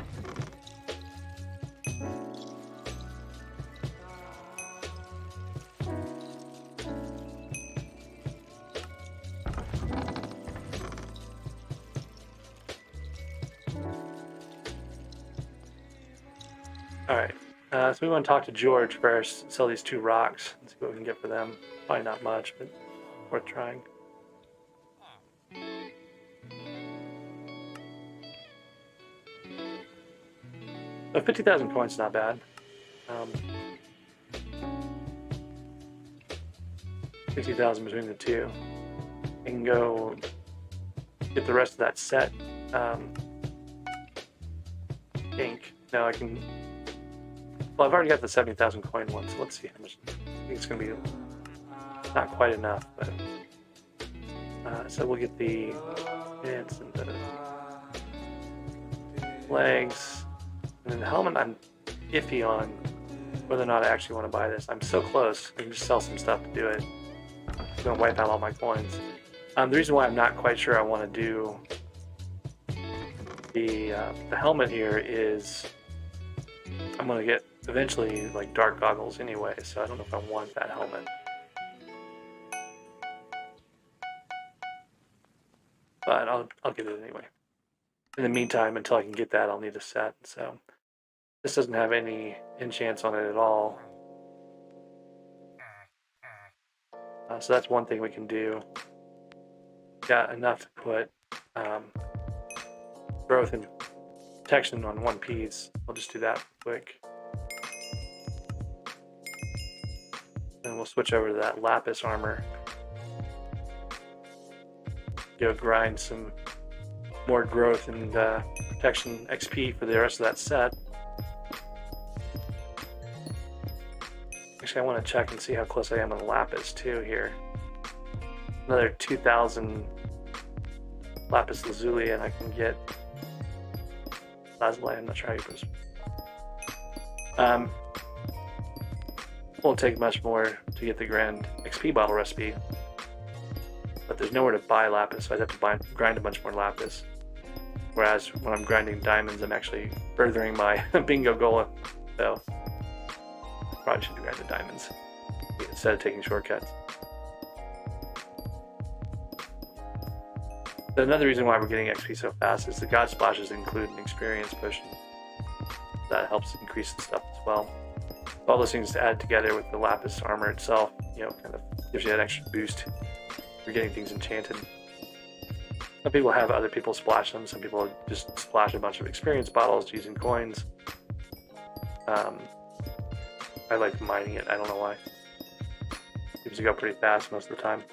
Alright, so we want to talk to George first, sell these 2 rocks, and see what we can get for them. Probably not much, but worth trying. So 50,000 coins is not bad. 60,000 between the 2. I can go get the rest of that set. Ink. No, I can... Well, I've already got the 70,000 coin one, so let's see how much. I think it's going to be not quite enough, but so we'll get the pants and the legs, and then the helmet. I'm iffy on whether or not I actually want to buy this. I'm so close. I can just sell some stuff to do it. I'm going to wipe out all my coins. The reason why I'm not quite sure I want to do the helmet here is I'm going to get eventually like dark goggles anyway, so I don't know if I want that helmet. But I'll get it anyway. In the meantime, until I can get that, I'll need a set. So this doesn't have any enchants on it at all. So that's one thing we can do. Got enough to put growth and protection on one piece. I'll just do that quick. Then we'll switch over to that lapis armor. Go grind some more growth and protection XP for the rest of that set. Actually, I want to check and see how close I am on the lapis too here. Another 2,000 lapis lazuli, and I can get lazuli. I'm not sure how you put this. Won't take much more to get the grand XP bottle recipe, but there's nowhere to buy lapis, so I'd have to grind a bunch more lapis. Whereas when I'm grinding diamonds, I'm actually furthering my bingo goal. So probably should grind the diamonds instead of taking shortcuts. But another reason why we're getting XP so fast is the God Splashes include an experience potion. That helps increase the stuff as well. All those things add together with the lapis armor itself, you know, kind of gives you that extra boost for getting things enchanted. Some people have other people splash them. Some people just splash a bunch of experience bottles using coins. I like mining it. I don't know why. Seems to go pretty fast most of the time.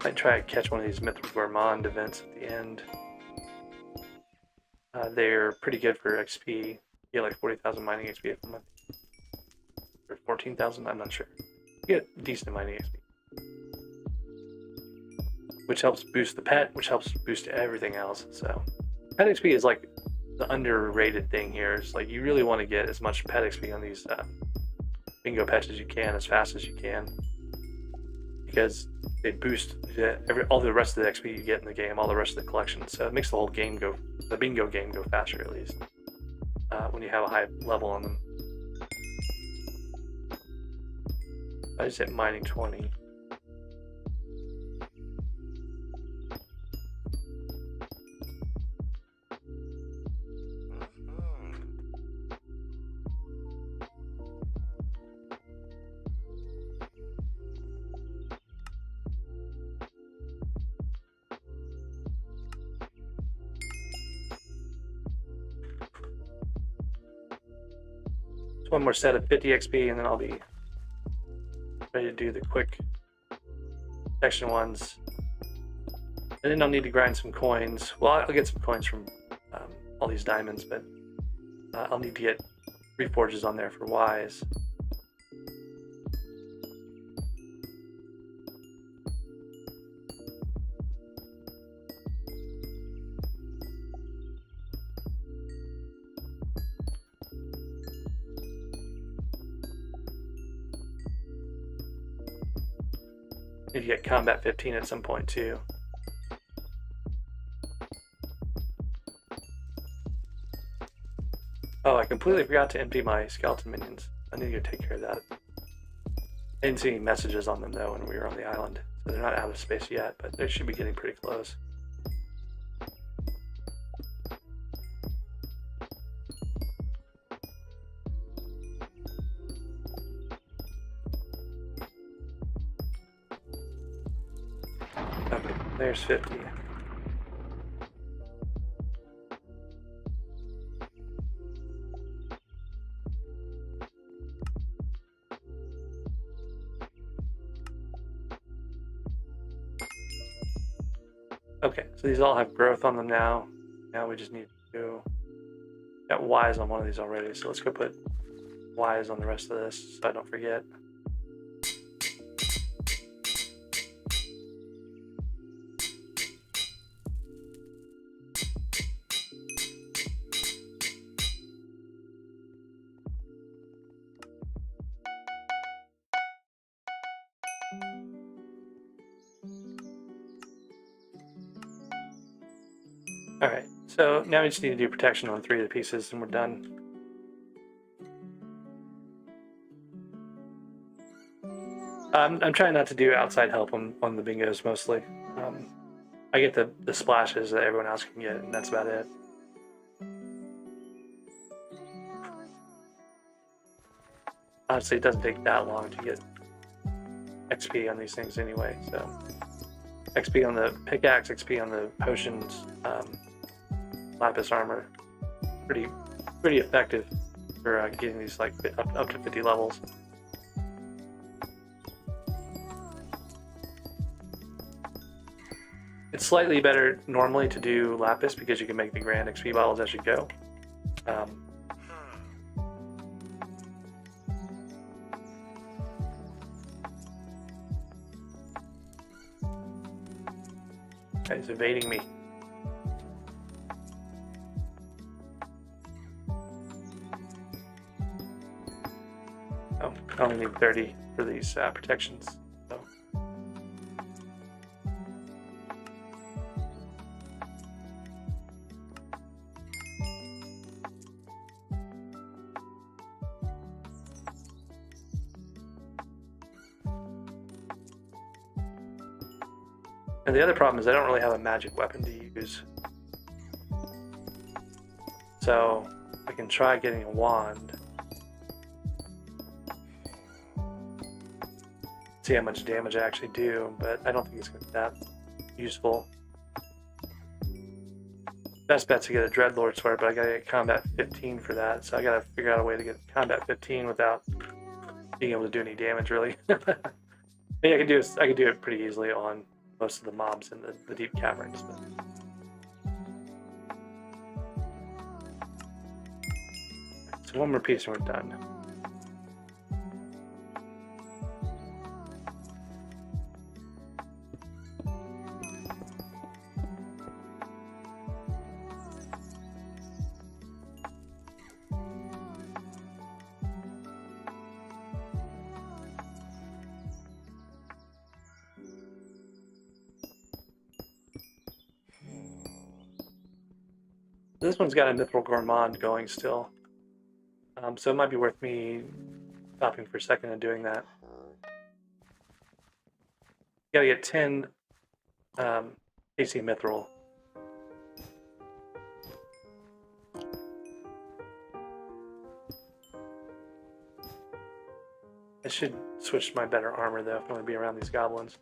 Might try to catch one of these Mythic Gourmand events at the end. They're pretty good for XP. You get like 40,000 mining XP a month. Or 14,000, I'm not sure. You get decent mining XP. Which helps boost the pet, which helps boost everything else. So pet XP is like the underrated thing here. It's like you really want to get as much pet XP on these bingo pets as you can, as fast as you can. Because they boost all the rest of the XP you get in the game, all the rest of the collection. So it makes the whole game go, the bingo game go faster at least, when you have a high level on them. I just hit mining 20. One more set of 50 XP and then I'll be ready to do the quick protection ones. And then I'll need to grind some coins. Well, I'll get some coins from all these diamonds, but I'll need to get reforges on there for Ys. Need to get combat 15 at some point too. Oh, I completely forgot to empty my skeleton minions. I need to go take care of that. I didn't see any messages on them though when we were on the island, so they're not out of space yet, but they should be getting pretty close. Okay, there's 50. Okay, so these all have growth on them now. Now we just need to got Ys on one of these already, so let's go put Ys on the rest of this so I don't forget. Alright, so now we just need to do protection on 3 of the pieces and we're done. I'm trying not to do outside help on the bingos mostly. I get the splashes that everyone else can get, and that's about it. Honestly, it doesn't take that long to get XP on these things anyway, so XP on the pickaxe, XP on the potions, lapis armor, pretty effective for getting these like up to 50 levels. It's slightly better normally to do lapis because you can make the grand XP bottles as you go. He's evading me. Oh, I only need 30 for these protections. So. And the other problem is I don't really have a magic weapon to use. So I can try getting a wand. See how much damage I actually do, but I don't think it's going to be that useful. Best bet's to get a Dreadlord sword, but I gotta get combat 15 for that, so I gotta figure out a way to get combat 15 without being able to do any damage really. Maybe I could do it pretty easily on most of the mobs in the deep caverns. But... So one more piece and we're done. This one's got a Mithril Gourmand going still. So it might be worth me stopping for a second and doing that. You gotta get 10 AC Mithril. I should switch to my better armor though if I want to be around these goblins.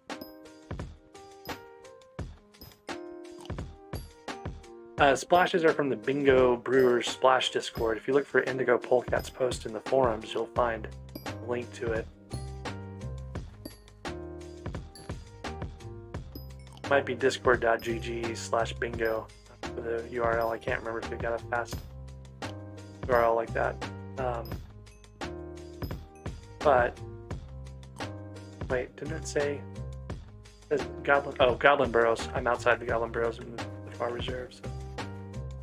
Splashes are from the Bingo Brewers Splash Discord. If you look for Indigo Polecat's post in the forums, you'll find a link to it. Might be discord.gg/bingo for the URL. I can't remember if we got a fast URL like that. But wait, didn't it say Goblin? Oh, Goblin Burrows. I'm outside the Goblin Burrows in the Far Reserve. So.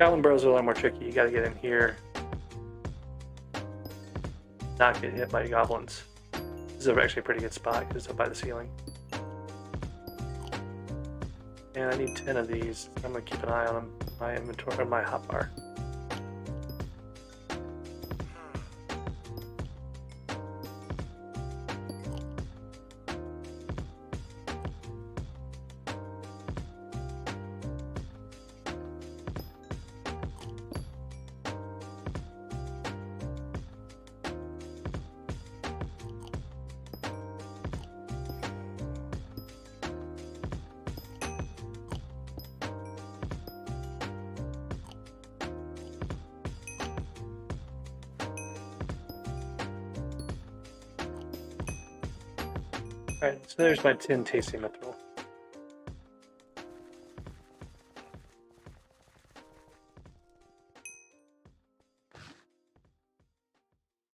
Goblin Burrows are a lot more tricky. You got to get in here, not get hit by goblins. This is actually a pretty good spot because it's up by the ceiling. And I need 10 of these. I'm gonna keep an eye on them. My inventory or my hotbar. Alright, so there's my 10 tasty mithril.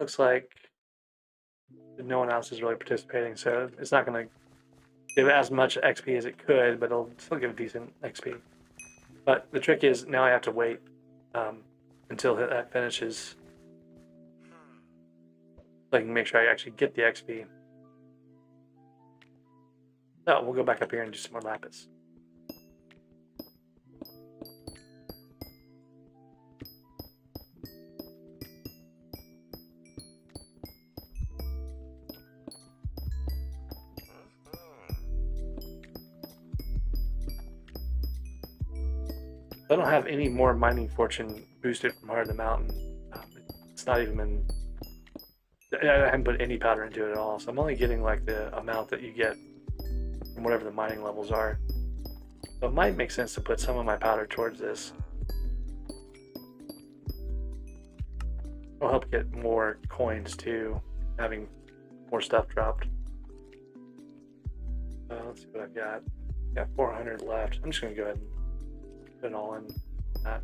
Looks like no one else is really participating, so it's not going to give as much XP as it could, but it'll still give decent XP. But the trick is, now I have to wait until that finishes, so I can make sure I actually get the XP. No, we'll go back up here and do some more lapis. I don't have any more mining fortune boosted from Heart of the Mountain. It's not even been... I haven't put any powder into it at all, so I'm only getting like the amount that you get from whatever the mining levels are. So it might make sense to put some of my powder towards this. It'll help get more coins too, having more stuff dropped. Let's see what I've got. Got 400 left. I'm just going to go ahead and put it all in that.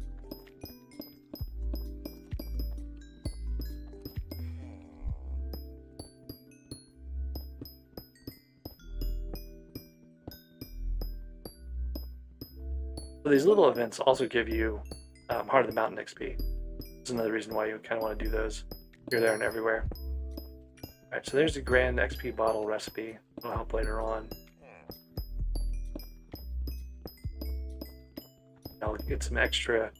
So these little events also give you Heart of the Mountain XP. That's another reason why you kind of want to do those here, there, and everywhere. Alright, so there's the grand XP bottle recipe. It'll help later on. I'll get some extra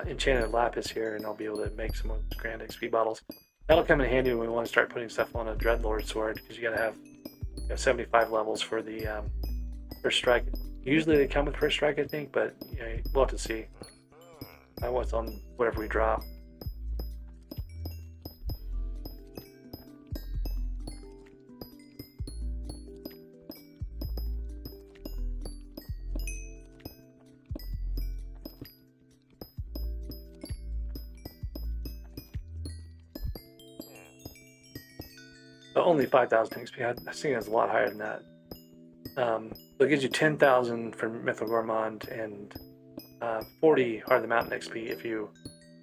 enchanted lapis here, and I'll be able to make some of those grand XP bottles. That'll come in handy when we want to start putting stuff on a Dreadlord sword, because you got to have 75 levels for the first strike. Usually they come with first strike, I think, but we'll have to see what's on whatever we drop. But only 5,000 XP. I think it's a lot higher than that. So it gives you 10,000 for Mythical Gourmand and 40 Heart of the Mountain XP if you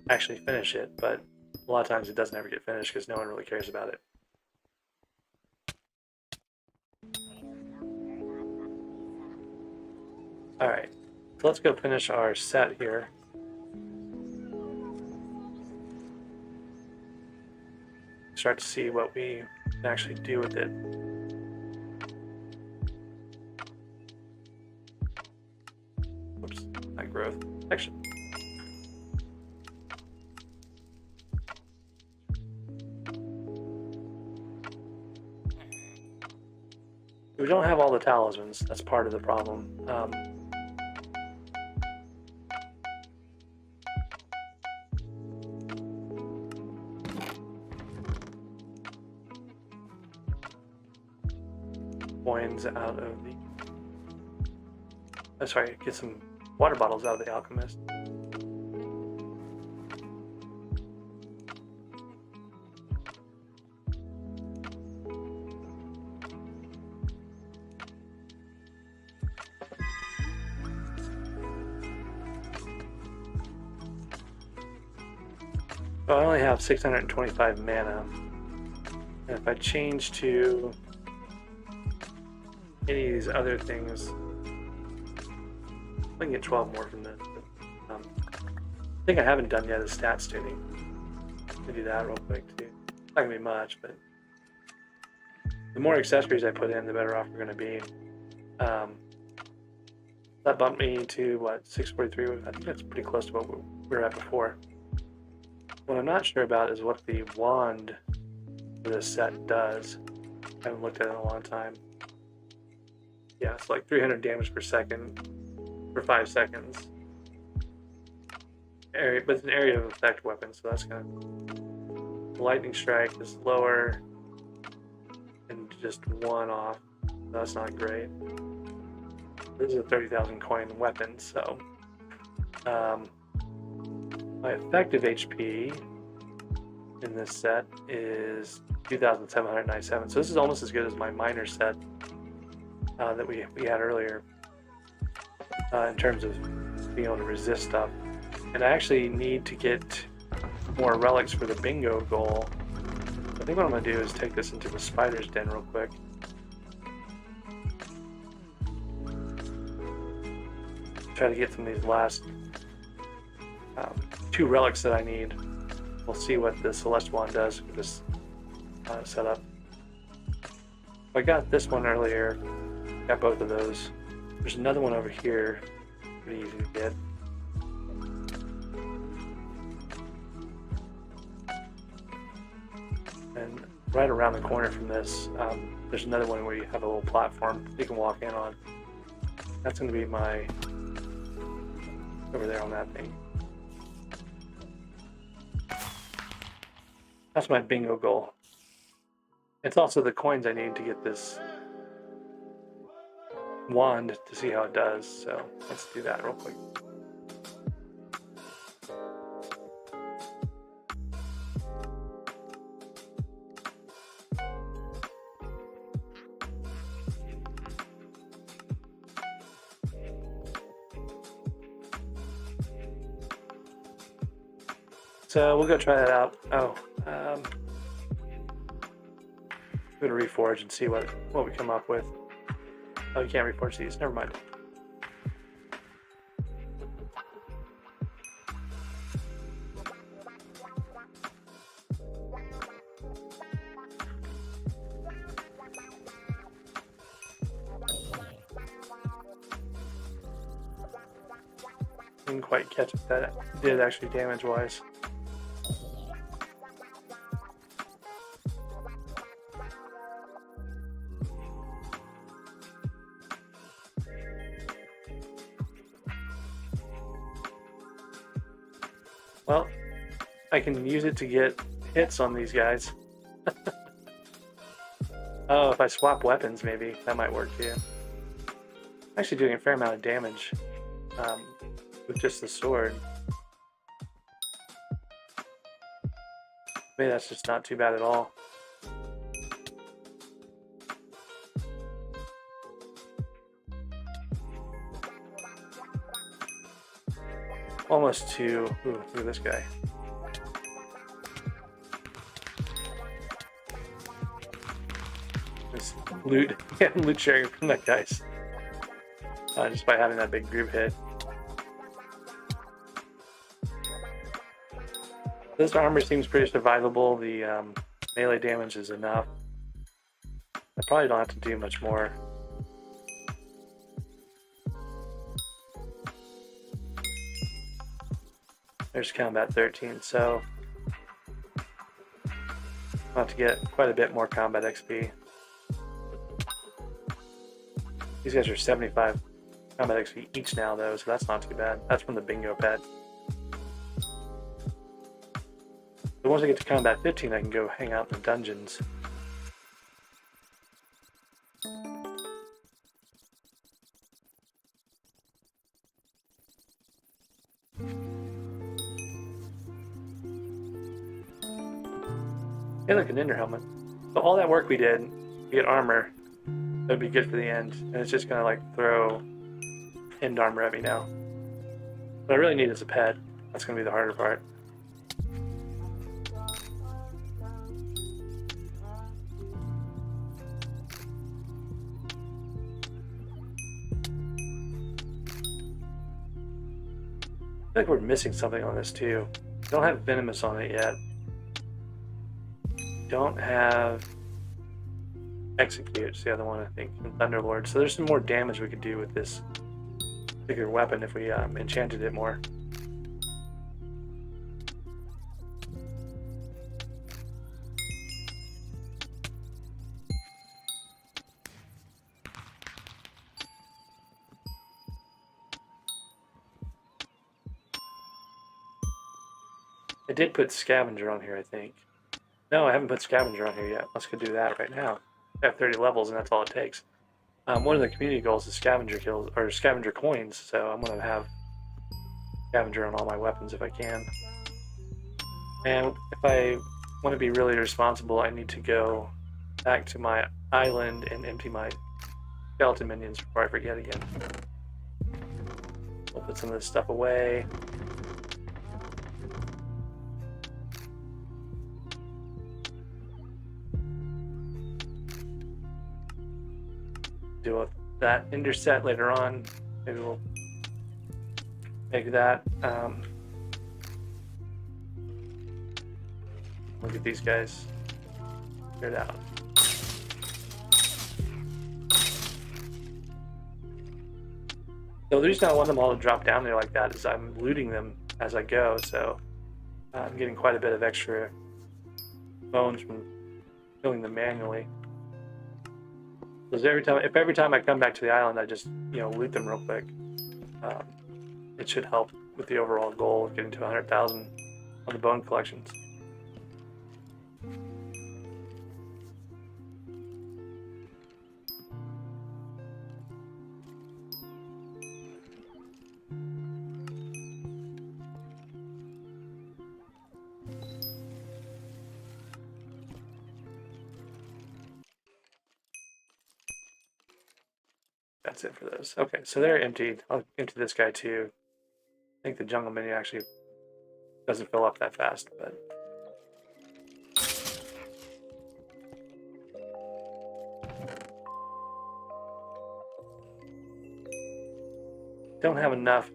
actually finish it, but a lot of times it doesn't ever get finished because no one really cares about it. Alright, so let's go finish our set here. Start to see what we can actually do with it. Oops, not growth. Action. We don't have all the talismans. That's part of the problem. Coins out of the... Oh, sorry, get some water bottles out of the alchemist. So I only have 625 mana. And if I change to any of these other things, I can get 12 more from this. But, I think I haven't done yet is stats tuning. I'll do that real quick too. Not gonna be much, but the more accessories I put in, the better off we're gonna be. That bumped me to what, 643? I think that's pretty close to what we were at before. What I'm not sure about is what the wand for this set does. I haven't looked at it in a long time. Yeah, it's like 300 damage per second for 5 seconds. Area, but it's an area of effect weapon, so that's kind of... Lightning strike is lower and just 1 off. That's not great. This is a 30,000 coin weapon, so my effective HP in this set is 2,797. So this is almost as good as my miner set that we had earlier in terms of being able to resist stuff. And I actually need to get more relics for the bingo goal. I think what I'm going to do is take this into the spider's den real quick. Try to get some of these last 2 relics that I need. We'll see what the Celeste Wand does with this setup. I got this one earlier, got both of those. There's another one over here, pretty easy to get. And right around the corner from this, there's another one where you have a little platform you can walk in on. That's going to be my... over there on that thing. That's my bingo goal. It's also the coins I need to get this wand to see how it does, so let's do that real quick. So we'll go try that out. Oh, I'm gonna reforge and see what we come up with. Oh, you can't reforge these. Never mind. Didn't quite catch what that did actually damage-wise. Well, I can use it to get hits on these guys. Oh, if I swap weapons, maybe that might work too. Actually doing a fair amount of damage with just the sword. Maybe that's just not too bad at all. almost to... Ooh, look at this guy. Just loot, loot sharing from that guy's. Just by having that big group hit. This armor seems pretty survivable. The melee damage is enough. I probably don't have to do much more. There's combat 13, so I'll have to get quite a bit more combat XP. These guys are 75 combat XP each now, though, so that's not too bad. That's from the bingo pet. But once I get to combat 15, I can go hang out in the dungeons. Hey, look, an ender helmet. So all that work we did to get armor, that would be good for the end. And it's just gonna like throw end armor at me now. What I really need is a pet. That's gonna be the harder part. I feel like we're missing something on this too. Don't have venomous on it yet. Don't have execute. It's the other one, I think, from Thunderlord. So there's some more damage we could do with this particular weapon if we enchanted it more. I did put Scavenger on here, I think. No, I haven't put Scavenger on here yet. Let's go do that right now. I have 30 levels, and that's all it takes. One of the community goals is Scavenger kills or Scavenger coins, so I'm gonna have Scavenger on all my weapons if I can. And if I want to be really responsible, I need to go back to my island and empty my skeleton minions before I forget again. We'll put some of this stuff away. Do that ender set later on. Maybe we'll make that. Look at these guys. Figure it out. So the reason I want them all to drop down there like that is I'm looting them as I go, so I'm getting quite a bit of extra bones from killing them manually. Because every time I come back to the island, I just loot them real quick. It should help with the overall goal of getting to 100,000 on the bone collections. That's it for those. Okay, so they're emptied. I'll empty this guy too. I think the jungle menu actually doesn't fill up that fast, but don't have enough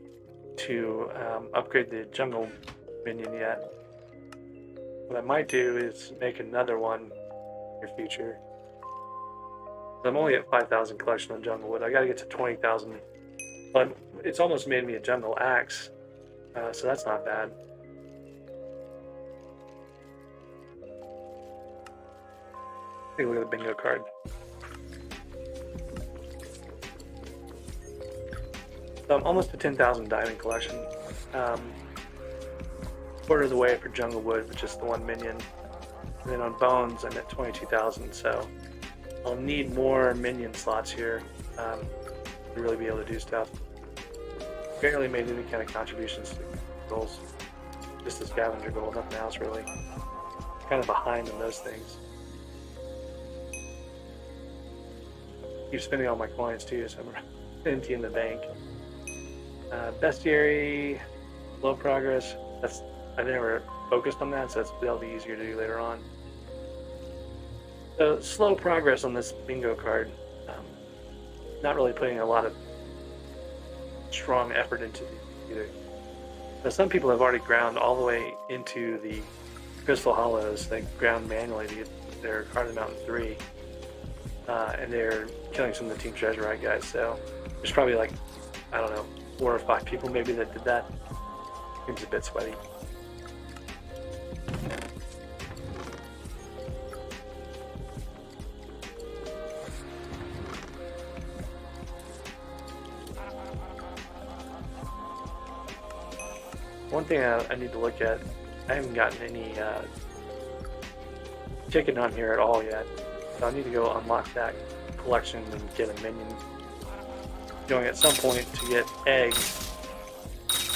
to upgrade the jungle minion yet. What I might do is make another one in the future. I'm only at 5,000 collection on jungle wood. I gotta get to 20,000. But it's almost made me a jungle axe, so that's not bad. Take a look at the bingo card. So I'm almost to 10,000 diamond collection. Quarter of the way for jungle wood with just the one minion. And then on bones, I'm at 22,000, so I'll need more minion slots here to really be able to do stuff. Barely made any kind of contributions to goals. Just the scavenger goal, nothing else really. Kind of behind in those things. Keep spending all my coins too, so I'm empty in the bank. Bestiary, slow progress. I never focused on that, so that'll be easier to do later on. So slow progress on this bingo card. Not really putting a lot of strong effort into these either. Now, some people have already ground all the way into the Crystal Hollows. They ground manually to get their Heart of the Mountain 3. And they're killing some of the Team Treasure guys. So there's probably like, I don't know, 4 or 5 people maybe that did that. Seems a bit sweaty. One thing I need to look at, I haven't gotten any chicken on here at all yet. So I need to go unlock that collection and get a minion going at some point to get eggs,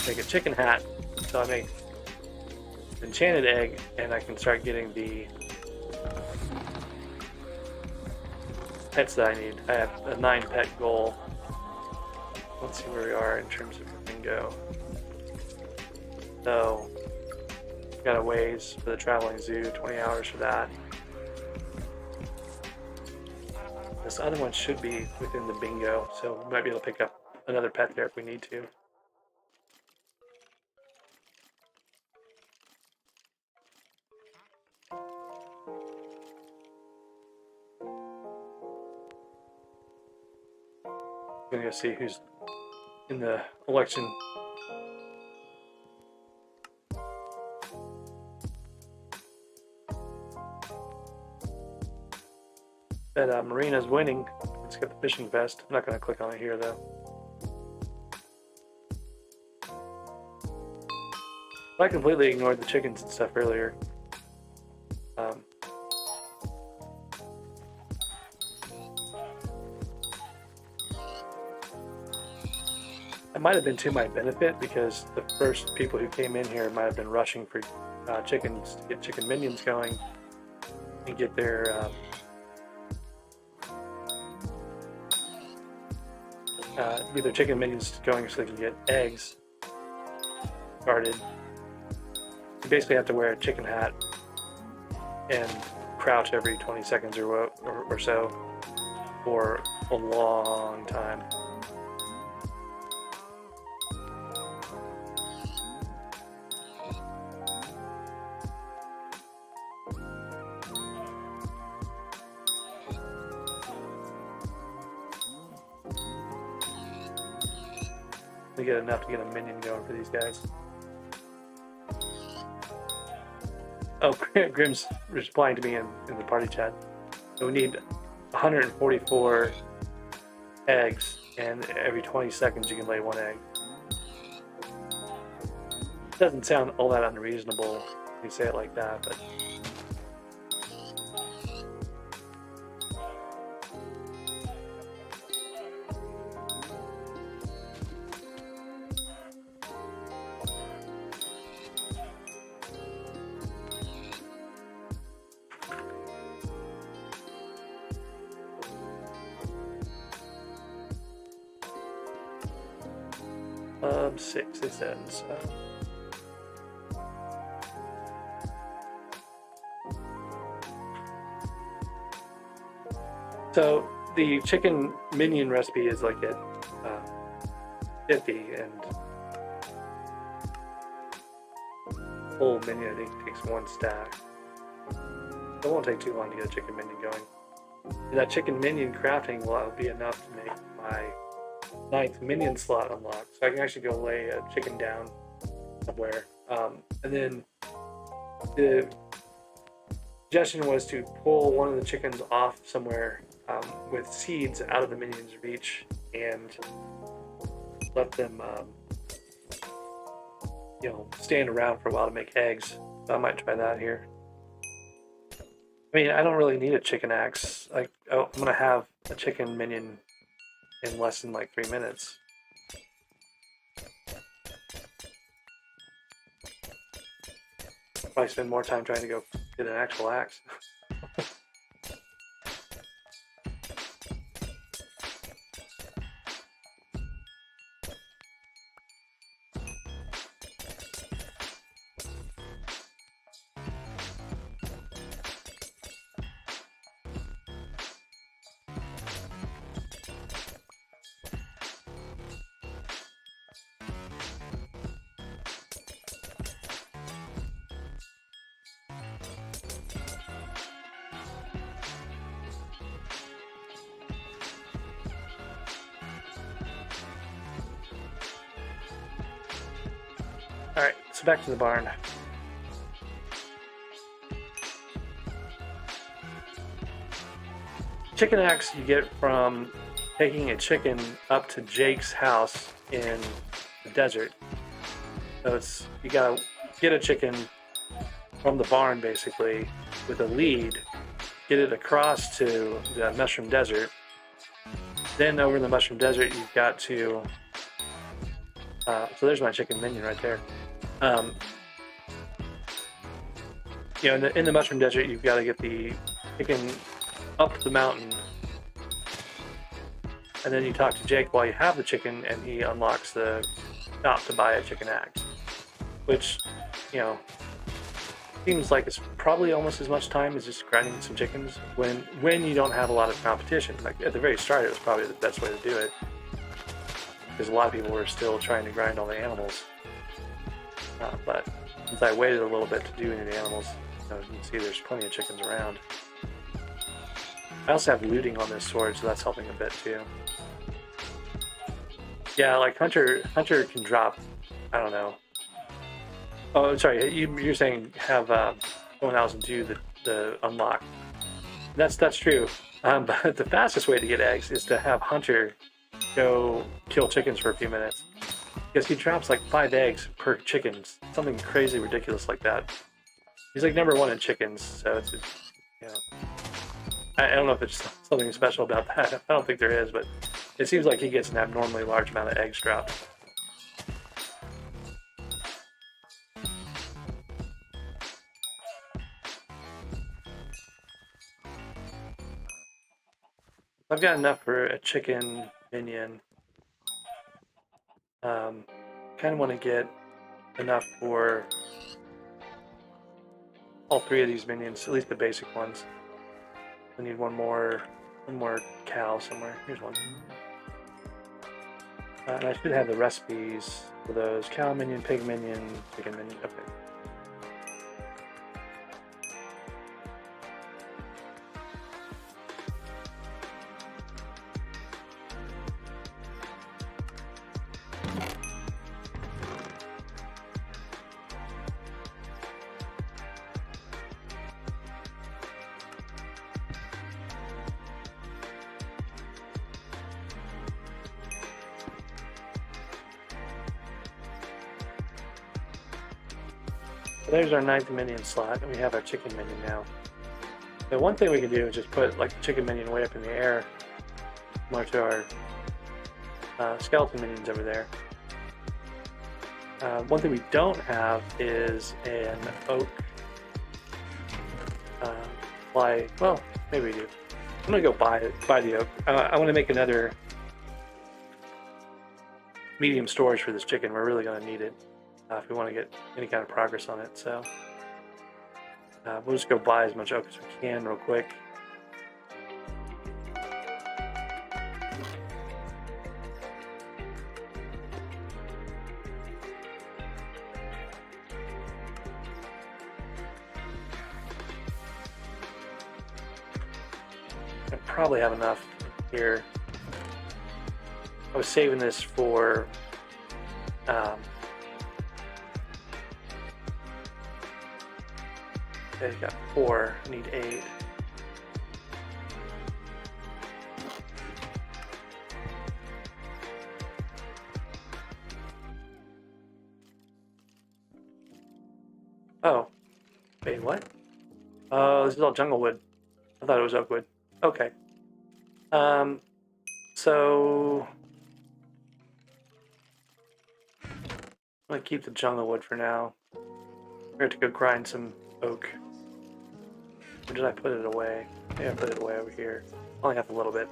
make a chicken hat, so I make an enchanted egg, and I can start getting the pets that I need. I have a 9 pet goal. Let's see where we are in terms of bingo. So, got a ways for the traveling zoo, 20 hours for that. This other one should be within the bingo, so we might be able to pick up another pet there if we need to. I'm gonna go see who's in the election. That Marina's winning. Let's get the fishing vest. I'm not going to click on it here though. I completely ignored the chickens and stuff earlier. It might have been to my benefit because the first people who came in here might have been rushing for chickens to get chicken minions going and get their either chicken minions going so they can get eggs started. You basically have to wear a chicken hat and crouch every 20 seconds or so for a long time. To get enough to get a minion going for these guys. Oh, Grim's replying to me in the party chat. So we need 144 eggs, and every 20 seconds you can lay 1 egg. Doesn't sound all that unreasonable if you say it like that, but Club 6 it says. So the chicken minion recipe is like at 50, and full minion I think takes 1 stack. It won't take too long to get a chicken minion going. And that chicken minion crafting will be enough to make my 9th minion slot unlocked. So I can actually go lay a chicken down somewhere. And then the suggestion was to pull one of the chickens off somewhere with seeds out of the minion's reach and let them stand around for a while to make eggs. So I might try that here. I mean, I don't really need a chicken axe. Like, I'm gonna have a chicken minion in less than like 3 minutes. Probably spend more time trying to go get an actual axe. back to the barn. Chicken axe you get from taking a chicken up to Jake's house in the desert. So it's, you gotta get a chicken from the barn basically with a lead, get it across to the mushroom desert. Then over in the mushroom desert you've got to, so there's my chicken minion right there. You know, in the mushroom desert you've got to get the chicken up the mountain, and then you talk to Jake while you have the chicken, and he unlocks the shop to buy a chicken axe, which, you know, seems like it's probably almost as much time as just grinding some chickens when you don't have a lot of competition. Like at the very start, it was probably the best way to do it, because a lot of people were still trying to grind all the animals. But since I waited a little bit to do any of the animals, you can see there's plenty of chickens around. I also have looting on this sword, so that's helping a bit too. Yeah, like Hunter can drop, I don't know. Oh, sorry, you're saying have someone else do the unlock. That's true. But the fastest way to get eggs is to have Hunter go kill chickens for a few minutes, because he drops like 5 eggs per chicken, something crazy ridiculous like that. He's like #1 in chickens, so it's, you know, I don't know if it's something special about that. I don't think there is, but it seems like he gets an abnormally large amount of eggs dropped. I've got enough for a chicken minion. Kind of want to get enough for all 3 of these minions, at least the basic ones. I need one more cow somewhere. Here's one. And I should have the recipes for those: cow minion, pig minion, chicken minion. Okay. So there's our 9th minion slot, and we have our chicken minion now. The one thing we can do is just put like the chicken minion way up in the air, similar to our skeleton minions over there. One thing we don't have is an oak fly. Well, maybe we do. I'm gonna go buy the oak. I want to make another medium storage for this chicken. We're really gonna need it if we want to get any kind of progress on it. So we'll just go buy as much oak as we can real quick. I probably have enough here. I was saving this for okay, got 4, I need 8. Oh, wait, what? Oh, this is all jungle wood. I thought it was oak wood. Okay. So I'm gonna keep the jungle wood for now. We're going to go grind some oak. Where did I put it away? Maybe I put it away over here. I only have a little bit.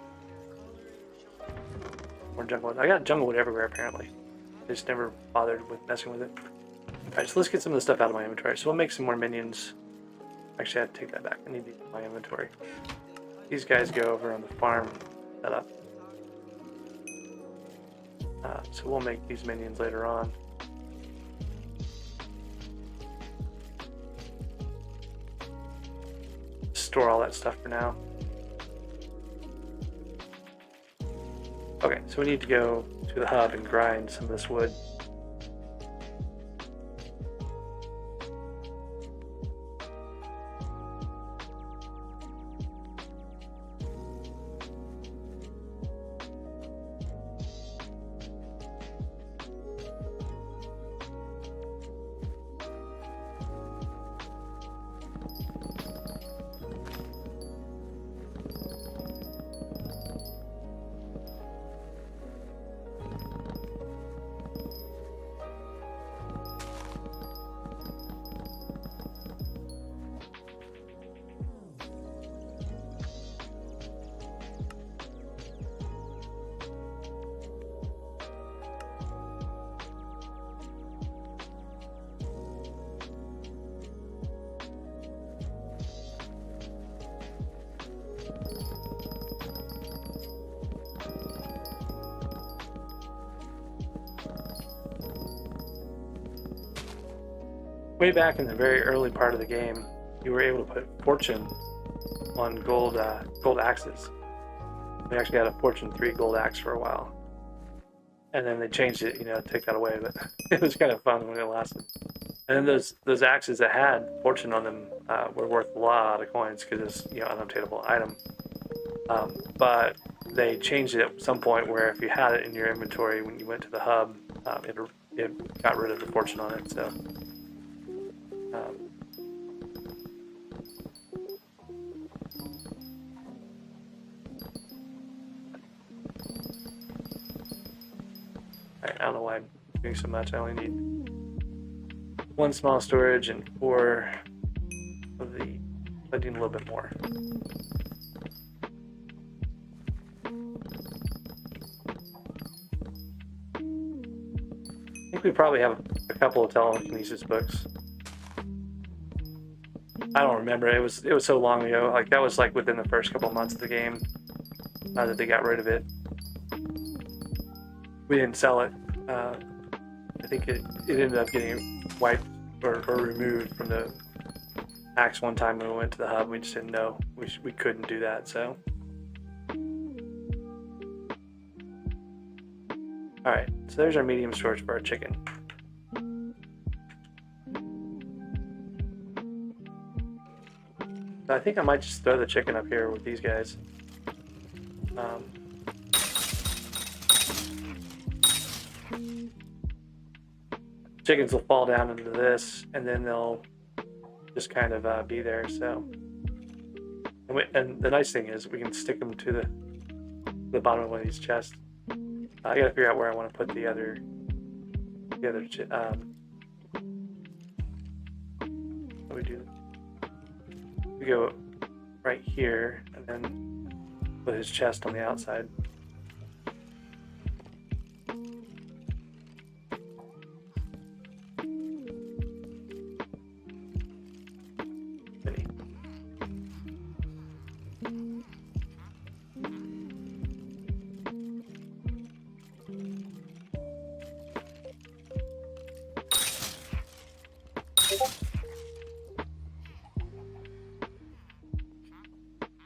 More jungle wood. I got jungle wood everywhere apparently. I just never bothered with messing with it. Alright, so let's get some of the stuff out of my inventory. So we'll make some more minions. Actually, I have to take that back. I need these in my inventory. These guys go over on the farm setup. So we'll make these minions later on. Store all that stuff for now. Okay, so we need to go to the hub and grind some of this wood. way back in the very early part of the game, you were able to put fortune on gold axes. We actually had a fortune 3 gold axe for a while, and then they changed it, to take that away. But it was kind of fun when it lasted. And then those axes that had fortune on them were worth a lot of coins because it's an unobtainable item. But they changed it at some point where if you had it in your inventory when you went to the hub, it got rid of the fortune on it. So. I don't know why I'm doing so much. I only need 1 small storage and 4 of the. I need a little bit more. I think we probably have a couple of telekinesis books. I don't remember. It was so long ago. Like that was like within the first couple of months of the game that they got rid of it. We didn't sell it. I think it ended up getting wiped or removed from the axe one time when we went to the hub. We just didn't know we couldn't do that. So, all right. So there's our medium storage for our chicken. I think I might just throw the chicken up here with these guys. Chickens will fall down into this, and then they'll just kind of be there. So, and the nice thing is we can stick them to the bottom of one of these chests. I gotta figure out where I want to put the other. What do we do? We go right here, and then put his chest on the outside.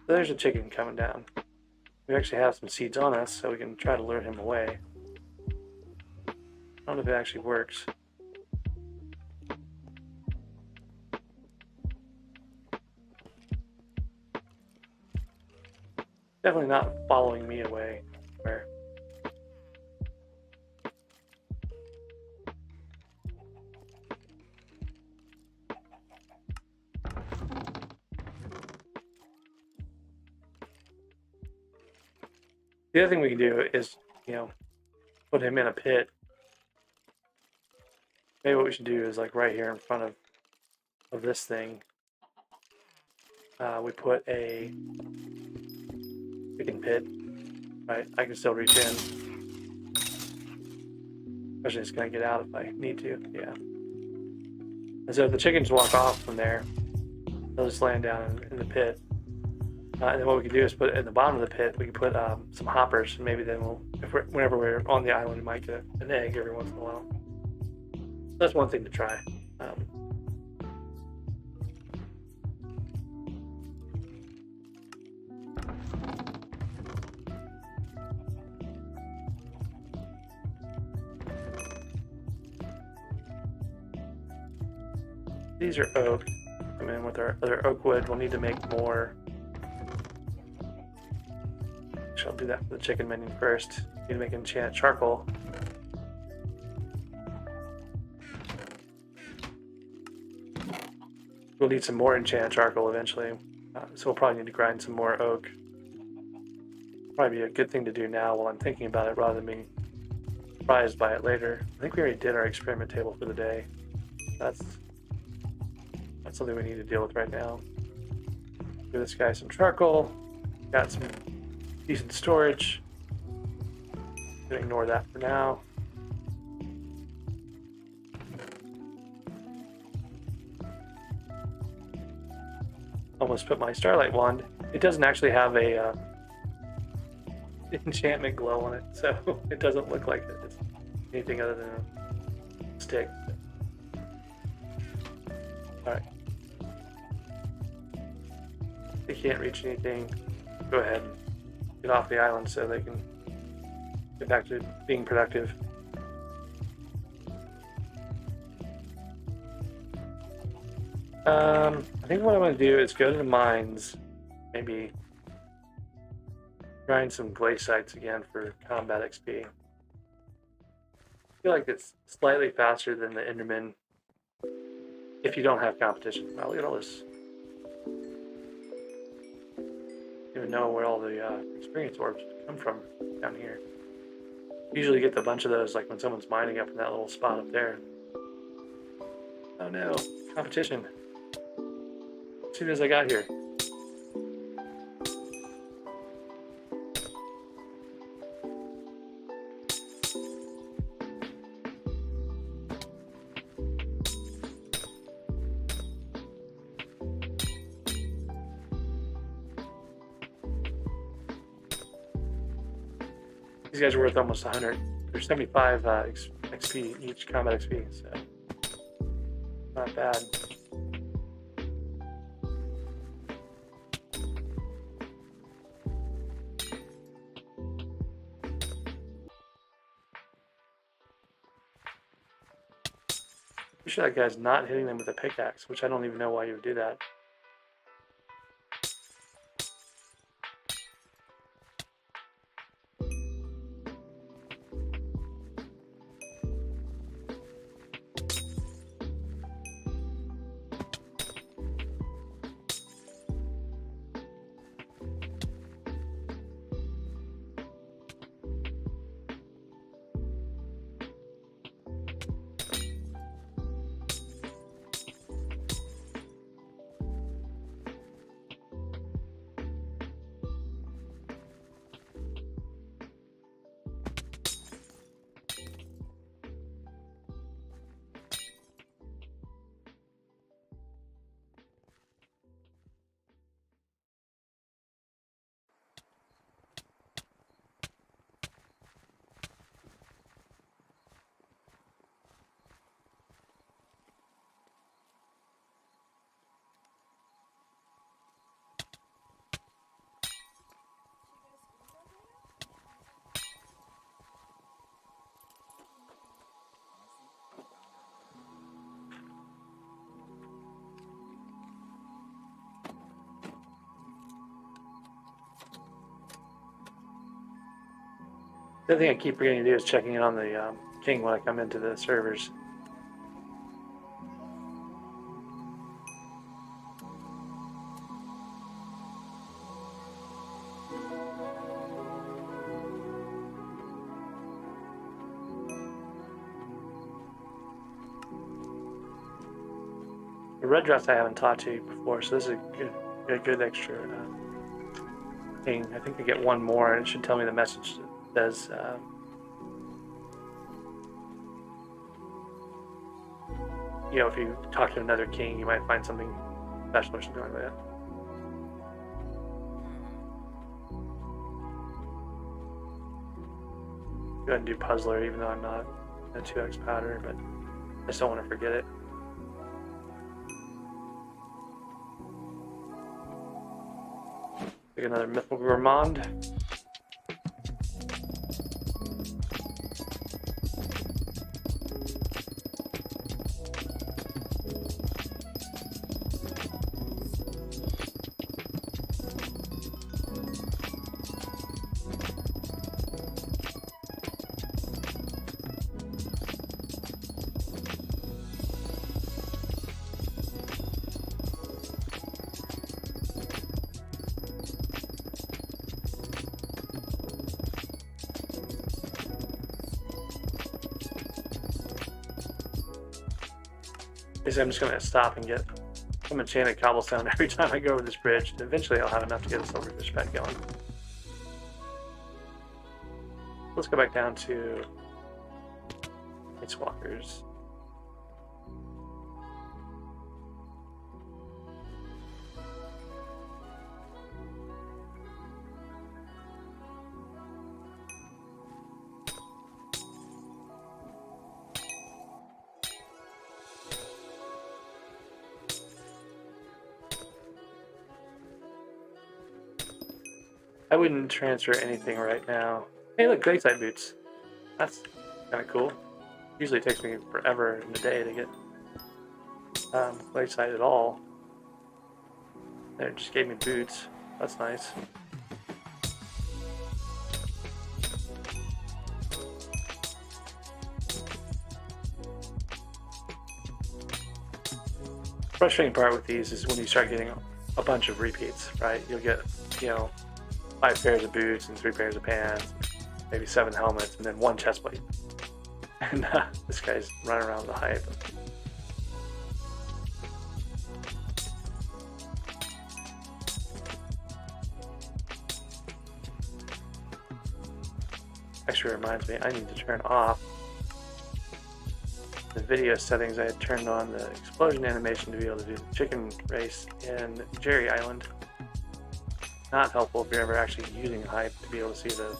So there's a chicken coming down. We actually have some seeds on us, so we can try to lure him away. I don't know if it actually works. Definitely not following me away. Where? The other thing we can do is, put him in a pit. Maybe what we should do is like right here in front of this thing. We put a chicken pit. Right, I can still reach in. Especially it's gonna get out if I need to. Yeah. And so if the chickens walk off from there, they'll just land down in the pit. And then what we can do is put in the bottom of the pit, we can put some hoppers, and maybe then whenever we're on the island, we might get an egg every once in a while. That's one thing to try. These are oak. I mean, with our other oak wood, we'll need to make more. I'll do that for the chicken menu first. Need to make enchanted charcoal. We'll need some more enchanted charcoal eventually, so we'll probably need to grind some more oak. Probably be a good thing to do now while I'm thinking about it, rather than being surprised by it later. I think we already did our experiment table for the day. That's something we need to deal with right now. Give this guy some charcoal. Got some decent storage. Gonna ignore that for now. Almost put my starlight wand. It doesn't actually have a enchantment glow on it, so it doesn't look like it's anything other than a stick. Alright. They can't reach anything. Go ahead and get off the island so they can get back to being productive. I think what I want to do is go to the mines, maybe grind some glacites again for combat XP. I feel like it's slightly faster than the Enderman if you don't have competition. Wow, look at all this. I don't even know where all the experience orbs come from down here. Usually get a bunch of those like when someone's mining up in that little spot up there. Oh no, competition. As soon as I got here. These guys are worth almost 100. There's 75 XP each, combat XP, so not bad. Pretty sure that guy's not hitting them with a pickaxe, which I don't even know why you would do that. The other thing I keep forgetting to do is checking in on the king when I come into the servers. The red dress I haven't taught to you before, so this is a good extra thing. I think I get one more, and it should tell me the message that says you know, if you talk to another king, you might find something special or something like that. Go ahead and do puzzler, even though I'm not a 2x powder, but I just don't want to forget it. Take another mythical gourmand. I'm just going to stop and get some enchanted cobblestone every time I go over this bridge. Eventually I'll have enough to get a silverfish pet going. Let's go back down to Ice Walkers. I wouldn't transfer anything right now. Hey, look, glaciite boots. That's kind of cool. Usually it takes me forever in a day to get glaciite at all. There, it just gave me boots. That's nice. Frustrating part with these is when you start getting a bunch of repeats, right? You'll get, 5 pairs of boots and 3 pairs of pants, maybe 7 helmets, and then 1 chest plate. And this guy's running around the hype. Actually reminds me, I need to turn off the video settings. I had turned on the explosion animation to be able to do the chicken race in Jerry Island. Not helpful if you're ever actually using hype to be able to see the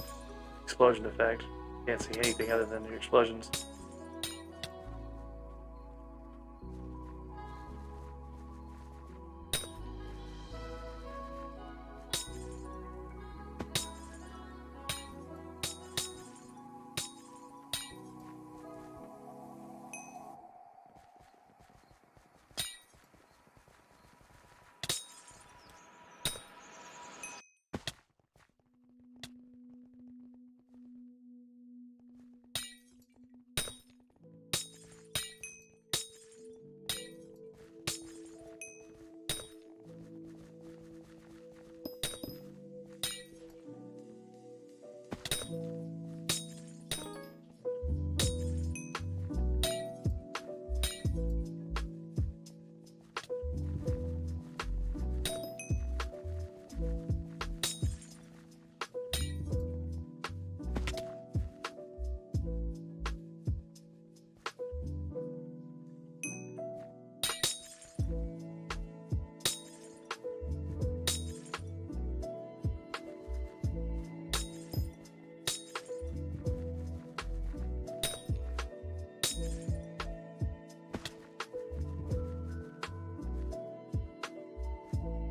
explosion effect. Can't see anything other than the explosions.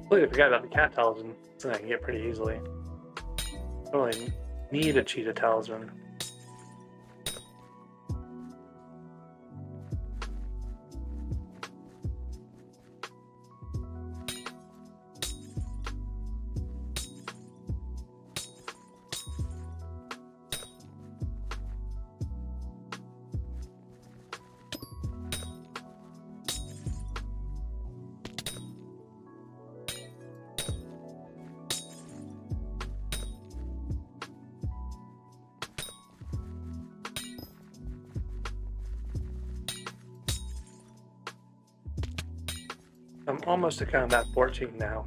Completely forgot about the cat talisman. Something I can get pretty easily. Don't really need a cheetah talisman. I'm almost to combat 14 now.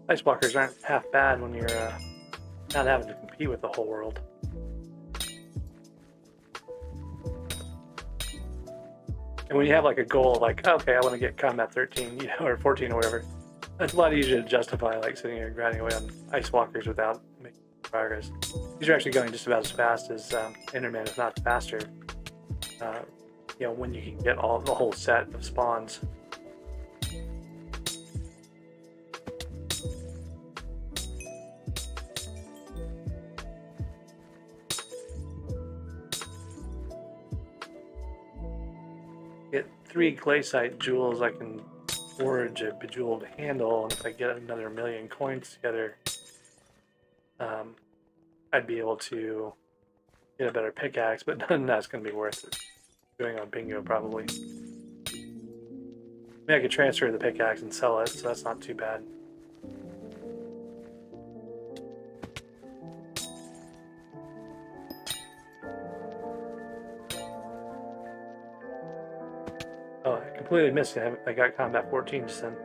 Ice walkers aren't half bad when you're not having to compete with the whole world. And when you have like a goal, like, okay, I want to get combat 13, or 14 or whatever, it's a lot easier to justify like sitting here grinding away on ice walkers without making progress. These are actually going just about as fast as Enderman, if not faster. When you can get the whole set of spawns. Get 3 glaciite jewels, I can forge a bejeweled handle, and if I get another 1,000,000 coins together, I'd be able to get a better pickaxe, but none of that's going to be worth it. Doing on bingo, probably. Maybe I could transfer the pickaxe and sell it, so that's not too bad. Oh, I completely missed it. I got combat 14 just then.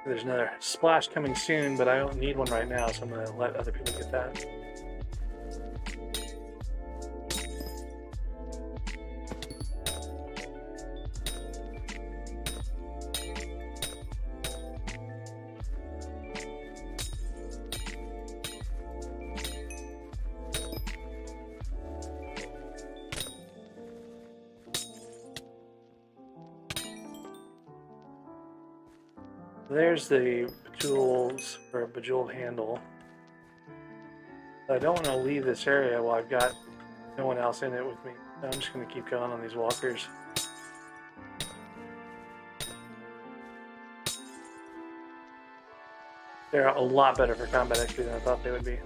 There's another splash coming soon, but I don't need one right now, so I'm going to let other people get that. There's the bejewels for a bejeweled handle. I don't want to leave this area while I've got no one else in it with me. So I'm just going to keep going on these walkers. They're a lot better for combat XP than I thought they would be. I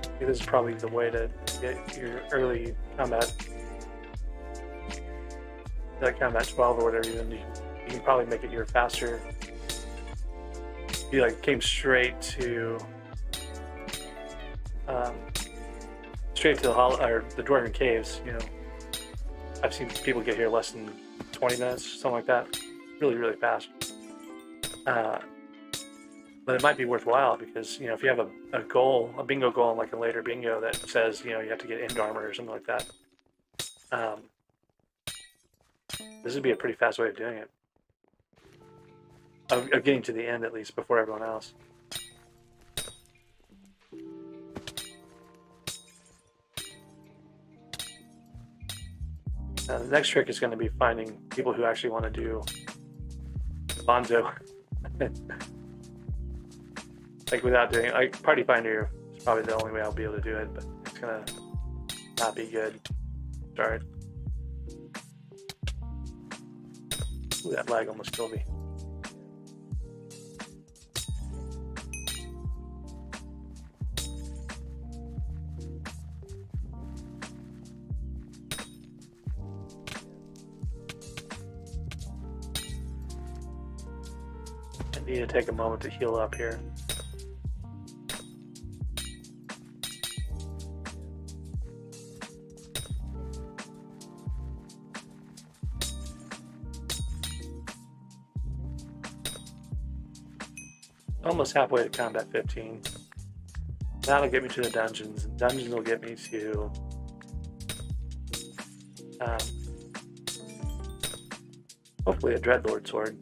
think this is probably the way to get your early combat. That combat 12 or whatever, even you can probably make it here faster. If you like came straight to the hollow or the dwarven caves, you know, I've seen people get here less than 20 minutes, something like that. Really, really fast. But it might be worthwhile because, you know, if you have a goal, a bingo goal, like a later bingo that says, you know, you have to get end armor or something like that. This would be a pretty fast way of doing it. Of getting to the end at least before everyone else. The next trick is going to be finding people who actually want to do Bonzo. Like without doing, like Party Finder is probably the only way I'll be able to do it, but it's going to not be good. Start. Ooh, that lag almost killed me. I need to take a moment to heal up here. Almost halfway to combat 15. That'll get me to the dungeons. And dungeons will get me to hopefully a Dreadlord sword.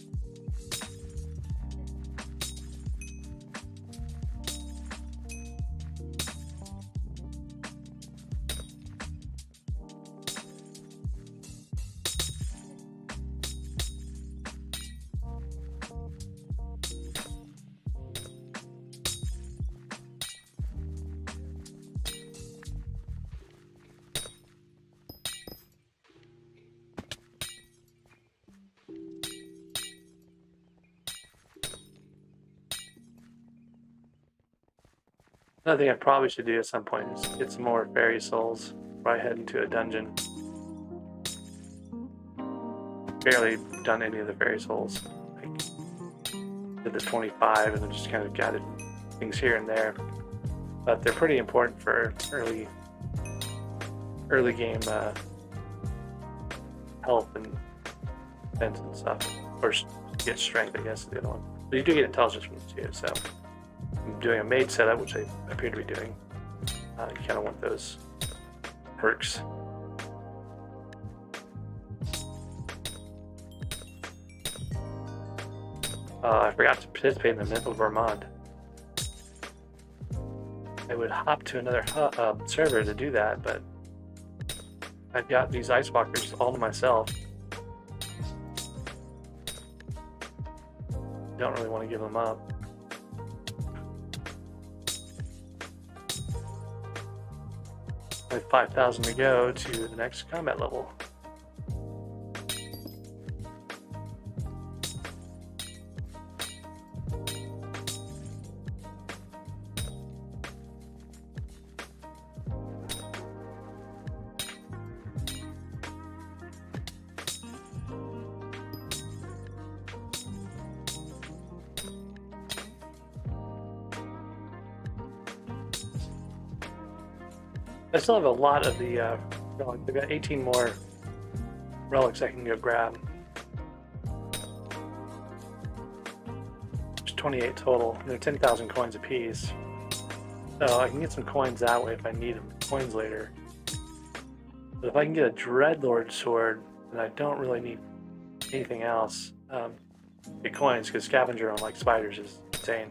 Another thing I probably should do at some point is get some more fairy souls before I head into a dungeon. Barely done any of the fairy souls. Like, did the 25 and then just kind of gathered things here and there. But they're pretty important for early game health and defense and stuff. Or get strength, I guess, is the other one. But you do get intelligence from them too, so. I'm doing a maid setup, which I appear to be doing. You kind of want those perks. I forgot to participate in the Mint of Vermont. I would hop to another server to do that, but I've got these Ice Walkers all to myself. Don't really want to give them up. I have 5,000 to go to the next combat level. I still have a lot of the relics. I've got 18 more relics I can go grab. 28 total. They're 10,000 coins apiece. So I can get some coins that way if I need them. Coins later. But if I can get a Dreadlord sword, then I don't really need anything else. Get coins, because scavenger on like spiders is insane.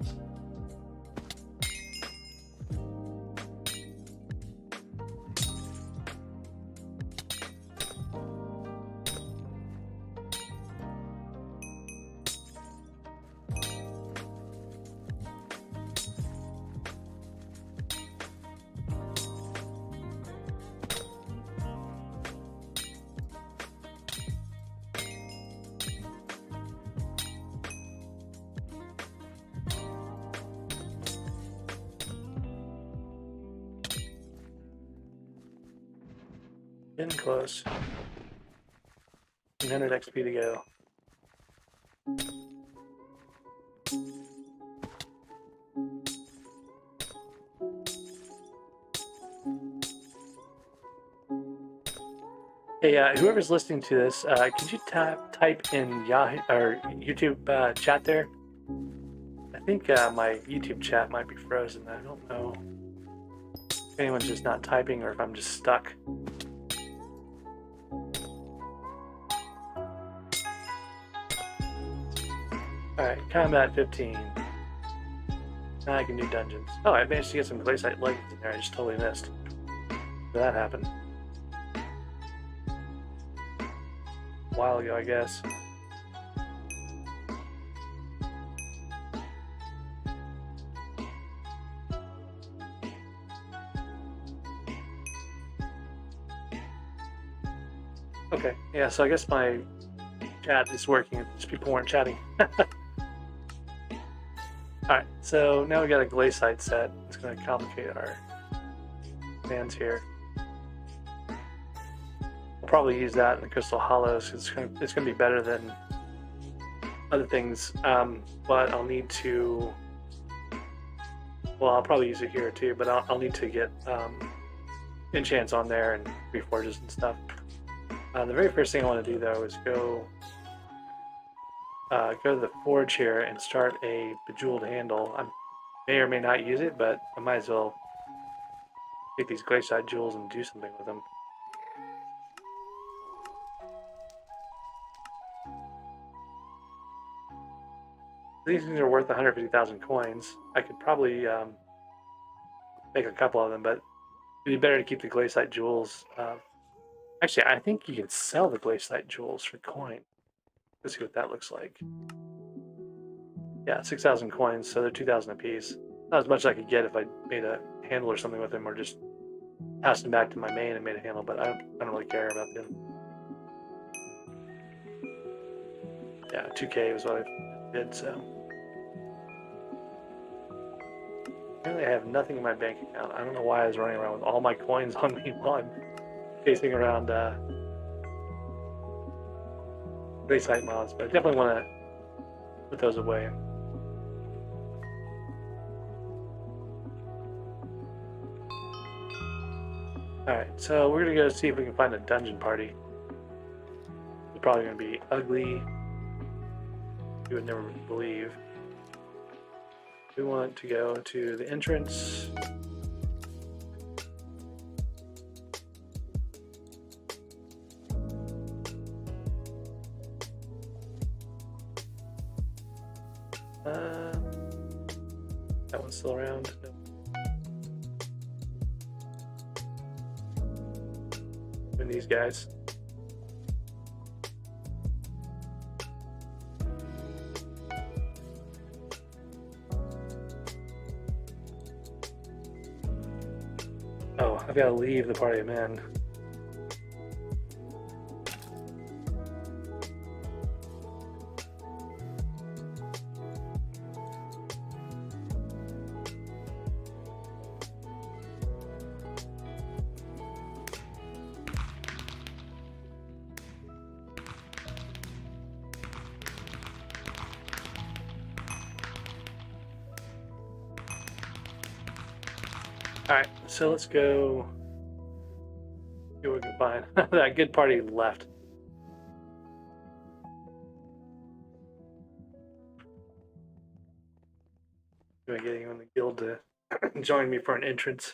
Getting close. 100 XP to go. Hey, whoever's listening to this, could you type in Yahoo or YouTube chat there? I think my YouTube chat might be frozen. I don't know if anyone's just not typing or if I'm just stuck. Alright, combat 15. Now I can do dungeons. Oh, I managed to get some glaciate leggings in there. I just totally missed. So that happened. A while ago, I guess. Okay, yeah, so I guess my chat is working. Just people weren't chatting. Alright, so now we got a glaciate set. It's going to complicate our plans here. I'll probably use that in the Crystal Hollows. It's going to be better than other things, but I'll need to... Well, I'll probably use it here too, but I'll need to get enchants on there and reforges and stuff. The very first thing I want to do, though, is go to the forge here and start a bejeweled handle. I may or may not use it, but I might as well take these glaciate jewels and do something with them. These things are worth 150,000 coins. I could probably make a couple of them, but it'd be better to keep the glaciate jewels. Actually, I think you can sell the glaciate jewels for coin. Let's see what that looks like. Yeah, 6,000 coins, so they're 2,000 apiece. Not as much as I could get if I made a handle or something with them, or just passed them back to my main and made a handle, but I don't really care about them. Yeah, 2K was what I did, so. Apparently I have nothing in my bank account. I don't know why I was running around with all my coins on me while I'm chasing around glaciate mods, but I definitely want to put those away. Alright, so we're going to go see if we can find a dungeon party. It's probably going to be ugly. You would never believe. We want to go to the entrance. That one's still around. No. And these guys. Oh, I've got to leave the party I'm in. Alright, so let's go see what we can find. That good party left. Do I get anyone in the guild to join me for an entrance?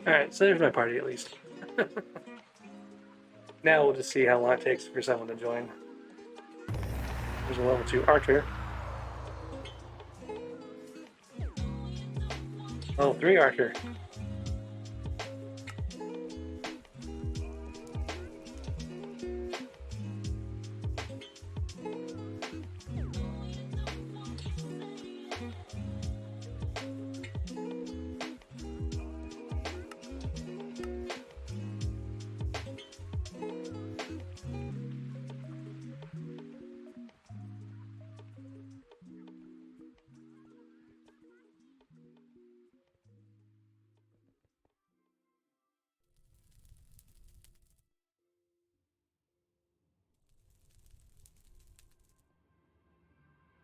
Alright, so there's my party at least. Now we'll just see how long it takes for someone to join. There's a level 2 archer. Oh, 3 archer.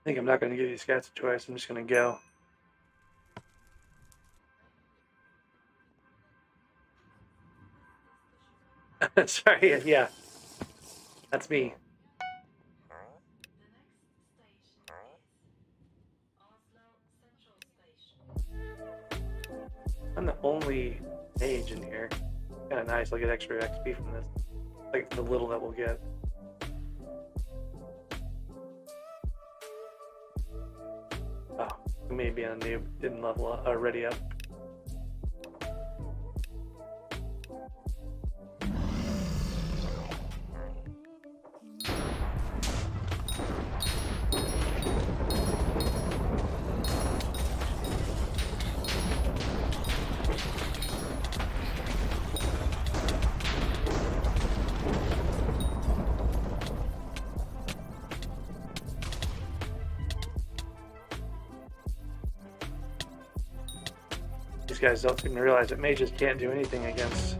I think I'm not going to give these guys a choice. I'm just going to go. Sorry, yeah. That's me. I'm the only mage in here. Kind of nice. I'll get extra XP from this. Like the little that we'll get. Oh, maybe a noob. Didn't level up, ready up. These guys don't seem to realize that mages can't do anything against.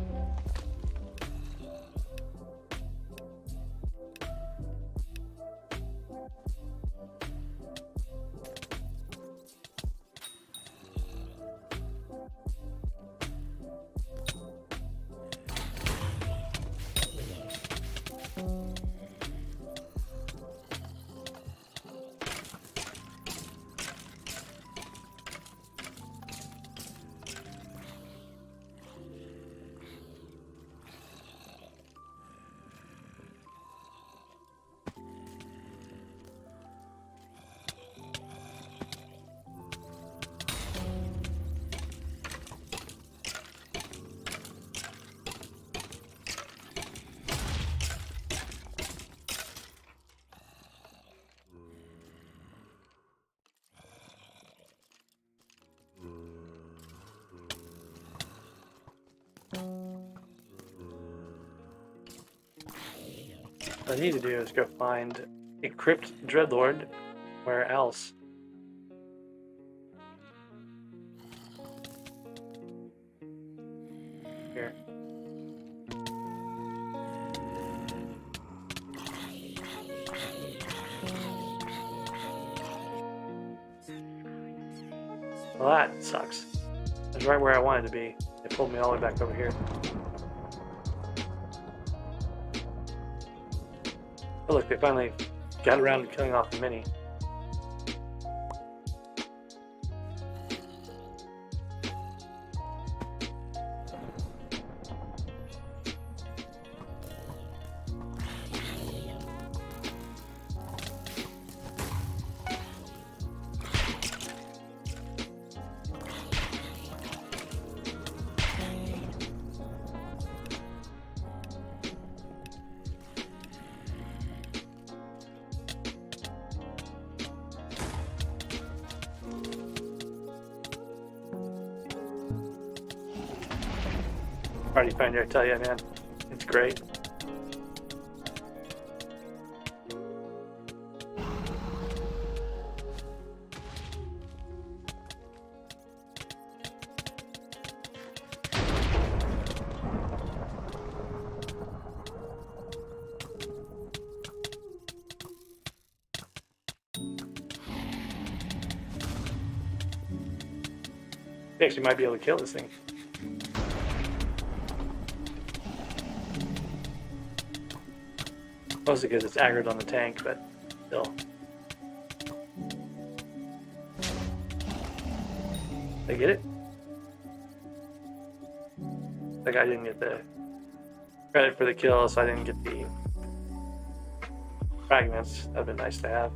What I need to do is go find a crypt dreadlord. Where else? Here. Well, that sucks. That's right where I wanted to be. They pulled me all the way back over here. Oh look, they finally got around to killing off the mini. Party Finder, I tell you, man, it's great. We actually might be able to kill this thing. Mostly because it's aggroed on the tank, but still. Did I get it? Like I didn't get the credit for the kill, so I didn't get the fragments. That'd been nice to have.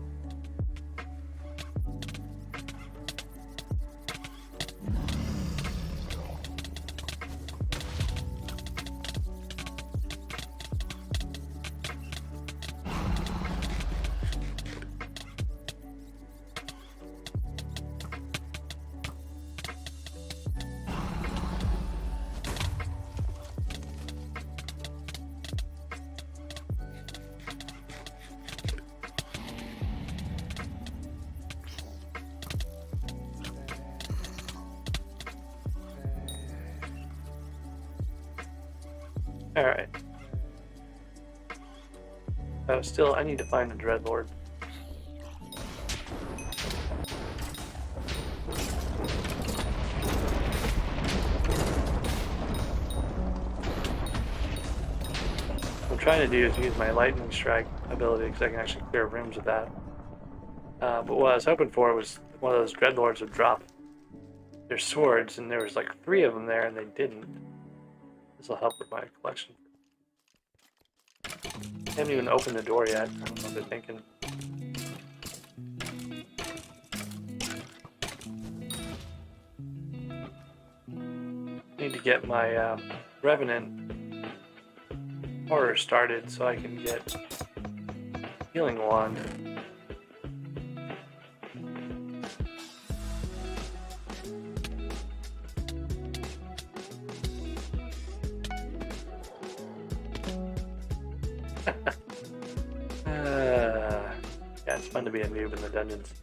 Alright. Oh, still, I need to find the Dreadlord. What I'm trying to do is use my lightning strike ability because I can actually clear rooms with that. But what I was hoping for was one of those Dreadlords would drop their swords, and there was like 3 of them there, and they didn't. This will help with my collection. I haven't even opened the door yet. I don't know what they're thinking. Need to get my Revenant horror started so I can get Healing Wand. Yeah, it's fun to be a noob in the dungeons.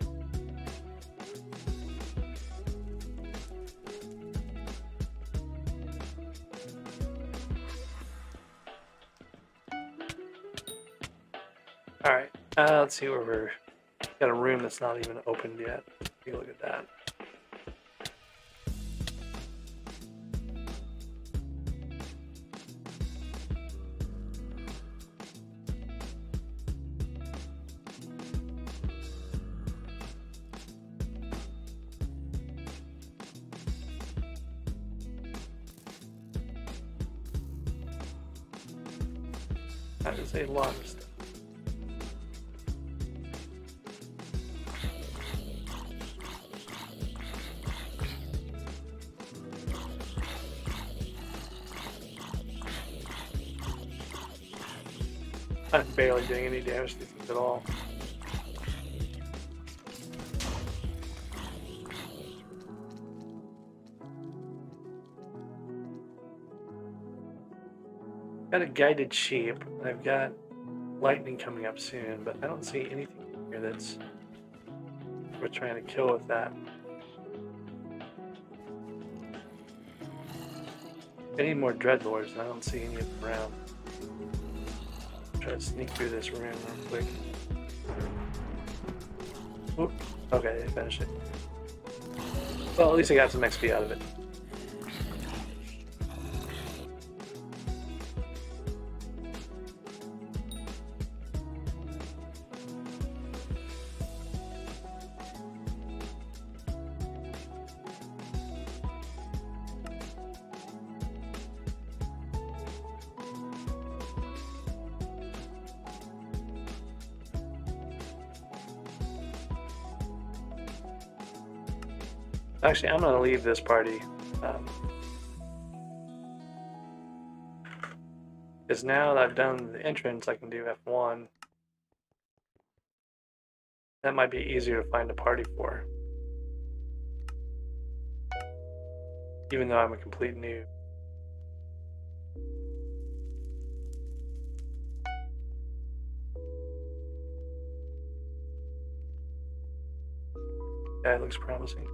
Alright, let's see where we're... Got a room that's not even opened yet. Take a look at that. That is a lot of stuff. I'm barely doing any damage to these things at all. Got a guided sheep. I've got lightning coming up soon, but I don't see anything here that's we're trying to kill with that. I need more Dreadlords, and I don't see any of them around. Try to sneak through this room real quick. Oop. Okay, they finished it. Well, at least I got some XP out of it. Actually, I'm going to leave this party. Because now that I've done the entrance, I can do F1. That might be easier to find a party for. Even though I'm a complete noob. Yeah, it looks promising.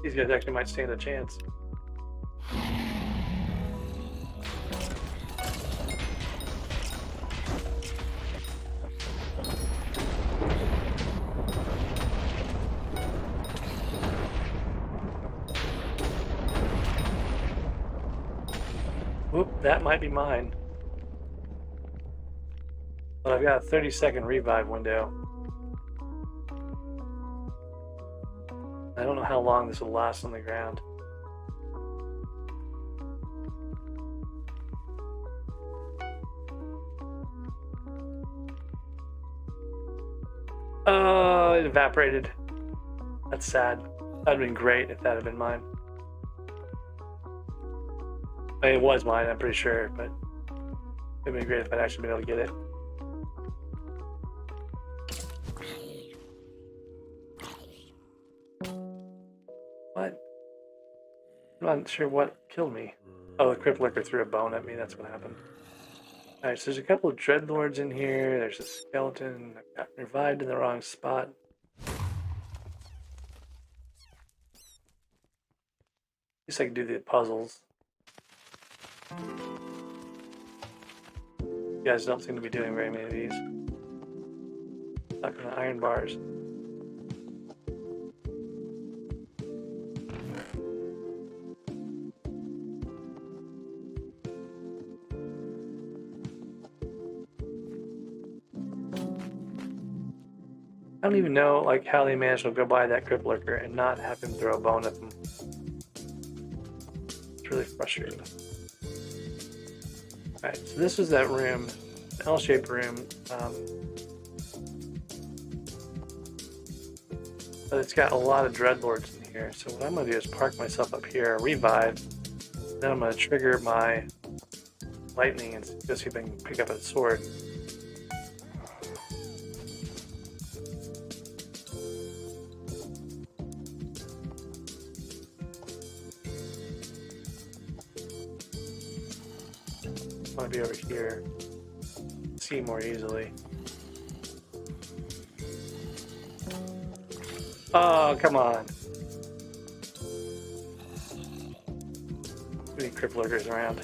These guys actually might stand a chance. Whoop, that might be mine. But I've got a 30-second revive window. I don't know how long this will last on the ground. Oh, it evaporated. That's sad. That'd have been great if that had been mine. I mean, it was mine, I'm pretty sure, but it'd be great if I'd actually been able to get it. What? I'm not sure what killed me. Oh, the Crypt Lurker threw a bone at me, that's what happened. Alright, so there's a couple of Dreadlords in here, there's a skeleton, I got revived in the wrong spot. At least I can do the puzzles. You guys don't seem to be doing very many of these. Stuck in the iron bars. I don't even know like how they managed to go by that Crypt Lurker and not have him throw a bone at them. It's really frustrating. Alright, so this is that room, an L-shaped room. But it's got a lot of Dreadlords in here. So what I'm going to do is park myself up here, revive. Then I'm going to trigger my lightning and go see if I can pick up a sword. I want to be over here, see more easily. Oh, come on. Too many Crypt Lurkers around.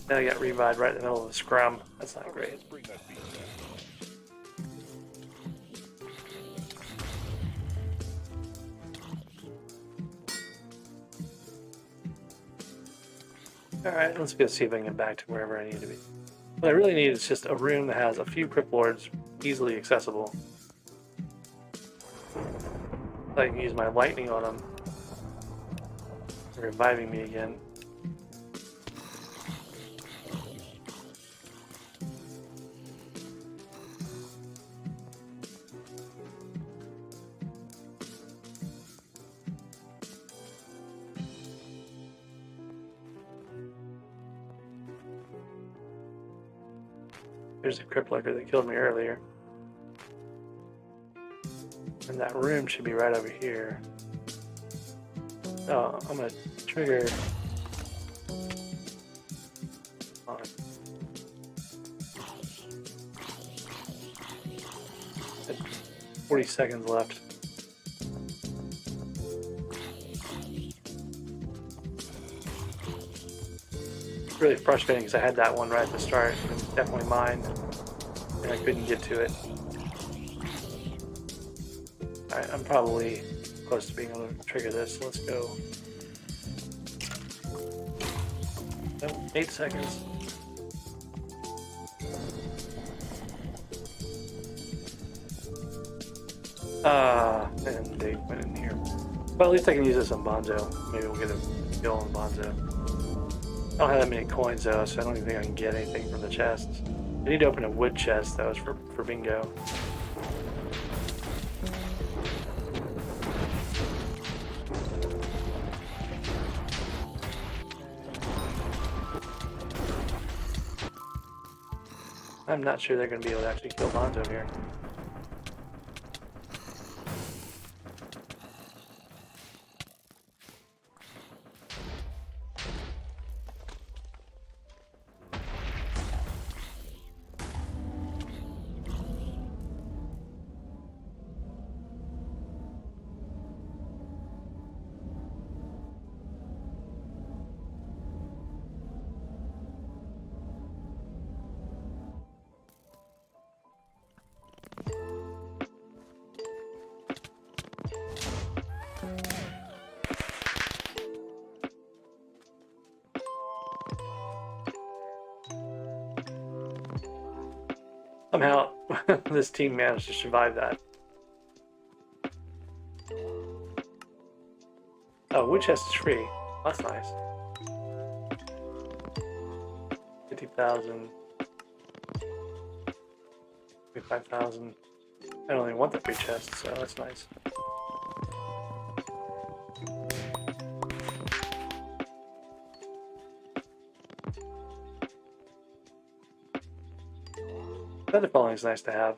Then I got revived right in the middle of the scrum. That's not great. Alright, let's go see if I can get back to wherever I need to be. What I really need is just a room that has a few Crypt Lords easily accessible. So I can use my lightning on them. They're reviving me again. There's a crypt lurker that killed me earlier. And that room should be right over here. Oh, I'm gonna trigger. On. 40 seconds left. It's really frustrating because I had that one right at the start. It was definitely mine, and I couldn't get to it. Alright, I'm probably close to being able to trigger this, so let's go. No, 8 seconds. And they went in here. Well, at least I can use this on Bonzo. Maybe we'll get a kill on Bonzo. I don't have that many coins though, so I don't even think I can get anything from the chests. I need to open a wood chest, that was for bingo. I'm not sure they're going to be able to actually kill Bonzo here. Somehow, this team managed to survive that. Oh, wood chest is free. That's nice. 50,000. 25,000. I don't even want the free chest, so that's nice. Feather falling is nice to have.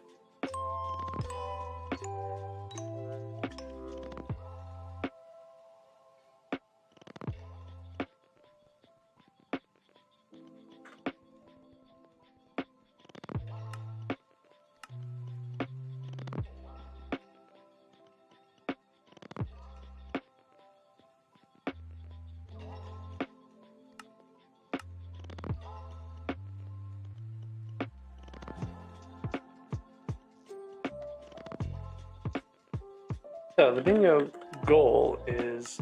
So the bingo goal is,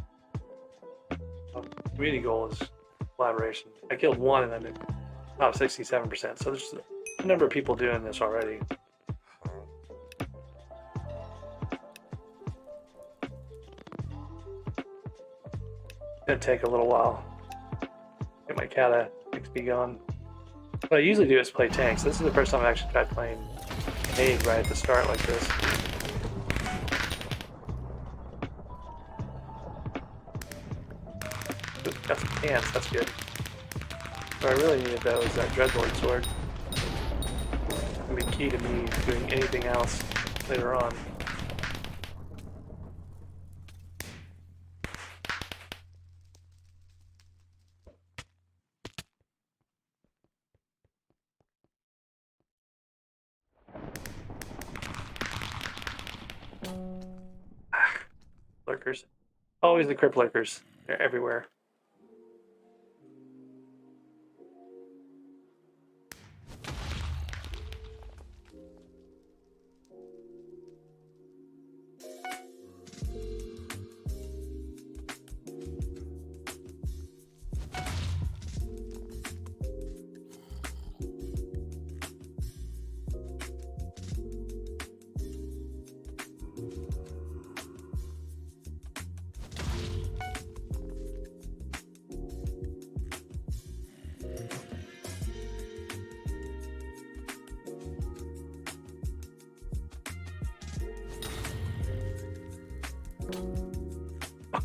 community goal is collaboration. I killed one and I'm at about 67%. So there's a number of people doing this already. It's gonna take a little while. Get my Kata XP going. What I usually do is play tanks. This is the first time I've actually tried playing aid right at the start like this. Got some pants, that's good. What I really needed though is that Dredlig sword. It's gonna be key to me doing anything else later on. Lurkers. Always the crypt lurkers. They're everywhere.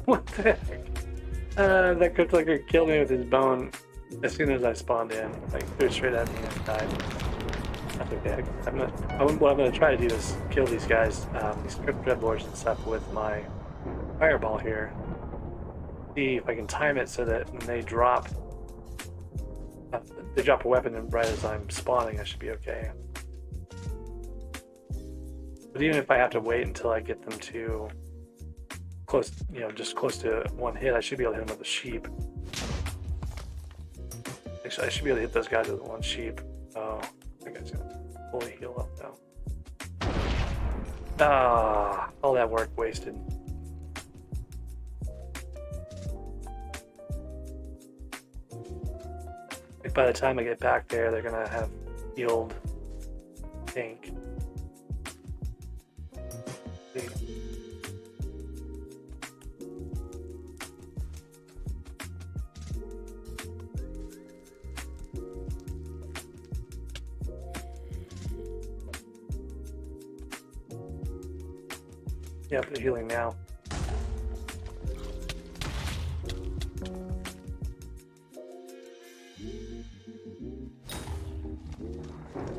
What the heck? That crypt lurker killed me with his bone as soon as I spawned in. Like, threw it straight at me and died. That's okay. What I'm gonna try to do is kill these guys, these dreadlords and stuff, with my fireball here. See if I can time it so that when they drop a weapon and right as I'm spawning, I should be okay. But even if I have to wait until I get them to close, just close to one hit, I should be able to hit them with a sheep. Actually, I should be able to hit those guys with one sheep. Oh, I think it's gonna fully heal up now. Ah, all that work wasted. Like by the time I get back there, they're gonna have healed tank. Yep, they're healing now.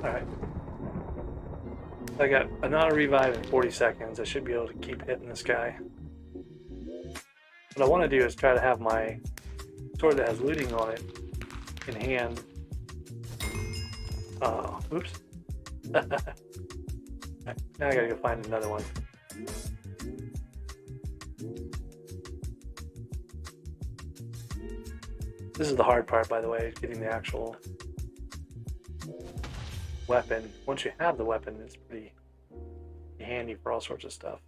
Alright. I got another revive in 40 seconds. I should be able to keep hitting this guy. What I want to do is try to have my sword that has looting on it in hand. Oh, oops. Now I gotta go find another one. This is the hard part, by the way, getting the actual weapon. Once you have the weapon, it's pretty handy for all sorts of stuff.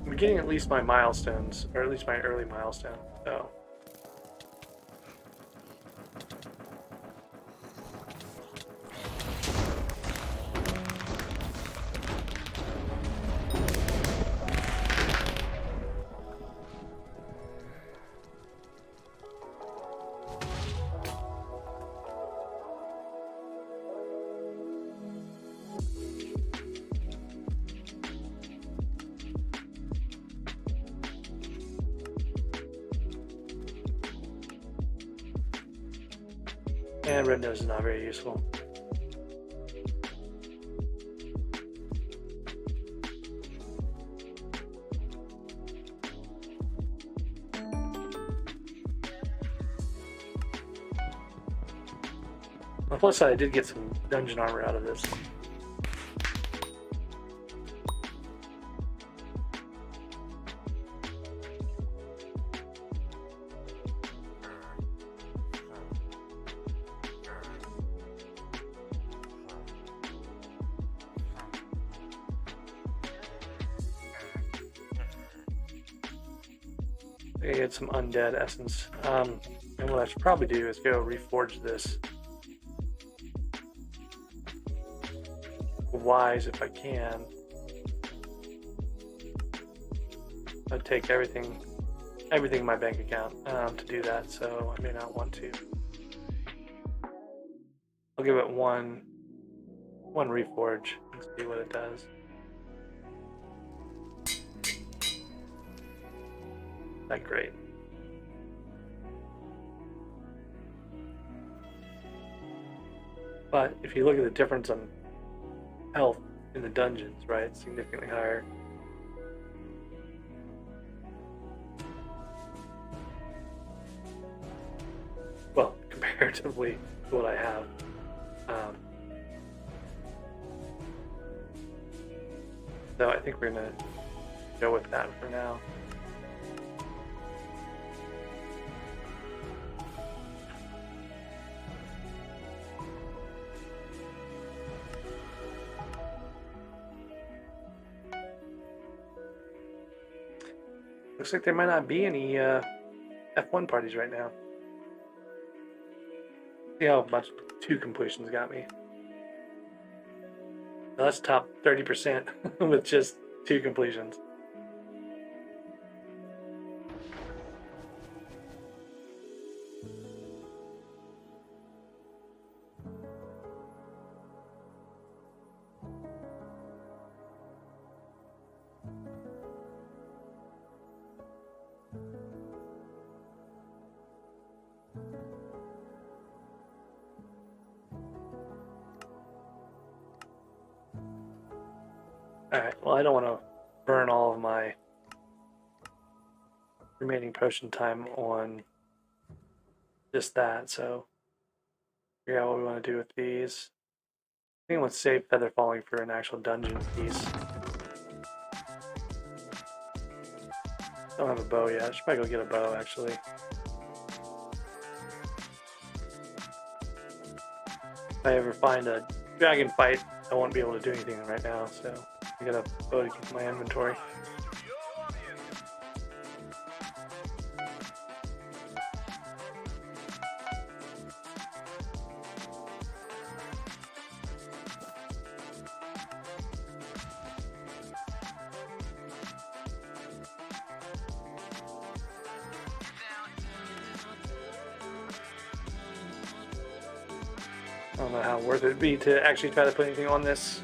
I'm getting at least my milestones, or at least my early milestone, so. And red nose is not very useful. On the plus side, I did get some dungeon armor out of this. I get some undead essence. And what I should probably do is go reforge this wise if I can. I'd take everything in my bank account to do that, so I may not want to. I'll give it one reforge and see what it does. Not great. But if you look at the difference on health in the dungeons, right, it's significantly higher. Well, comparatively to what I have. So I think we're gonna go with that for now. Looks like there might not be any F1 parties right now. See how much 2 completions got me. Now that's top 30% with just 2 completions. Alright, well, I don't want to burn all of my remaining potion time on just that, so figure out what we want to do with these. I think let's save Feather Falling for an actual dungeon piece. Don't have a bow yet. I should probably go get a bow, actually. If I ever find a dragon fight, I won't be able to do anything right now, so I got a bow to keep my inventory. I don't know how worth it would be to actually try to put anything on this.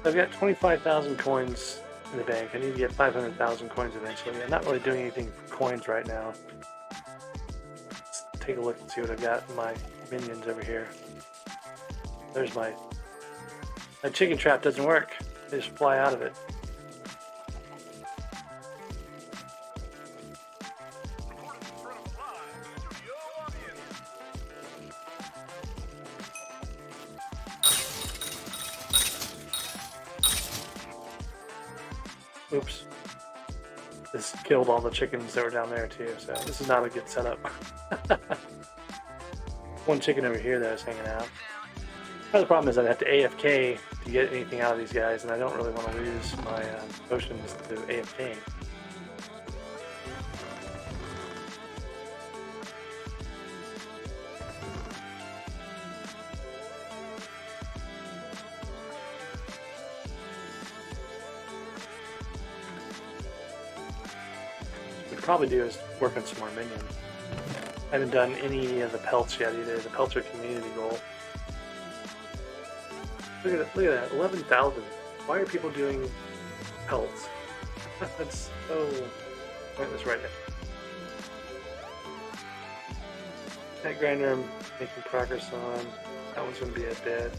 I've got 25,000 coins in the bank. I need to get 500,000 coins eventually. I'm not really doing anything for coins right now. Let's take a look and see what I've got in my minions over here. There's my chicken trap doesn't work. They just fly out of it. Oops. This killed all the chickens that were down there too, so this is not a good setup. One chicken over here that was hanging out. The problem is I'd have to AFK to get anything out of these guys, and I don't really want to lose my potions to AFK. Probably do is work on some more minions. I haven't done any of the pelts yet either. The pelts are community goal. Look at that, 11,000. Why are people doing pelts? That's so pointless right now. Pet grinder I'm making progress on. That one's going to be a bit.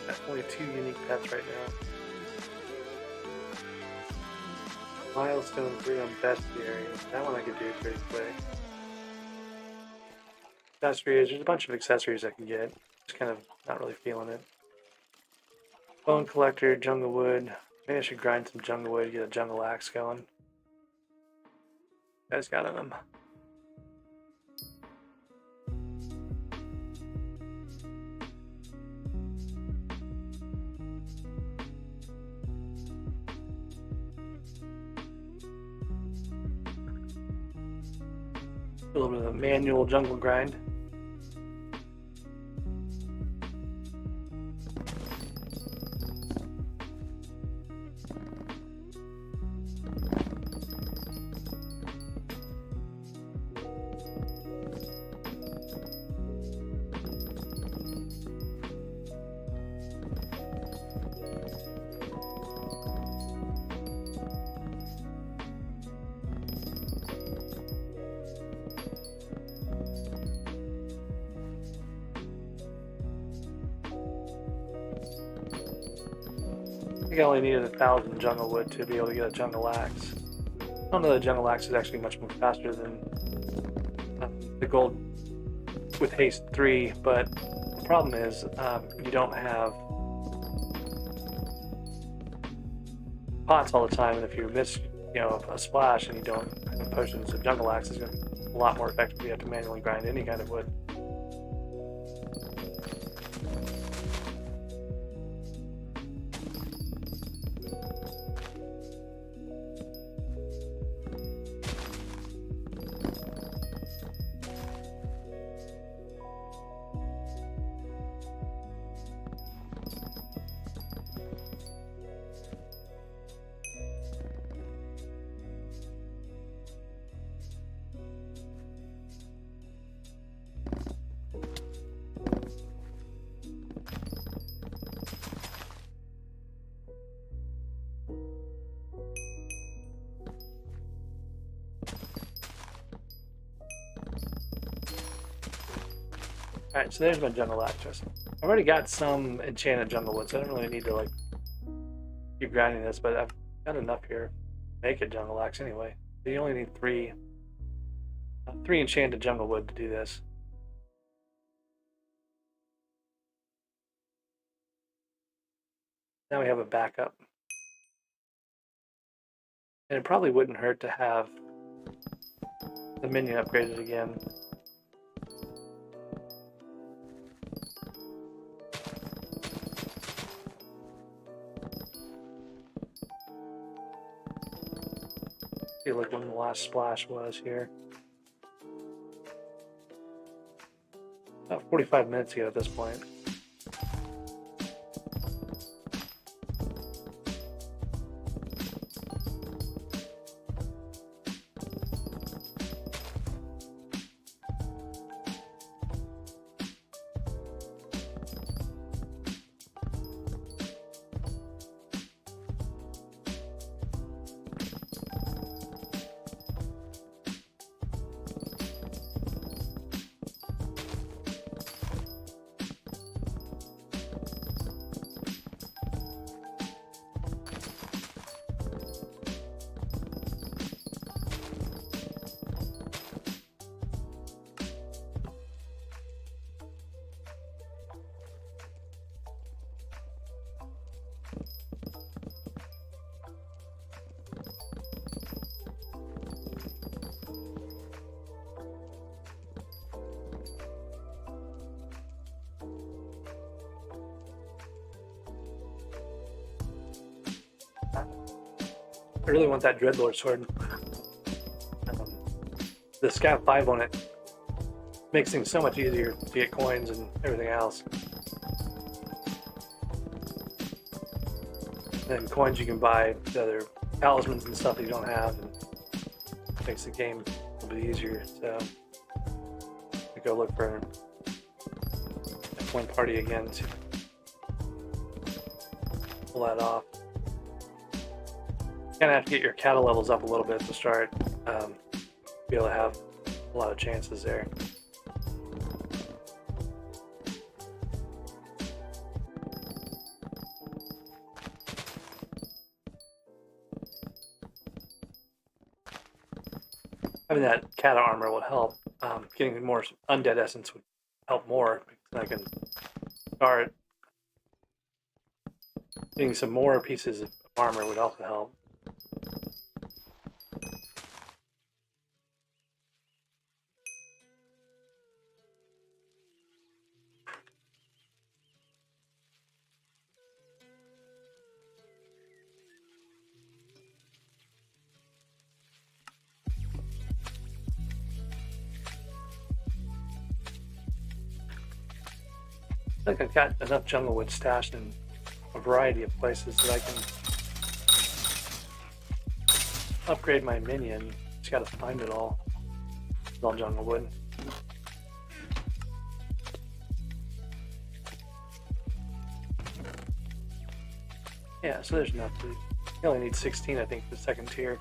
Got only 2 unique pets right now. Milestone 3 on bestiary. That one I could do pretty quick. Accessories, there's a bunch of accessories I can get. Just kind of not really feeling it. Bone collector, jungle wood. Maybe I should grind some jungle wood, get a jungle axe going. You guys got them. A little bit of a manual jungle grind. I think I only needed 1,000 jungle wood to be able to get a jungle axe. I don't know that jungle axe is actually much more faster than the gold with haste 3, but the problem is you don't have pots all the time, and if you miss, a splash and you don't have potions, the jungle axe is going to be a lot more effective. You have to manually grind any kind of wood. Alright, so there's my jungle access. I've already got some enchanted jungle wood, so I don't really need to like keep grinding this, but I've got enough here to make a jungle axe anyway. So you only need three enchanted jungle wood to do this. Now we have a backup. And it probably wouldn't hurt to have the minion upgraded again. See, look when the last splash was here. About 45 minutes ago at this point. I really want that Dreadlord sword. The Scout 5 on it makes things so much easier to get coins and everything else. And coins you can buy the other talismans and stuff that you don't have, and makes the game a little bit easier. So I go look for one party again to pull that off. Kind of have to get your cattle levels up a little bit to start. Be able to have a lot of chances there. Having that cattle armor would help. Getting more undead essence would help more. I can start getting some more pieces of armor would also help. I think I've got enough jungle wood stashed in a variety of places that I can upgrade my minion. Just gotta find it all. It's all jungle wood. Yeah, so there's enough. You only need 16, I think, for the second tier.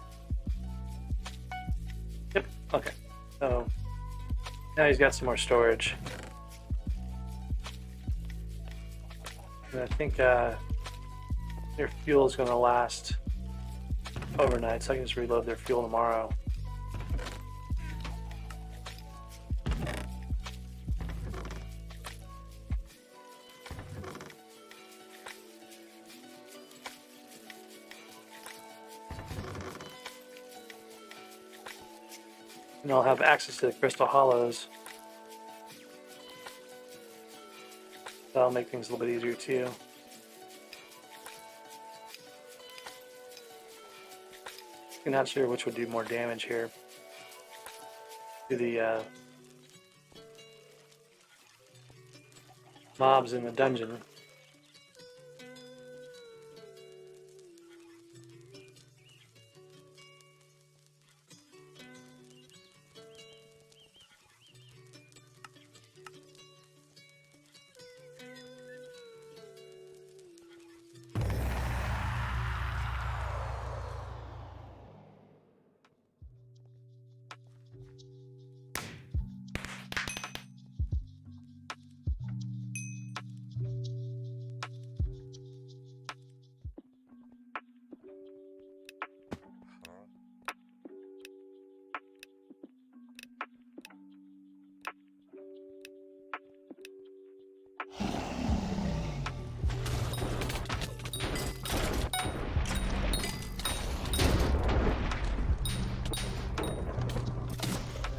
Yep, okay. So now he's got some more storage. And I think their fuel is going to last overnight, so I can just reload their fuel tomorrow. And I'll have access to the crystal hollows. That'll make things a little bit easier too. I'm not sure which would do more damage here. To the mobs in the dungeon.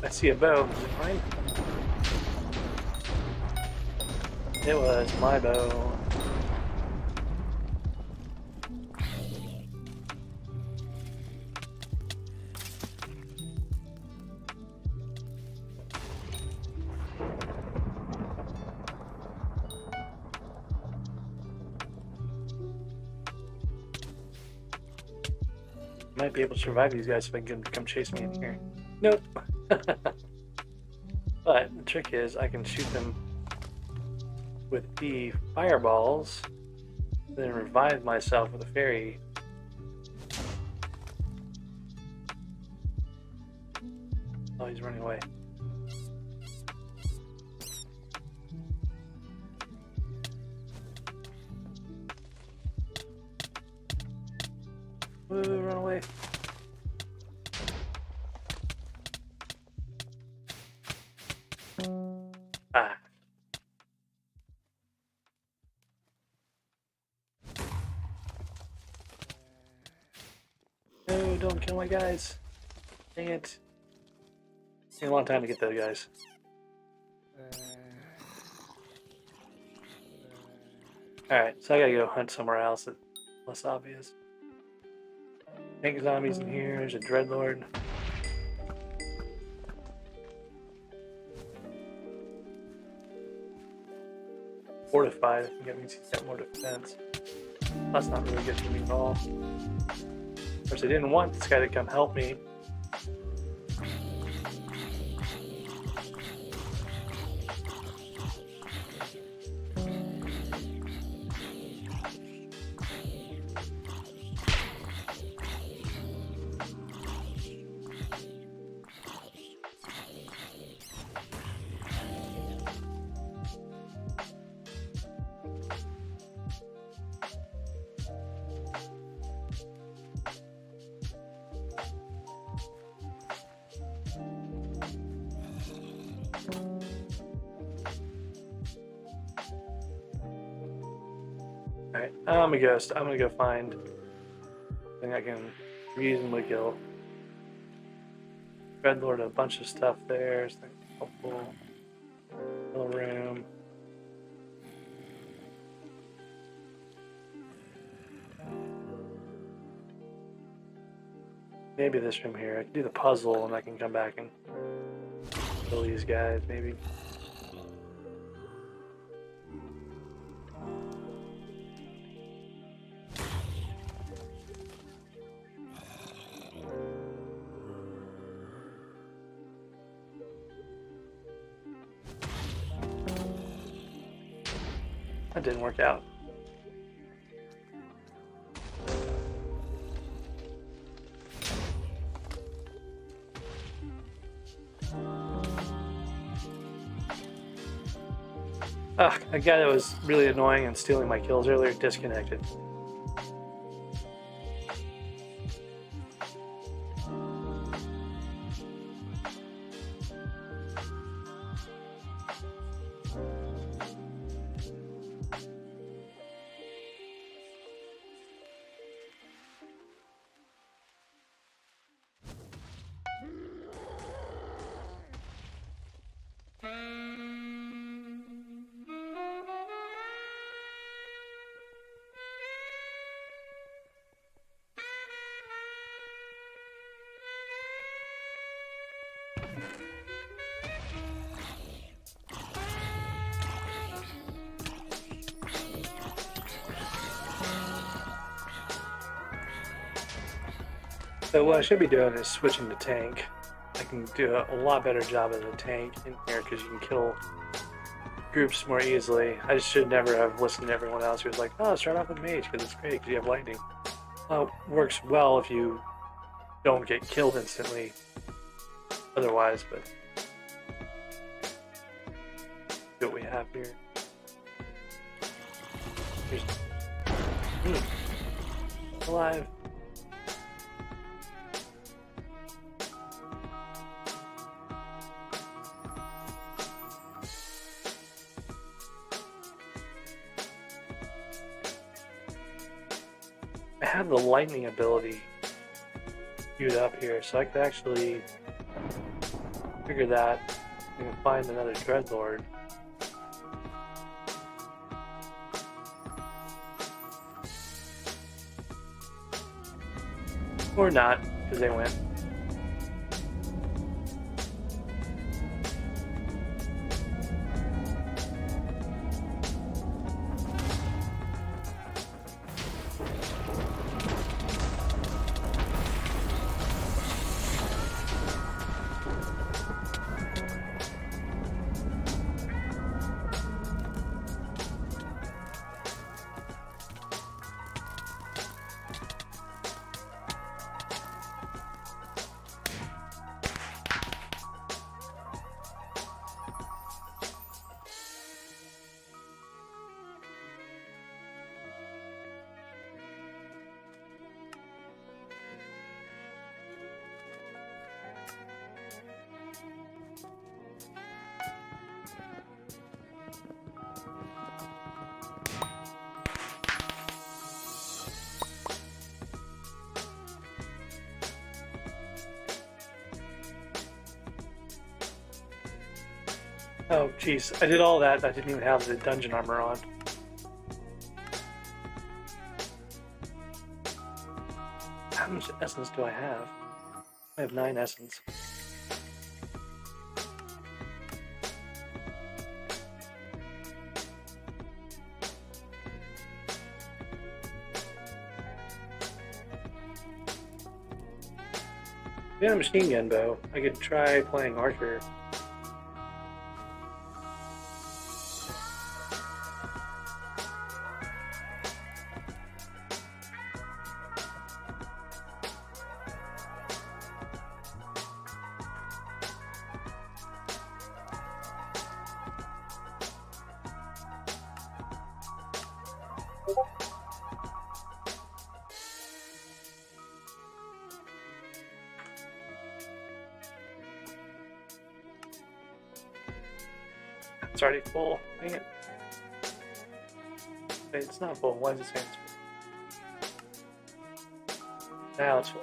I see a bow. Is it mine? It was my bow. Might be able to survive these guys if I can get them to come chase me in here. Nope. But the trick is I can shoot them with the fireballs, then revive myself with a fairy. Oh, he's running away. Ooh, run away. Ah. No, don't kill my guys. Dang it. It's taking a long time to get those guys. Alright, so I gotta go hunt somewhere else that's less obvious. Tank zombies in here, there's a Dreadlord. Fortified, I think that means he's got more defense. That's not really good for me at all. Of course, I didn't want this guy to come help me. Alright, I'm gonna go find something I can reasonably kill. Dreadlord, a bunch of stuff there. There's a helpful little room. Maybe this room here. I can do the puzzle and I can come back and kill these guys, maybe. That didn't work out. Ah, a guy that was really annoying and stealing my kills earlier disconnected. So what I should be doing is switching to tank. I can do a lot better job as a tank in here because you can kill groups more easily. I just should never have listened to everyone else who was like, oh, start off with mage because it's great because you have lightning. Well, it works well if you don't get killed instantly otherwise, but see what we have here. Here's alive. I have the lightning ability queued up here, so I could actually Figure that. We can find another Dreadlord. Or not, because they went. Oh, jeez. I did all that. I didn't even have the dungeon armor on. How much essence do I have? I have 9 essence. Yeah, a machine gun bow. I could try playing archer. It's already full. Dang it. Wait, it's not full. Why does it say it's full? Now it's full.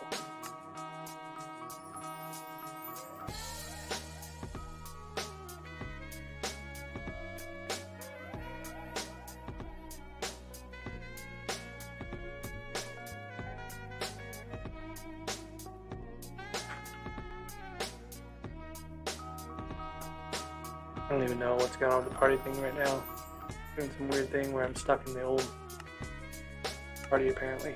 I don't even know what's going on with the party thing right now. Doing some weird thing where I'm stuck in the old party apparently.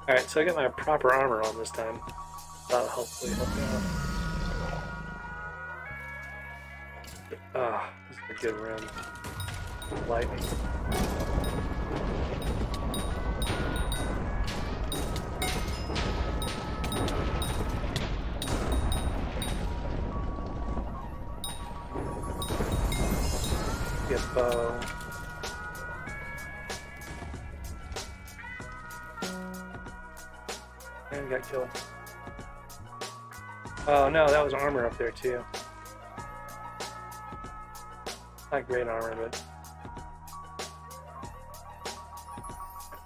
Alright, so I got my proper armor on this time. That'll hopefully help me out. Ah, this is a good room. Lightning. Get bow. And got killed. Oh no, that was armor up there too. Not great armor, but...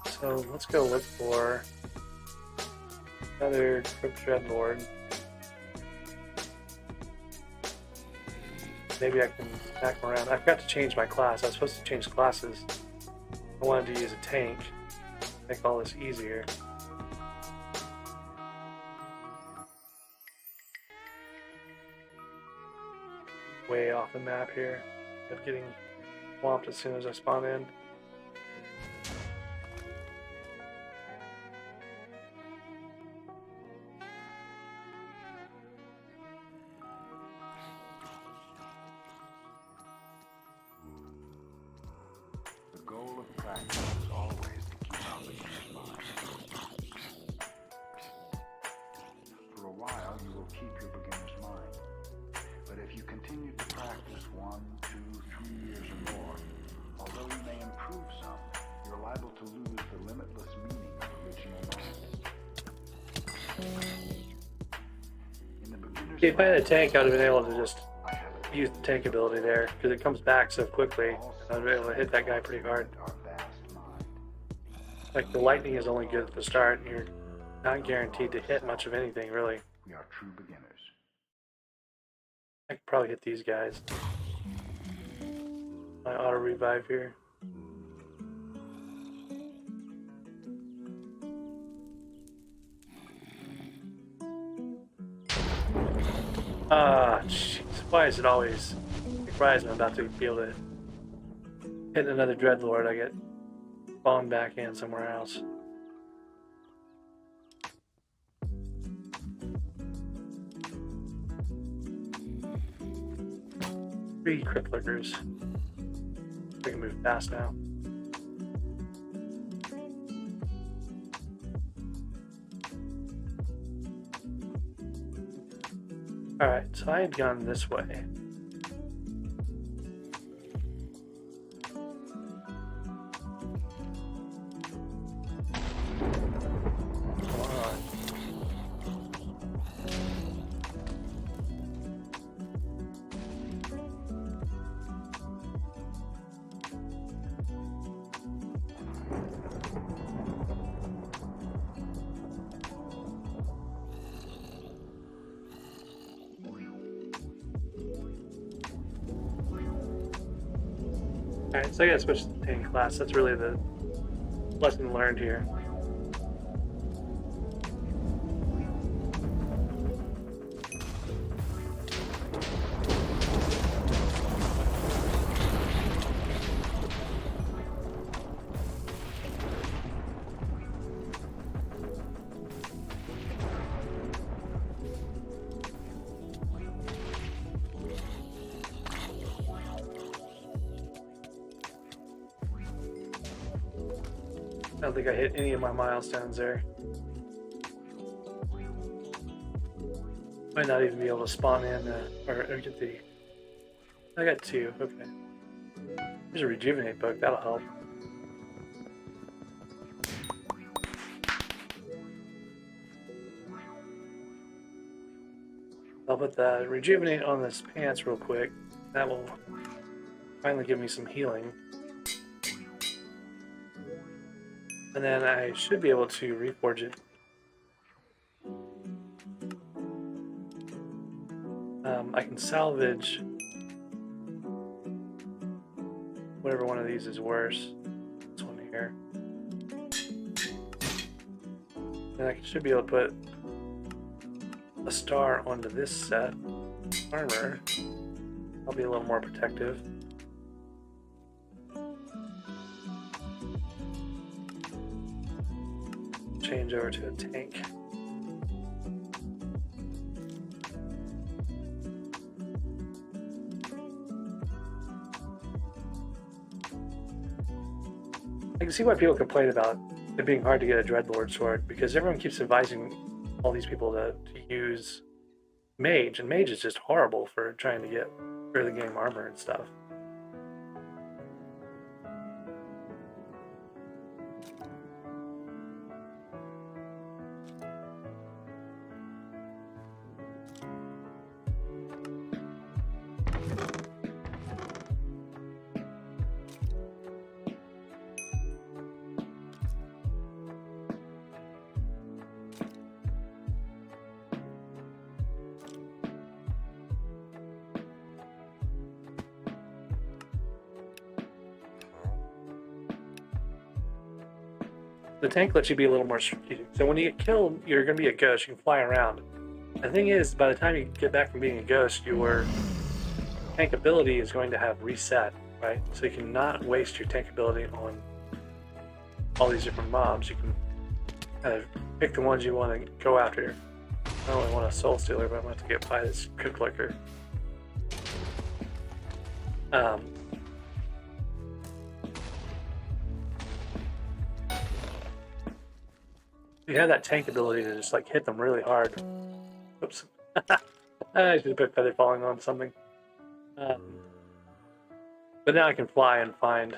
So let's go look for another Crypt Dreadlord. Maybe I can back around. I forgot to change my class. I was supposed to change classes. I wanted to use a tank. Make all this easier. Way off the map here. I'm getting swamped as soon as I spawn in. practice is always to keep our beginner's mind. For a while, you will keep your beginner's mind. But if you continue to practice 1, 2, 3 years or more, although you may improve some, you're liable to lose the limitless meaning of original mind. In the beginner's If I had a tank, I would have been able to mind, just I have a use the tank ability there because it comes back so quickly. I'd be able to hit that guy pretty hard. our vast mind. Like the lightning is only good at the start, and you're not guaranteed to hit much of anything really. We are true beginners. I could probably hit these guys. My auto revive here. Ah, jeez. Why is it always surprised I'm about to be able to hit another Dreadlord? I get spawned back in somewhere else. 3 Cripplergers. We can move fast now. Alright, so I had gone this way. Come on. Alright, so I gotta switch to the tank class. That's really the lesson learned here. I don't think I hit any of my milestones there. Might not even be able to spawn in or get the... I got 2, okay. There's a rejuvenate book, that'll help. I'll put the rejuvenate on this pants real quick. That will finally give me some healing. And then I should be able to reforge it. I can salvage whatever one of these is worse. This one here. And I should be able to put a star onto this set armor. I'll be a little more protective. Change over to a tank. I can see why people complain about it being hard to get a Dreadlord sword, because everyone keeps advising all these people to use Mage, and Mage is just horrible for trying to get early game armor and stuff. The tank lets you be a little more strategic. So when you get killed, you're going to be a ghost. You can fly around. The thing is, by the time you get back from being a ghost, your tank ability is going to have reset, right? So you cannot waste your tank ability on all these different mobs. You can kind of pick the ones you want to go after. I don't really want a Soul Stealer, but I'm going to have to get by this Crypt Licker. You have that tank ability to just like hit them really hard. Oops. I should have put feather falling on something. But now I can fly and find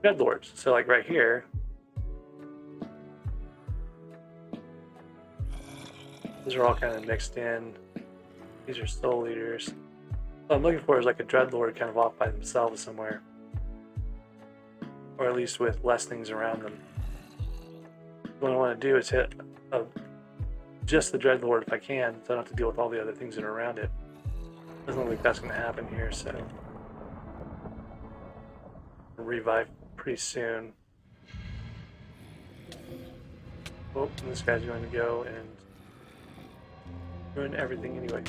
Dreadlords. So like right here, these are all kind of mixed in. These are soul eaters. What I'm looking for is like a Dreadlord kind of off by themselves somewhere. Or at least with less things around them. What I want to do is hit just the Dreadlord if I can, so I don't have to deal with all the other things that are around it. Doesn't look like that's going to happen here, so I'll revive pretty soon. Oh, and this guy's going to go and ruin everything anyway.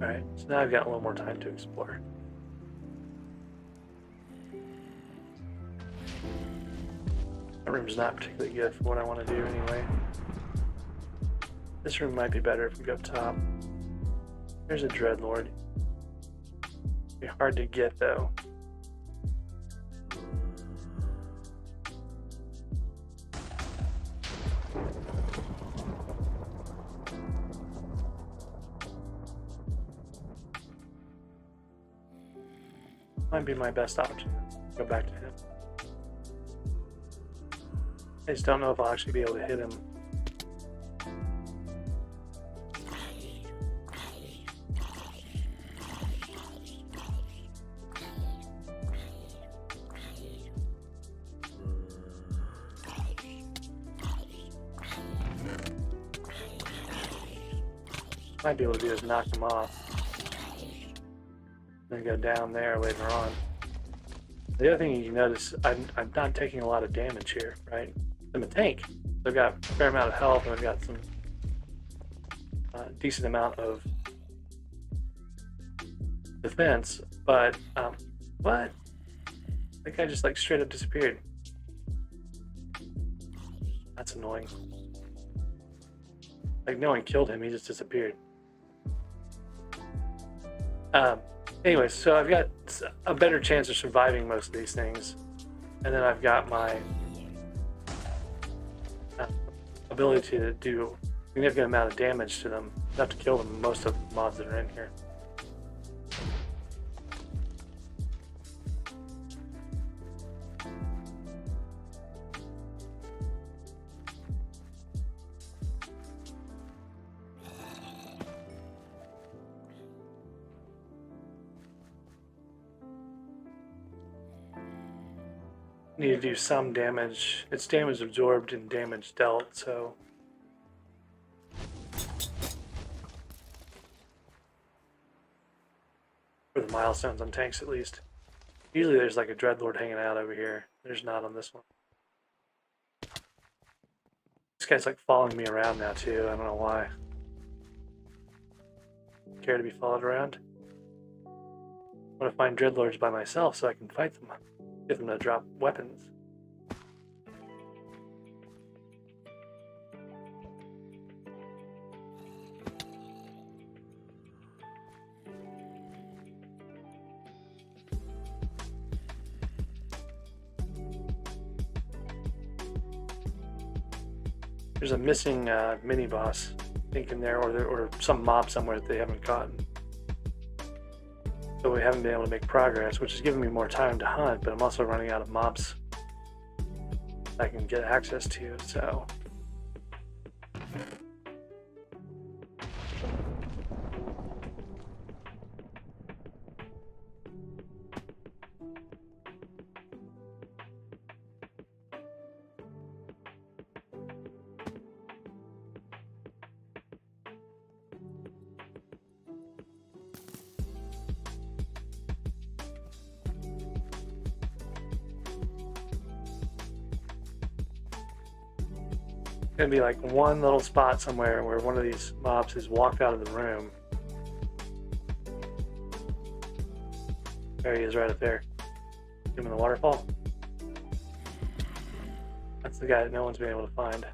Alright, so now I've got a little more time to explore. That room's not particularly good for what I want to do anyway. This room might be better if we go up top. There's a Dreadlord. Be hard to get though. Might be my best option. Go back to him. I just don't know if I'll actually be able to hit him. Might be able to do is knock him off. Then go down there later on. The other thing you notice, I'm not taking a lot of damage here, right? I'm a tank. I've got a fair amount of health, and I've got some decent amount of defense. But what? That guy just like straight up disappeared. That's annoying. Like no one killed him; he just disappeared. Anyway, so I've got a better chance of surviving most of these things, and then I've got my ability to do a significant amount of damage to them, enough to kill them, most of the mobs that are in here. Need to do some damage. It's damage absorbed and damage dealt, so for the milestones on tanks at least. Usually there's like a Dreadlord hanging out over here. There's not on this one. This guy's like following me around now too. I don't know why. Care to be followed around? I want to find Dreadlords by myself so I can fight them. Get them to drop weapons. There's a missing mini boss, I think, in there, or some mob somewhere that they haven't caught. So we haven't been able to make progress, which is giving me more time to hunt, but I'm also running out of mobs I can get access to, so. Gonna be like one little spot somewhere where one of these mobs has walked out of the room. There he is, right up there. Him in the waterfall. That's the guy that no one's been able to find.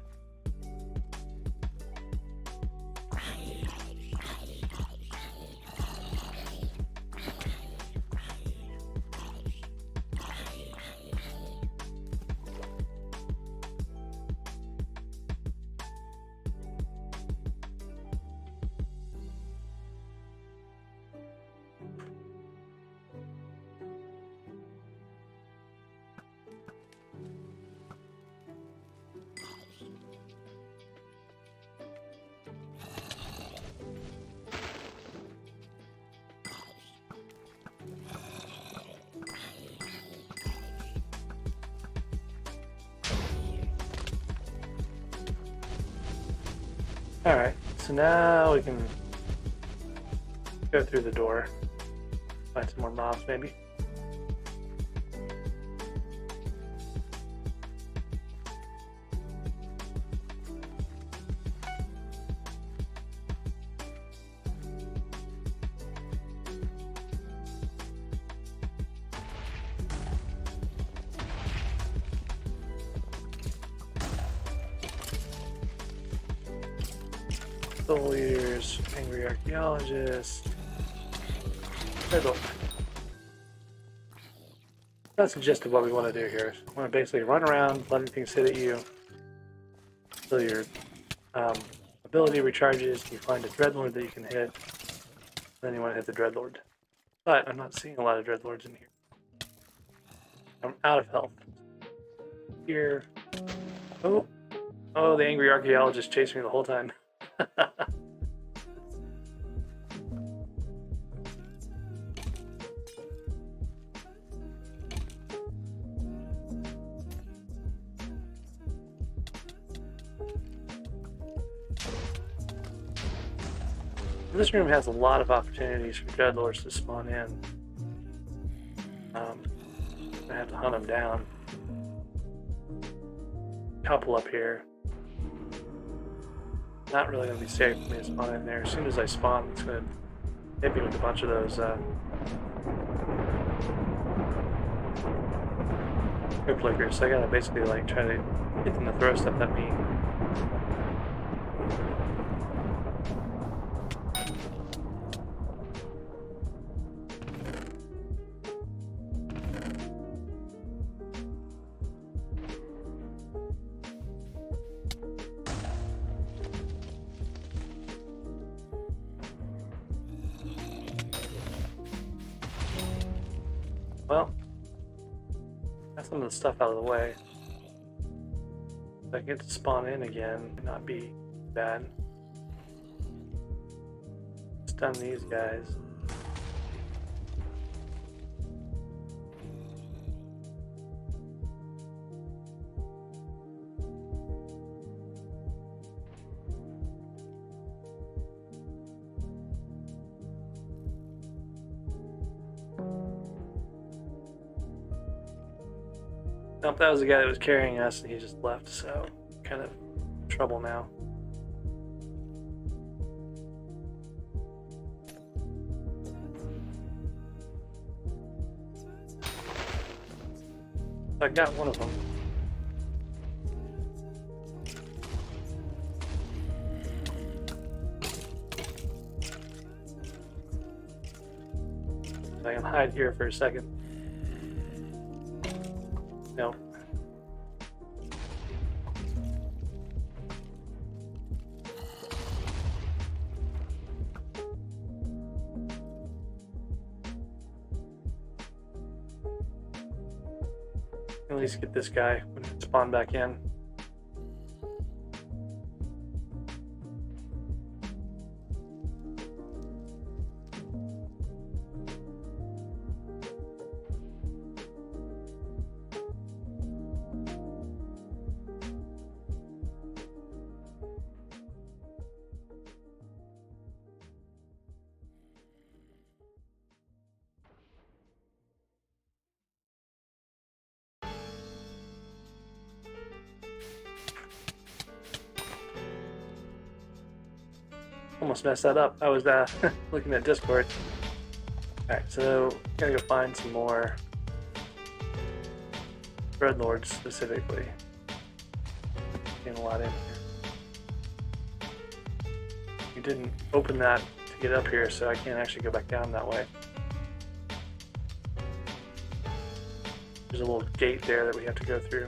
Alright, so now we can go through the door. Find some more mobs, maybe. Soul leaders, angry archaeologists. Dredlig. That's the gist of what we want to do here. We want to basically run around, letting things hit at you until your ability recharges. You find a Dreadlord that you can hit. Then you want to hit the Dreadlord. But I'm not seeing a lot of Dreadlords in here. I'm out of health. Here. Oh, the angry archaeologist chased me the whole time. This room has a lot of opportunities for Dreadlords to spawn in. I have to hunt them down. Couple up here. Not really going to be safe for me to spawn in there. As soon as I spawn, it's going to hit me with a bunch of those flickers. So I gotta basically like try to get them to throw stuff at me. Well, got some of the stuff out of the way. If I get to spawn in again, not be bad. Stun these guys. Nope, that was the guy that was carrying us and he just left, so kind of in trouble now. I got one of them. I can hide here for a second. No. At least get this guy when it spawn back in. Almost messed that up. I was looking at Discord. Alright, so gotta go find some more Dreadlords specifically. Getting a lot in here. You didn't open that to get up here, so I can't actually go back down that way. There's a little gate there that we have to go through.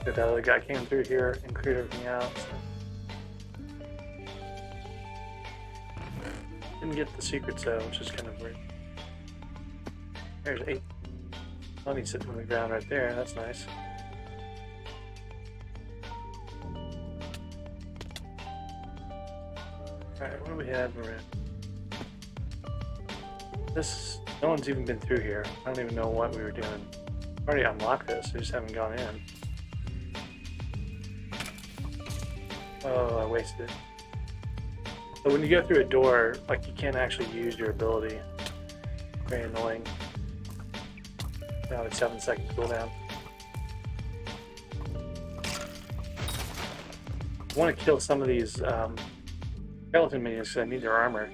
Good, the other guy came through here and cleared everything out. So. Didn't get the secrets though, which is kind of weird. There's 8 money sitting on the ground right there. That's nice. Alright, what do we have around? No one's even been through here. I don't even know what we were doing. I already unlocked this, we just haven't gone in. Oh, I wasted it. But when you go through a door, like, you can't actually use your ability. Very annoying. Now it's 7 seconds cooldown. I want to kill some of these skeleton minions because I need their armor.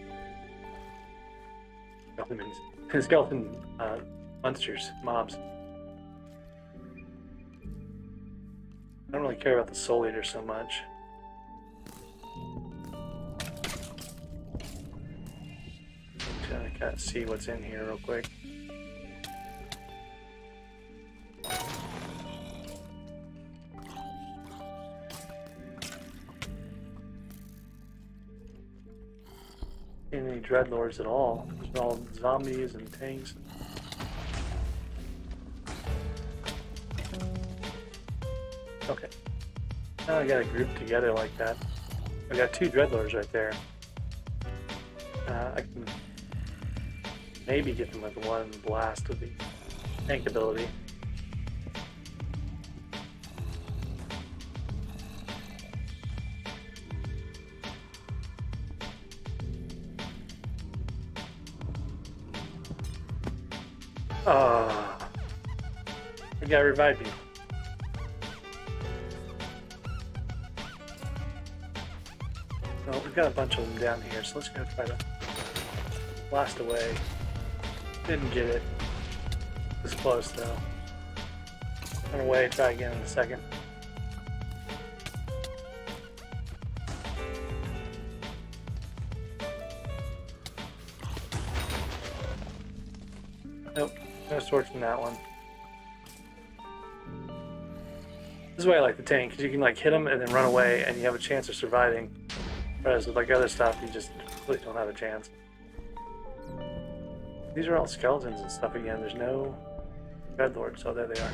Skeleton minions. Skeleton monsters, mobs. I don't really care about the Soul Eater so much. I'm trying to see what's in here real quick. Any dreadlords at all? They're all zombies and tanks. Okay. Now I got a group together like that. I got 2 dreadlords right there. I can maybe get them with one blast with the tank ability. The guy revived me. Well, we've got a bunch of them down here, so let's go try to blast away. Didn't get it. It was close though. Run away, try again in a second. Nope, no swords from that one. This is why I like the tank, because you can like hit them and then run away and you have a chance of surviving. Whereas with like other stuff, you just really don't have a chance. These are all skeletons and stuff again. There's no dreadlords, so there they are.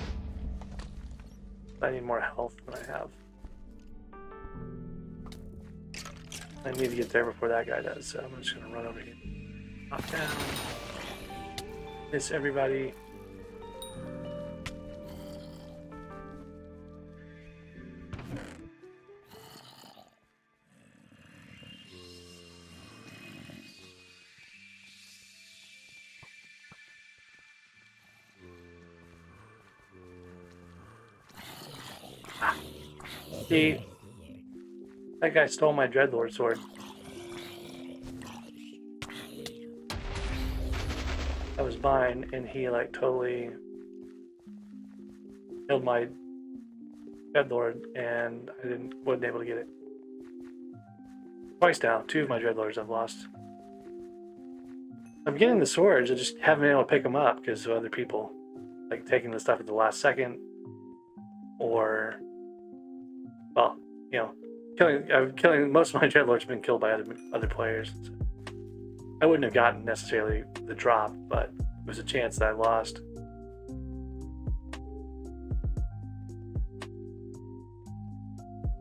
I need more health than I have. I need to get there before that guy does, so I'm just gonna run over here. Knock down. Miss everybody. See, that guy stole my dreadlord sword. That was mine, and he like totally killed my dreadlord, and I wasn't able to get it. Twice now, 2 of my dreadlords I've lost. I'm getting the swords, I just haven't been able to pick them up because of other people, like taking the stuff at the last second, or, well, you know, killing most of my dreadlords have been killed by other players. So I wouldn't have gotten necessarily the drop, but it was a chance that I lost.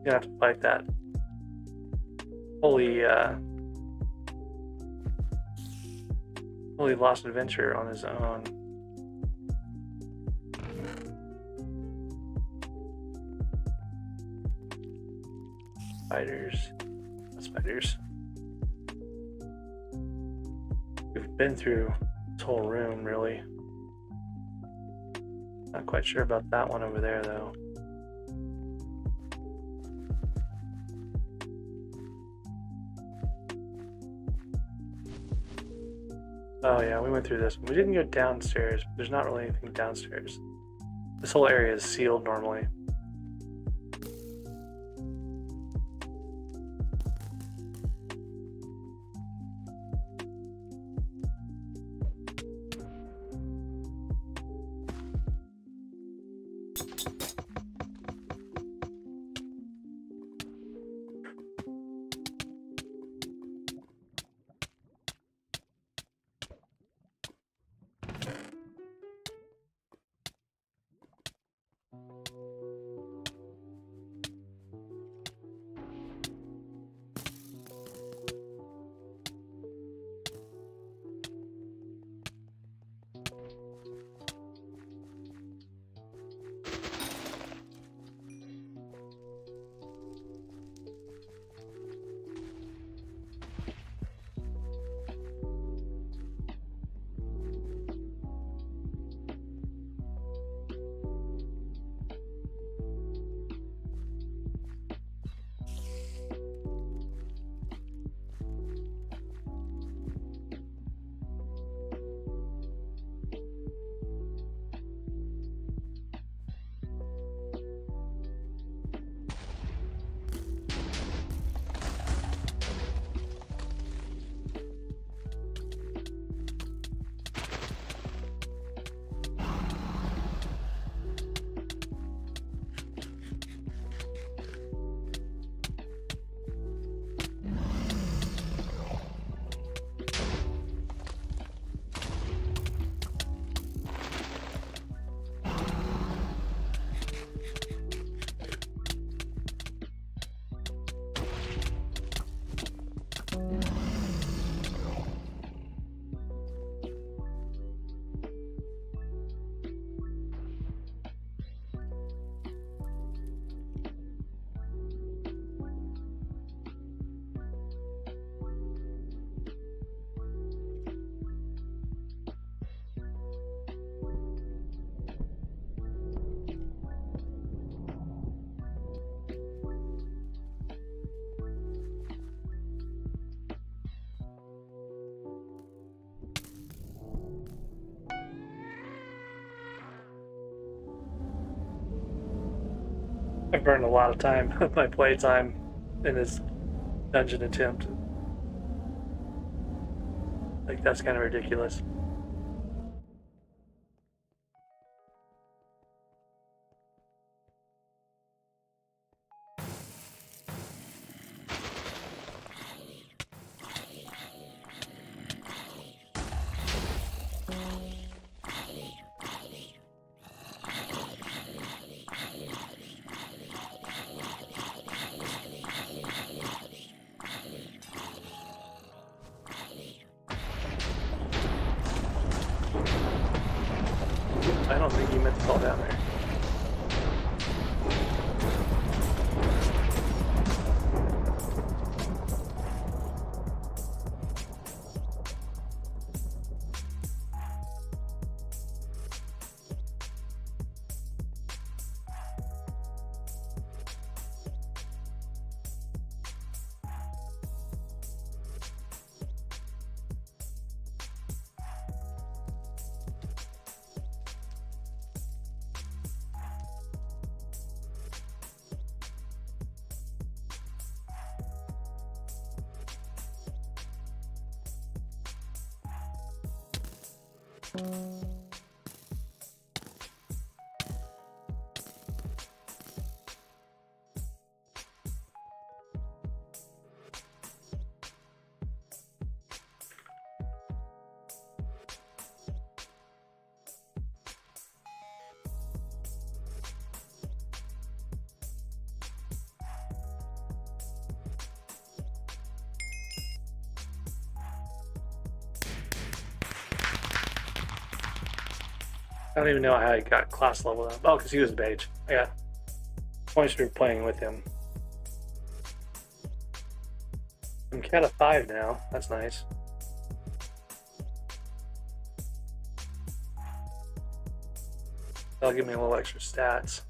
Gonna have to fight that holy lost adventure on his own. Spiders. We've been through this whole room, really. Not quite sure about that one over there, though. Oh yeah, we went through this. We didn't go downstairs. There's not really anything downstairs. This whole area is sealed normally. I burned a lot of time of my playtime in this dungeon attempt. Like, that's kind of ridiculous. I don't think he meant to fall down there. I don't even know how he got class level up. Oh, because he was a mage. I got points for playing with him. I'm cat of 5 now. That's nice. That'll give me a little extra stats.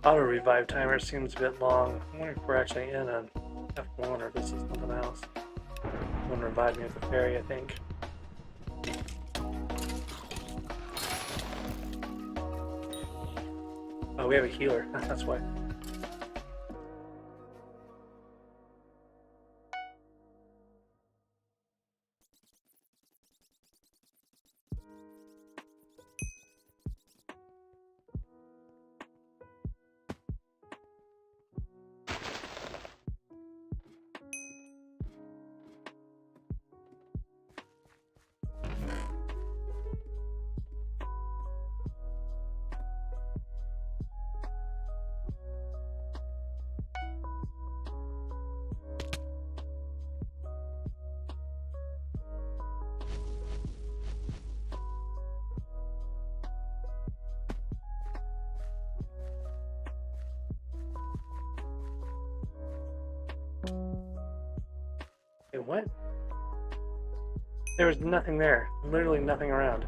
Auto revive timer seems a bit long. I wonder if we're actually in an F1 or if this is something else. One revived me with the fairy, I think. Oh, we have a healer. That's why. Wait, what? There was nothing there. Literally nothing around.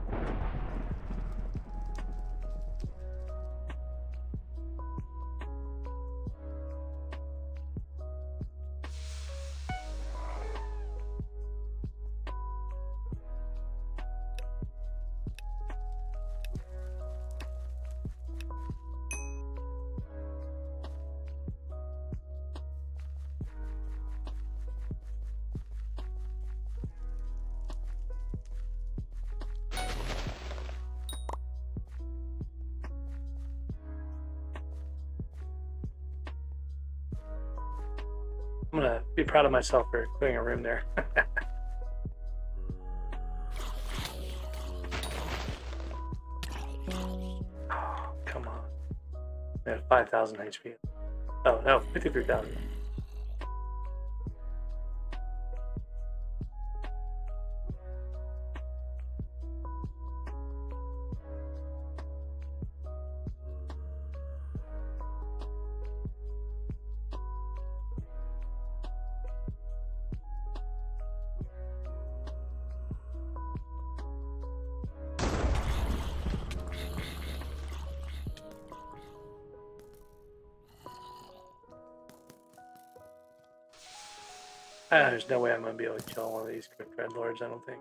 I'm gonna be proud of myself for clearing a room there. Oh, come on. We had 5,000 HP. Oh no, 53,000. There's no way I'm gonna be able to kill one of these quick dreadlords, I don't think.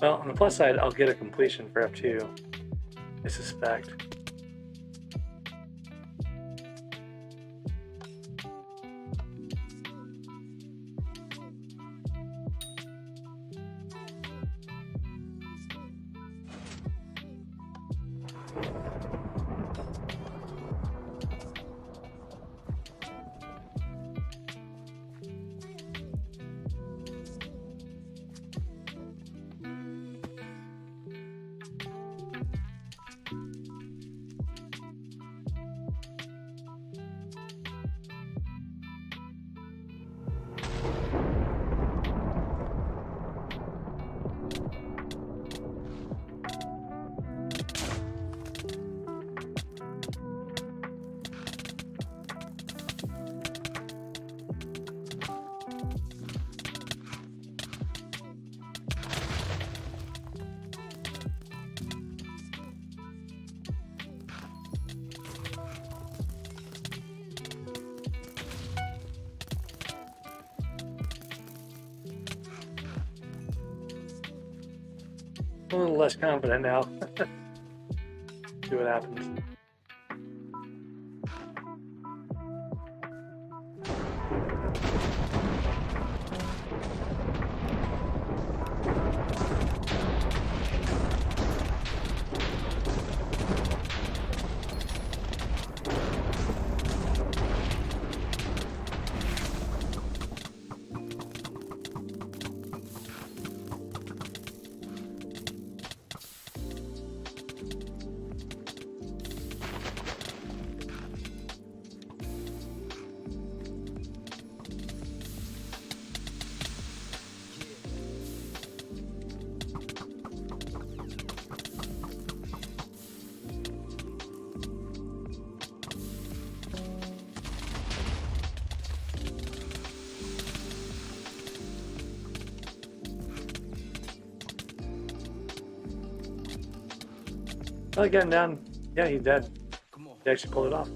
Well, on the plus side, I'll get a completion for F2, I suspect. A little less confident now. See what happens. I got him down. Yeah, he's dead. He actually pulled it off.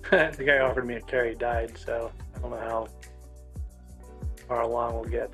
The guy offered me a carry died, so I don't know how far along we'll get.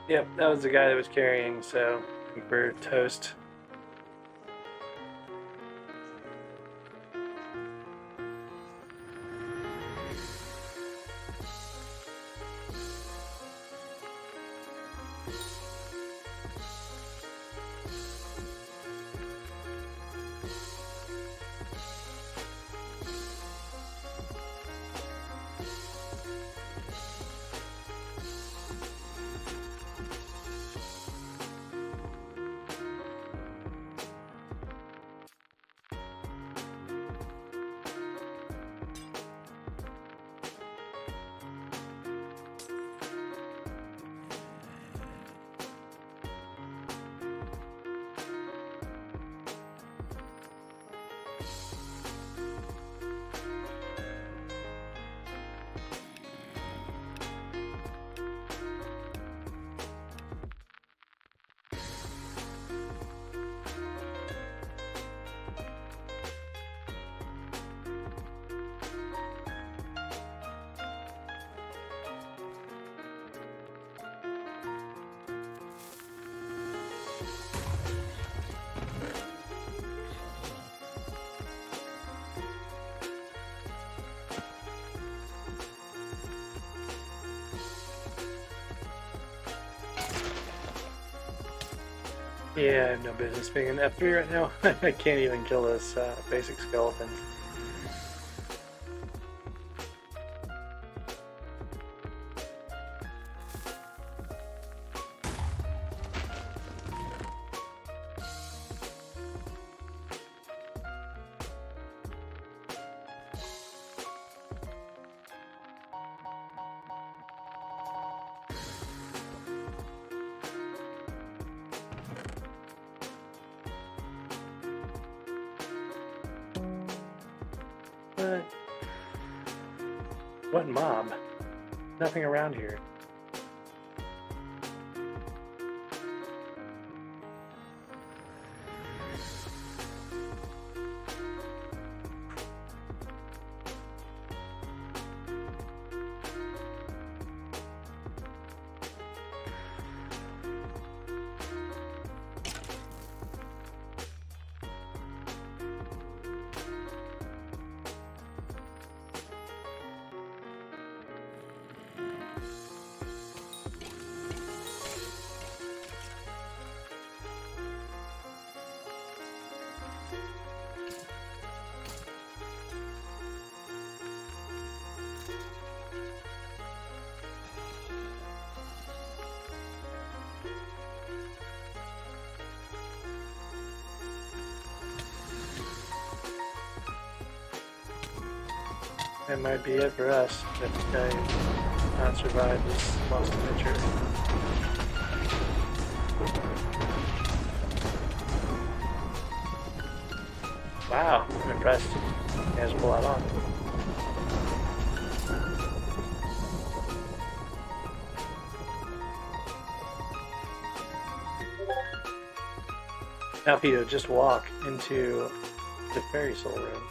Yep, that was the guy that was carrying, so we're toast. Yeah, I have no business being in F3 right now. I can't even kill those basic skeletons. What mob? Nothing around here. That might be it for us. That this guy not survived this lost adventure. Wow, I'm impressed. You guys pull that off. Now, Pito, just walk into the fairy soul room.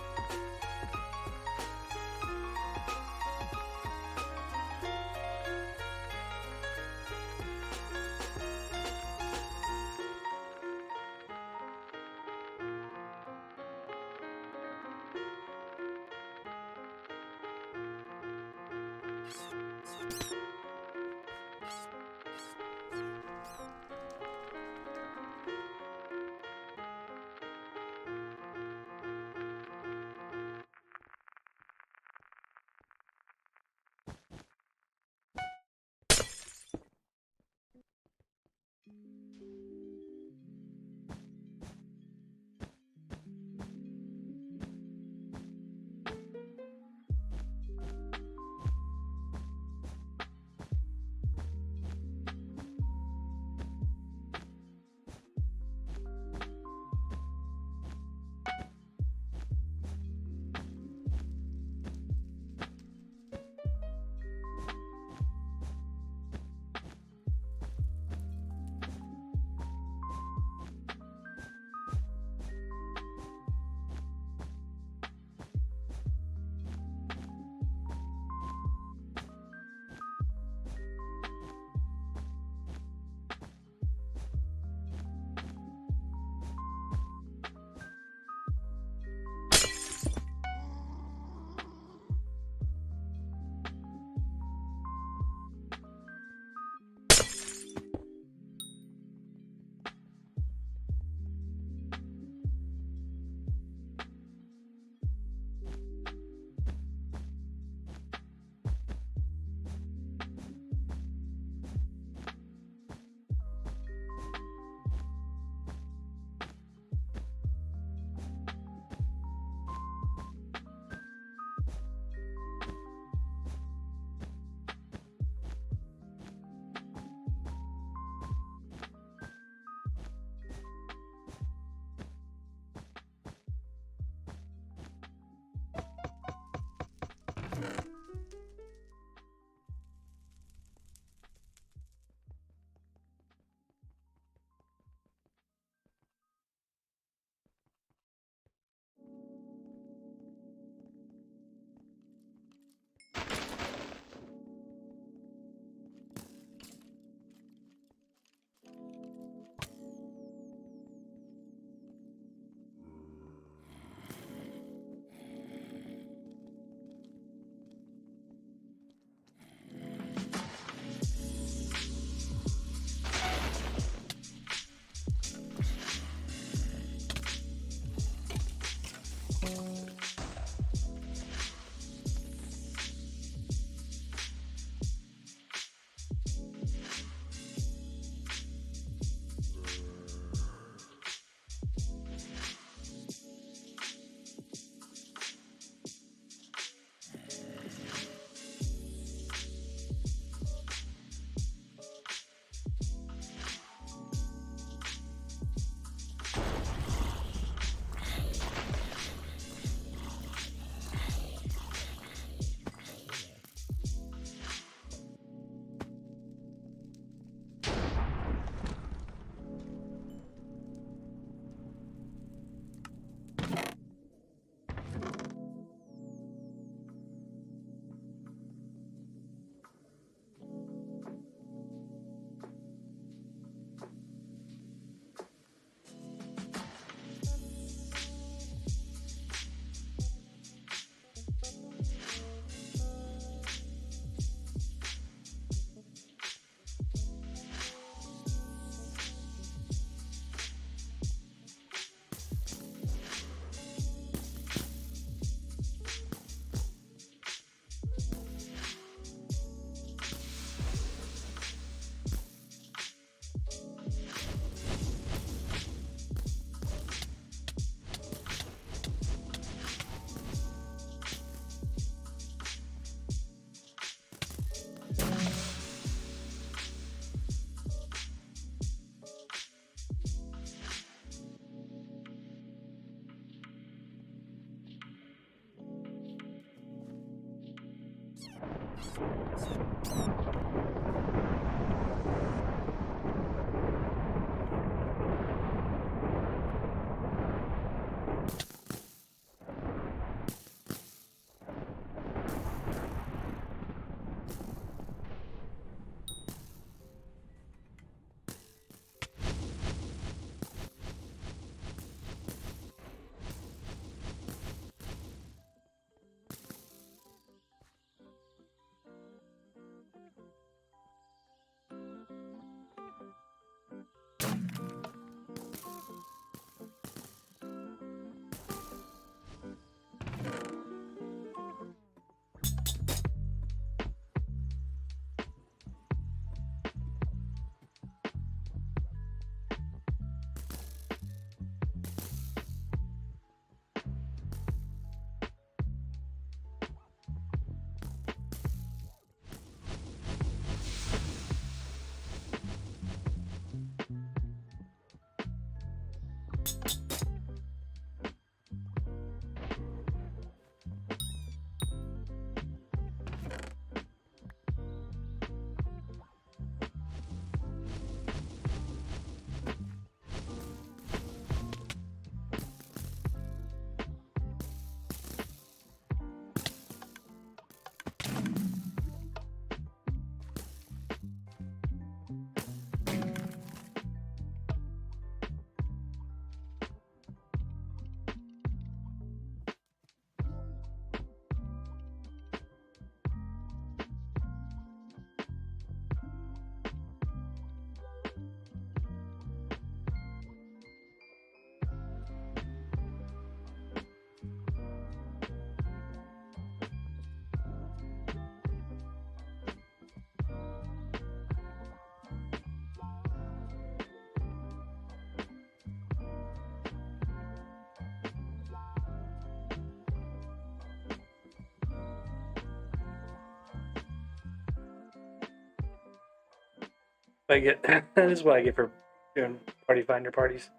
I get this is what I get for doing party finder parties.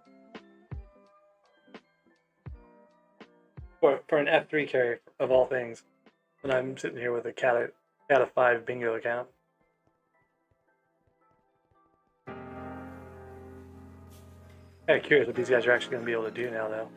For an F3 carry of all things, and I'm sitting here with a cat of 5 bingo account. I'm curious what these guys are actually going to be able to do now, though.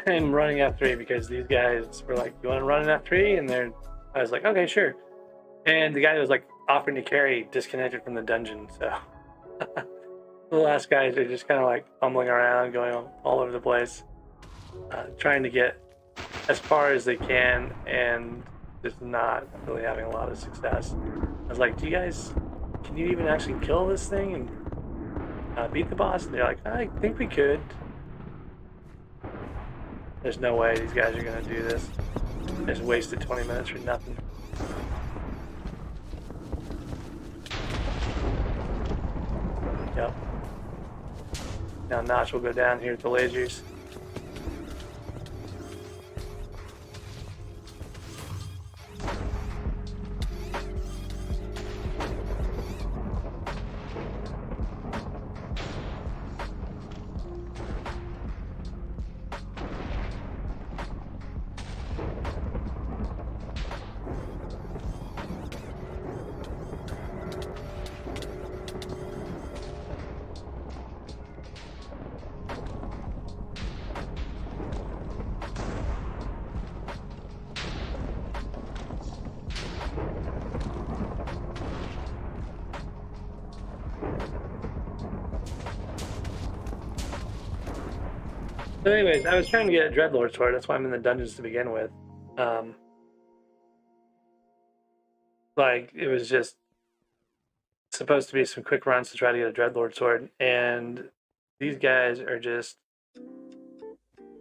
I'm running F3 because these guys were like, "You want to run an F3?" And I was like, "Okay, sure." And the guy that was like offering to carry disconnected from the dungeon, so the last guys are just kind of like fumbling around, going all over the place, trying to get as far as they can, and just not really having a lot of success. I was like, can you even actually kill this thing and beat the boss? And they're like, I think we could. There's no way these guys are going to do this. I just wasted 20 minutes for nothing. Yep. Now Notch will go down here with the lasers. So anyways, I was trying to get a Dreadlord sword. That's why I'm in the dungeons to begin with. Like, it was just supposed to be some quick runs to try to get a Dreadlord sword, and these guys are just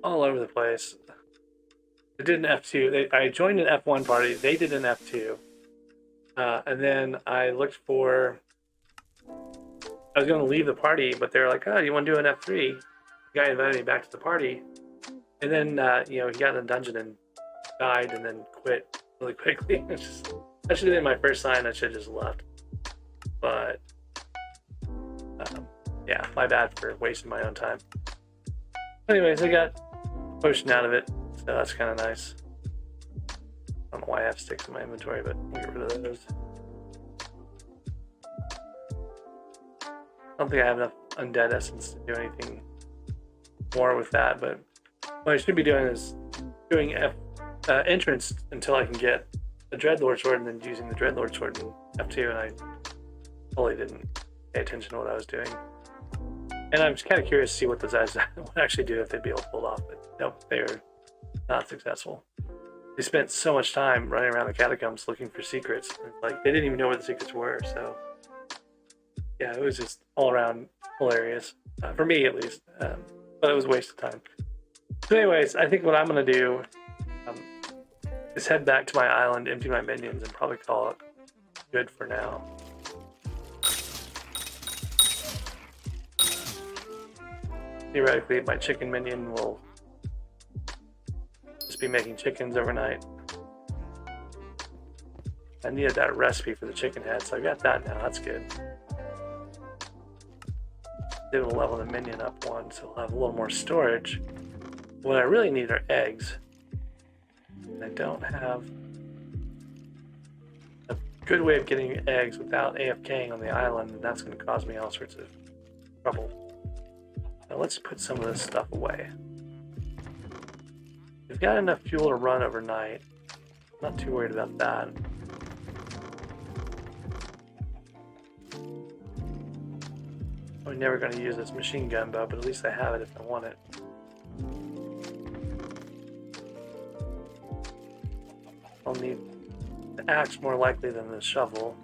all over the place. I did an F2. I joined an F1 party. They did an F2. And then I looked for... I was going to leave the party, but they were like, oh, you want to do an F3? The guy invited me back to the party. And then, he got in the dungeon and died and then quit really quickly. That should have been my first sign. I should have just left. But, yeah, my bad for wasting my own time. Anyways, I got potion out of it, so that's kind of nice. I don't know why I have sticks in my inventory, but I'll get rid of those. I don't think I have enough undead essence to do anything more with that, but what I should be doing is doing entrance until I can get a Dreadlord sword, and then using the Dreadlord sword in F2, and I totally didn't pay attention to what I was doing. And I'm just kind of curious to see what those guys would actually do if they'd be able to pull it off, but nope, they were not successful. They spent so much time running around the catacombs looking for secrets. Like, they didn't even know where the secrets were, so... Yeah, it was just all around hilarious. For me, at least. But it was a waste of time. So anyways, I think what I'm going to do is head back to my island, empty my minions, and probably call it good for now. Theoretically, my chicken minion will just be making chickens overnight. I needed that recipe for the chicken head, so I got that now. That's good. It will level the minion up one, so I'll have a little more storage. What I really need are eggs. I don't have a good way of getting eggs without AFKing on the island, and that's going to cause me all sorts of trouble. Now let's put some of this stuff away. We've got enough fuel to run overnight. I'm not too worried about that. I'm never going to use this machine gun bow, but at least I have it if I want it. I'll need the axe more likely than the shovel.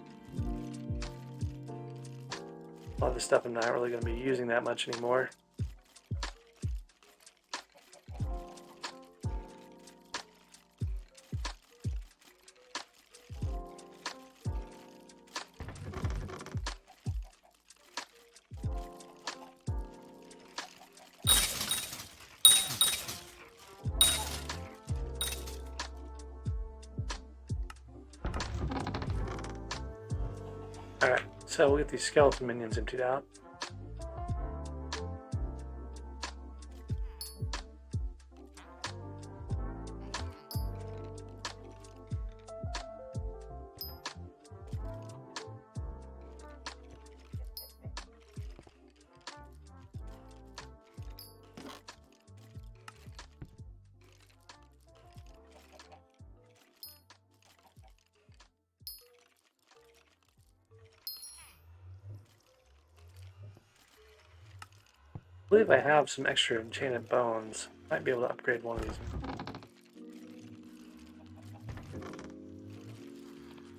A lot of the stuff I'm not really going to be using that much anymore. Alright, so we'll get these skeleton minions emptied out. I believe I have some extra enchanted bones. Might be able to upgrade one of these.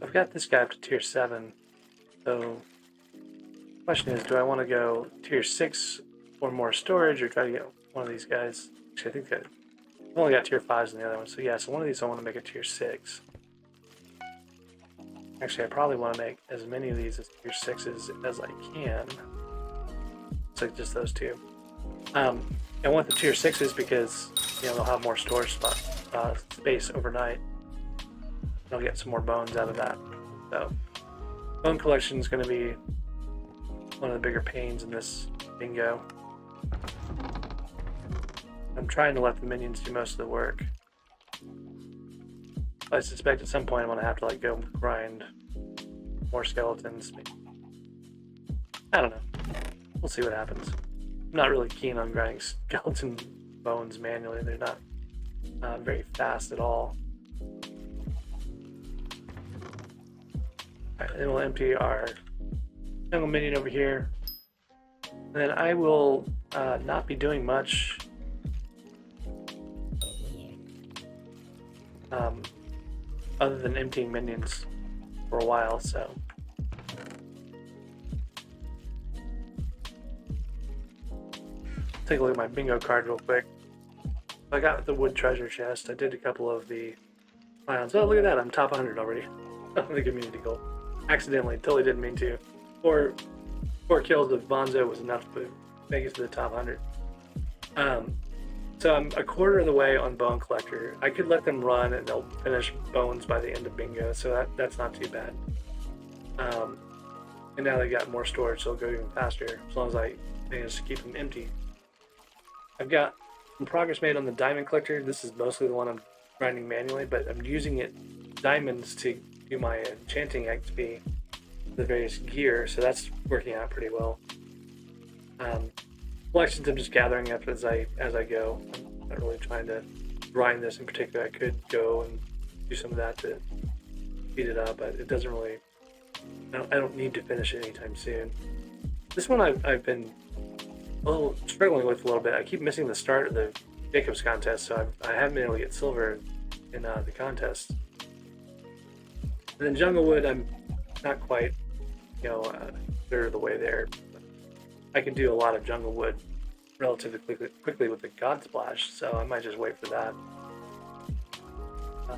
I've got this guy up to tier 7. So the question is, do I want to go tier 6 for more storage, or try to get one of these guys? Actually, I think I've only got tier 5s in the other one. So yeah, so one of these I want to make a tier 6. Actually, I probably want to make as many of these as tier 6s as I can. It's like just those two. I want the tier 6s because, you know, they'll have more storage space overnight. I'll get some more bones out of that. So, bone collection is going to be one of the bigger pains in this bingo. I'm trying to let the minions do most of the work. I suspect at some point I'm going to have to go grind more skeletons. I don't know. We'll see what happens. I'm not really keen on grinding skeleton bones manually. They're not very fast at all. Alright, then we'll empty our jungle minion over here. And then I will not be doing much other than emptying minions for a while, so. Take a look at my bingo card real quick. I got the wood treasure chest. I did a couple of the clowns. Oh, look at that. I'm top 100 already. The community goal. Accidentally. Totally didn't mean to. Four kills of Bonzo was enough to make it to the top 100. So I'm a quarter of the way on Bone Collector. I could let them run and they'll finish bones by the end of bingo, so that's not too bad. And now they got more storage, so it'll go even faster as long as I manage to keep them empty. I've got some progress made on the diamond collector. This is mostly the one I'm grinding manually, but I'm using diamonds to do my enchanting XP, the various gear, so that's working out pretty well. Collections I'm just gathering up as I go. I'm not really trying to grind this in particular. I could go and do some of that to speed it up, but it doesn't really. I don't need to finish it anytime soon. This one I've been a little struggling with a little bit. I keep missing the start of the Jacobs contest, so I haven't been able to get silver in the contest. And then Junglewood, I'm not quite, third of the way there. I can do a lot of Junglewood relatively quickly with the God Splash, so I might just wait for that.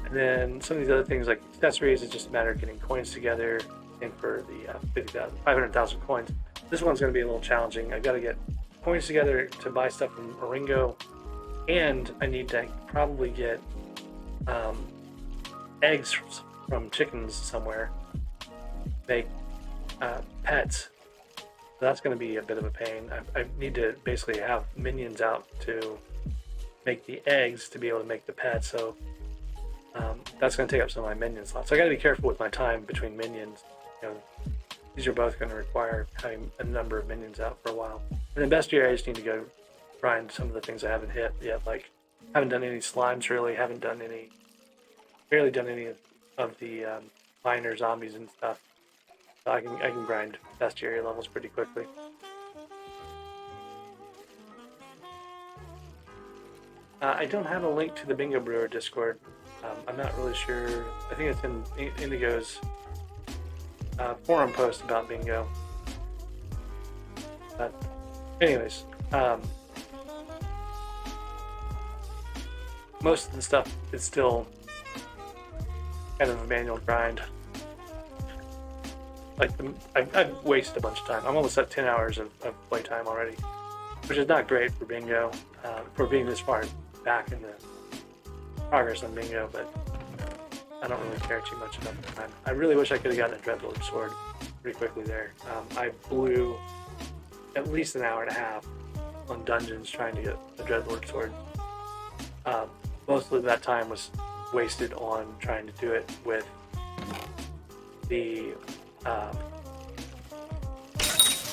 And then some of these other things like accessories, it's just a matter of getting coins together. And for the 500,000 coins, this one's going to be a little challenging. I've got to get coins together to buy stuff from Oringo, and I need to probably get eggs from chickens somewhere, make pets. So that's going to be a bit of a pain. I need to basically have minions out to make the eggs to be able to make the pets, so that's going to take up some of my minion slots. So I got to be careful with my time between minions. These are both going to require having a number of minions out for a while. And then bestiary, I just need to go grind some of the things I haven't hit yet. Like, haven't done any slimes really. Barely done any of the minor zombies and stuff. So I can grind bestiary levels pretty quickly. I don't have a link to the Bingo Brewer Discord. I'm not really sure. I think it's in Indigo's forum post about bingo. But anyways, most of the stuff is still kind of a manual grind. Like I've wasted a bunch of time. I'm almost at 10 hours of playtime already, which is not great for bingo, for being this far back in the progress on bingo, but I don't really care too much about the time. I really wish I could have gotten a Dredlig sword pretty quickly there. I blew at least an hour and a half on dungeons trying to get a Dredlig sword. Most of that time was wasted on trying to do it with the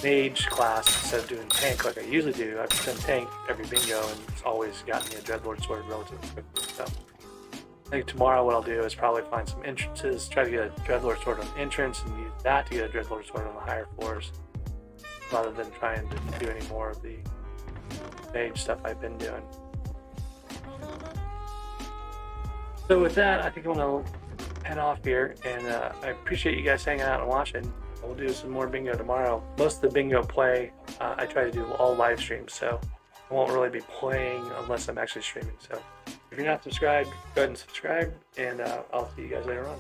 mage class instead of doing tank like I usually do. I've done tank every bingo and it's always gotten me a Dreadlord sword relatively quickly. So I think tomorrow what I'll do is probably find some entrances, try to get a Dreadlord sword on entrance and use that to get a Dreadlord sword on the higher floors rather than trying to do any more of the mage stuff I've been doing. So with that, I think I'm going to head off here, and I appreciate you guys hanging out and watching. We'll do some more bingo tomorrow. Most of the bingo play, I try to do all live streams, so I won't really be playing unless I'm actually streaming. So if you're not subscribed, go ahead and subscribe, and I'll see you guys later on.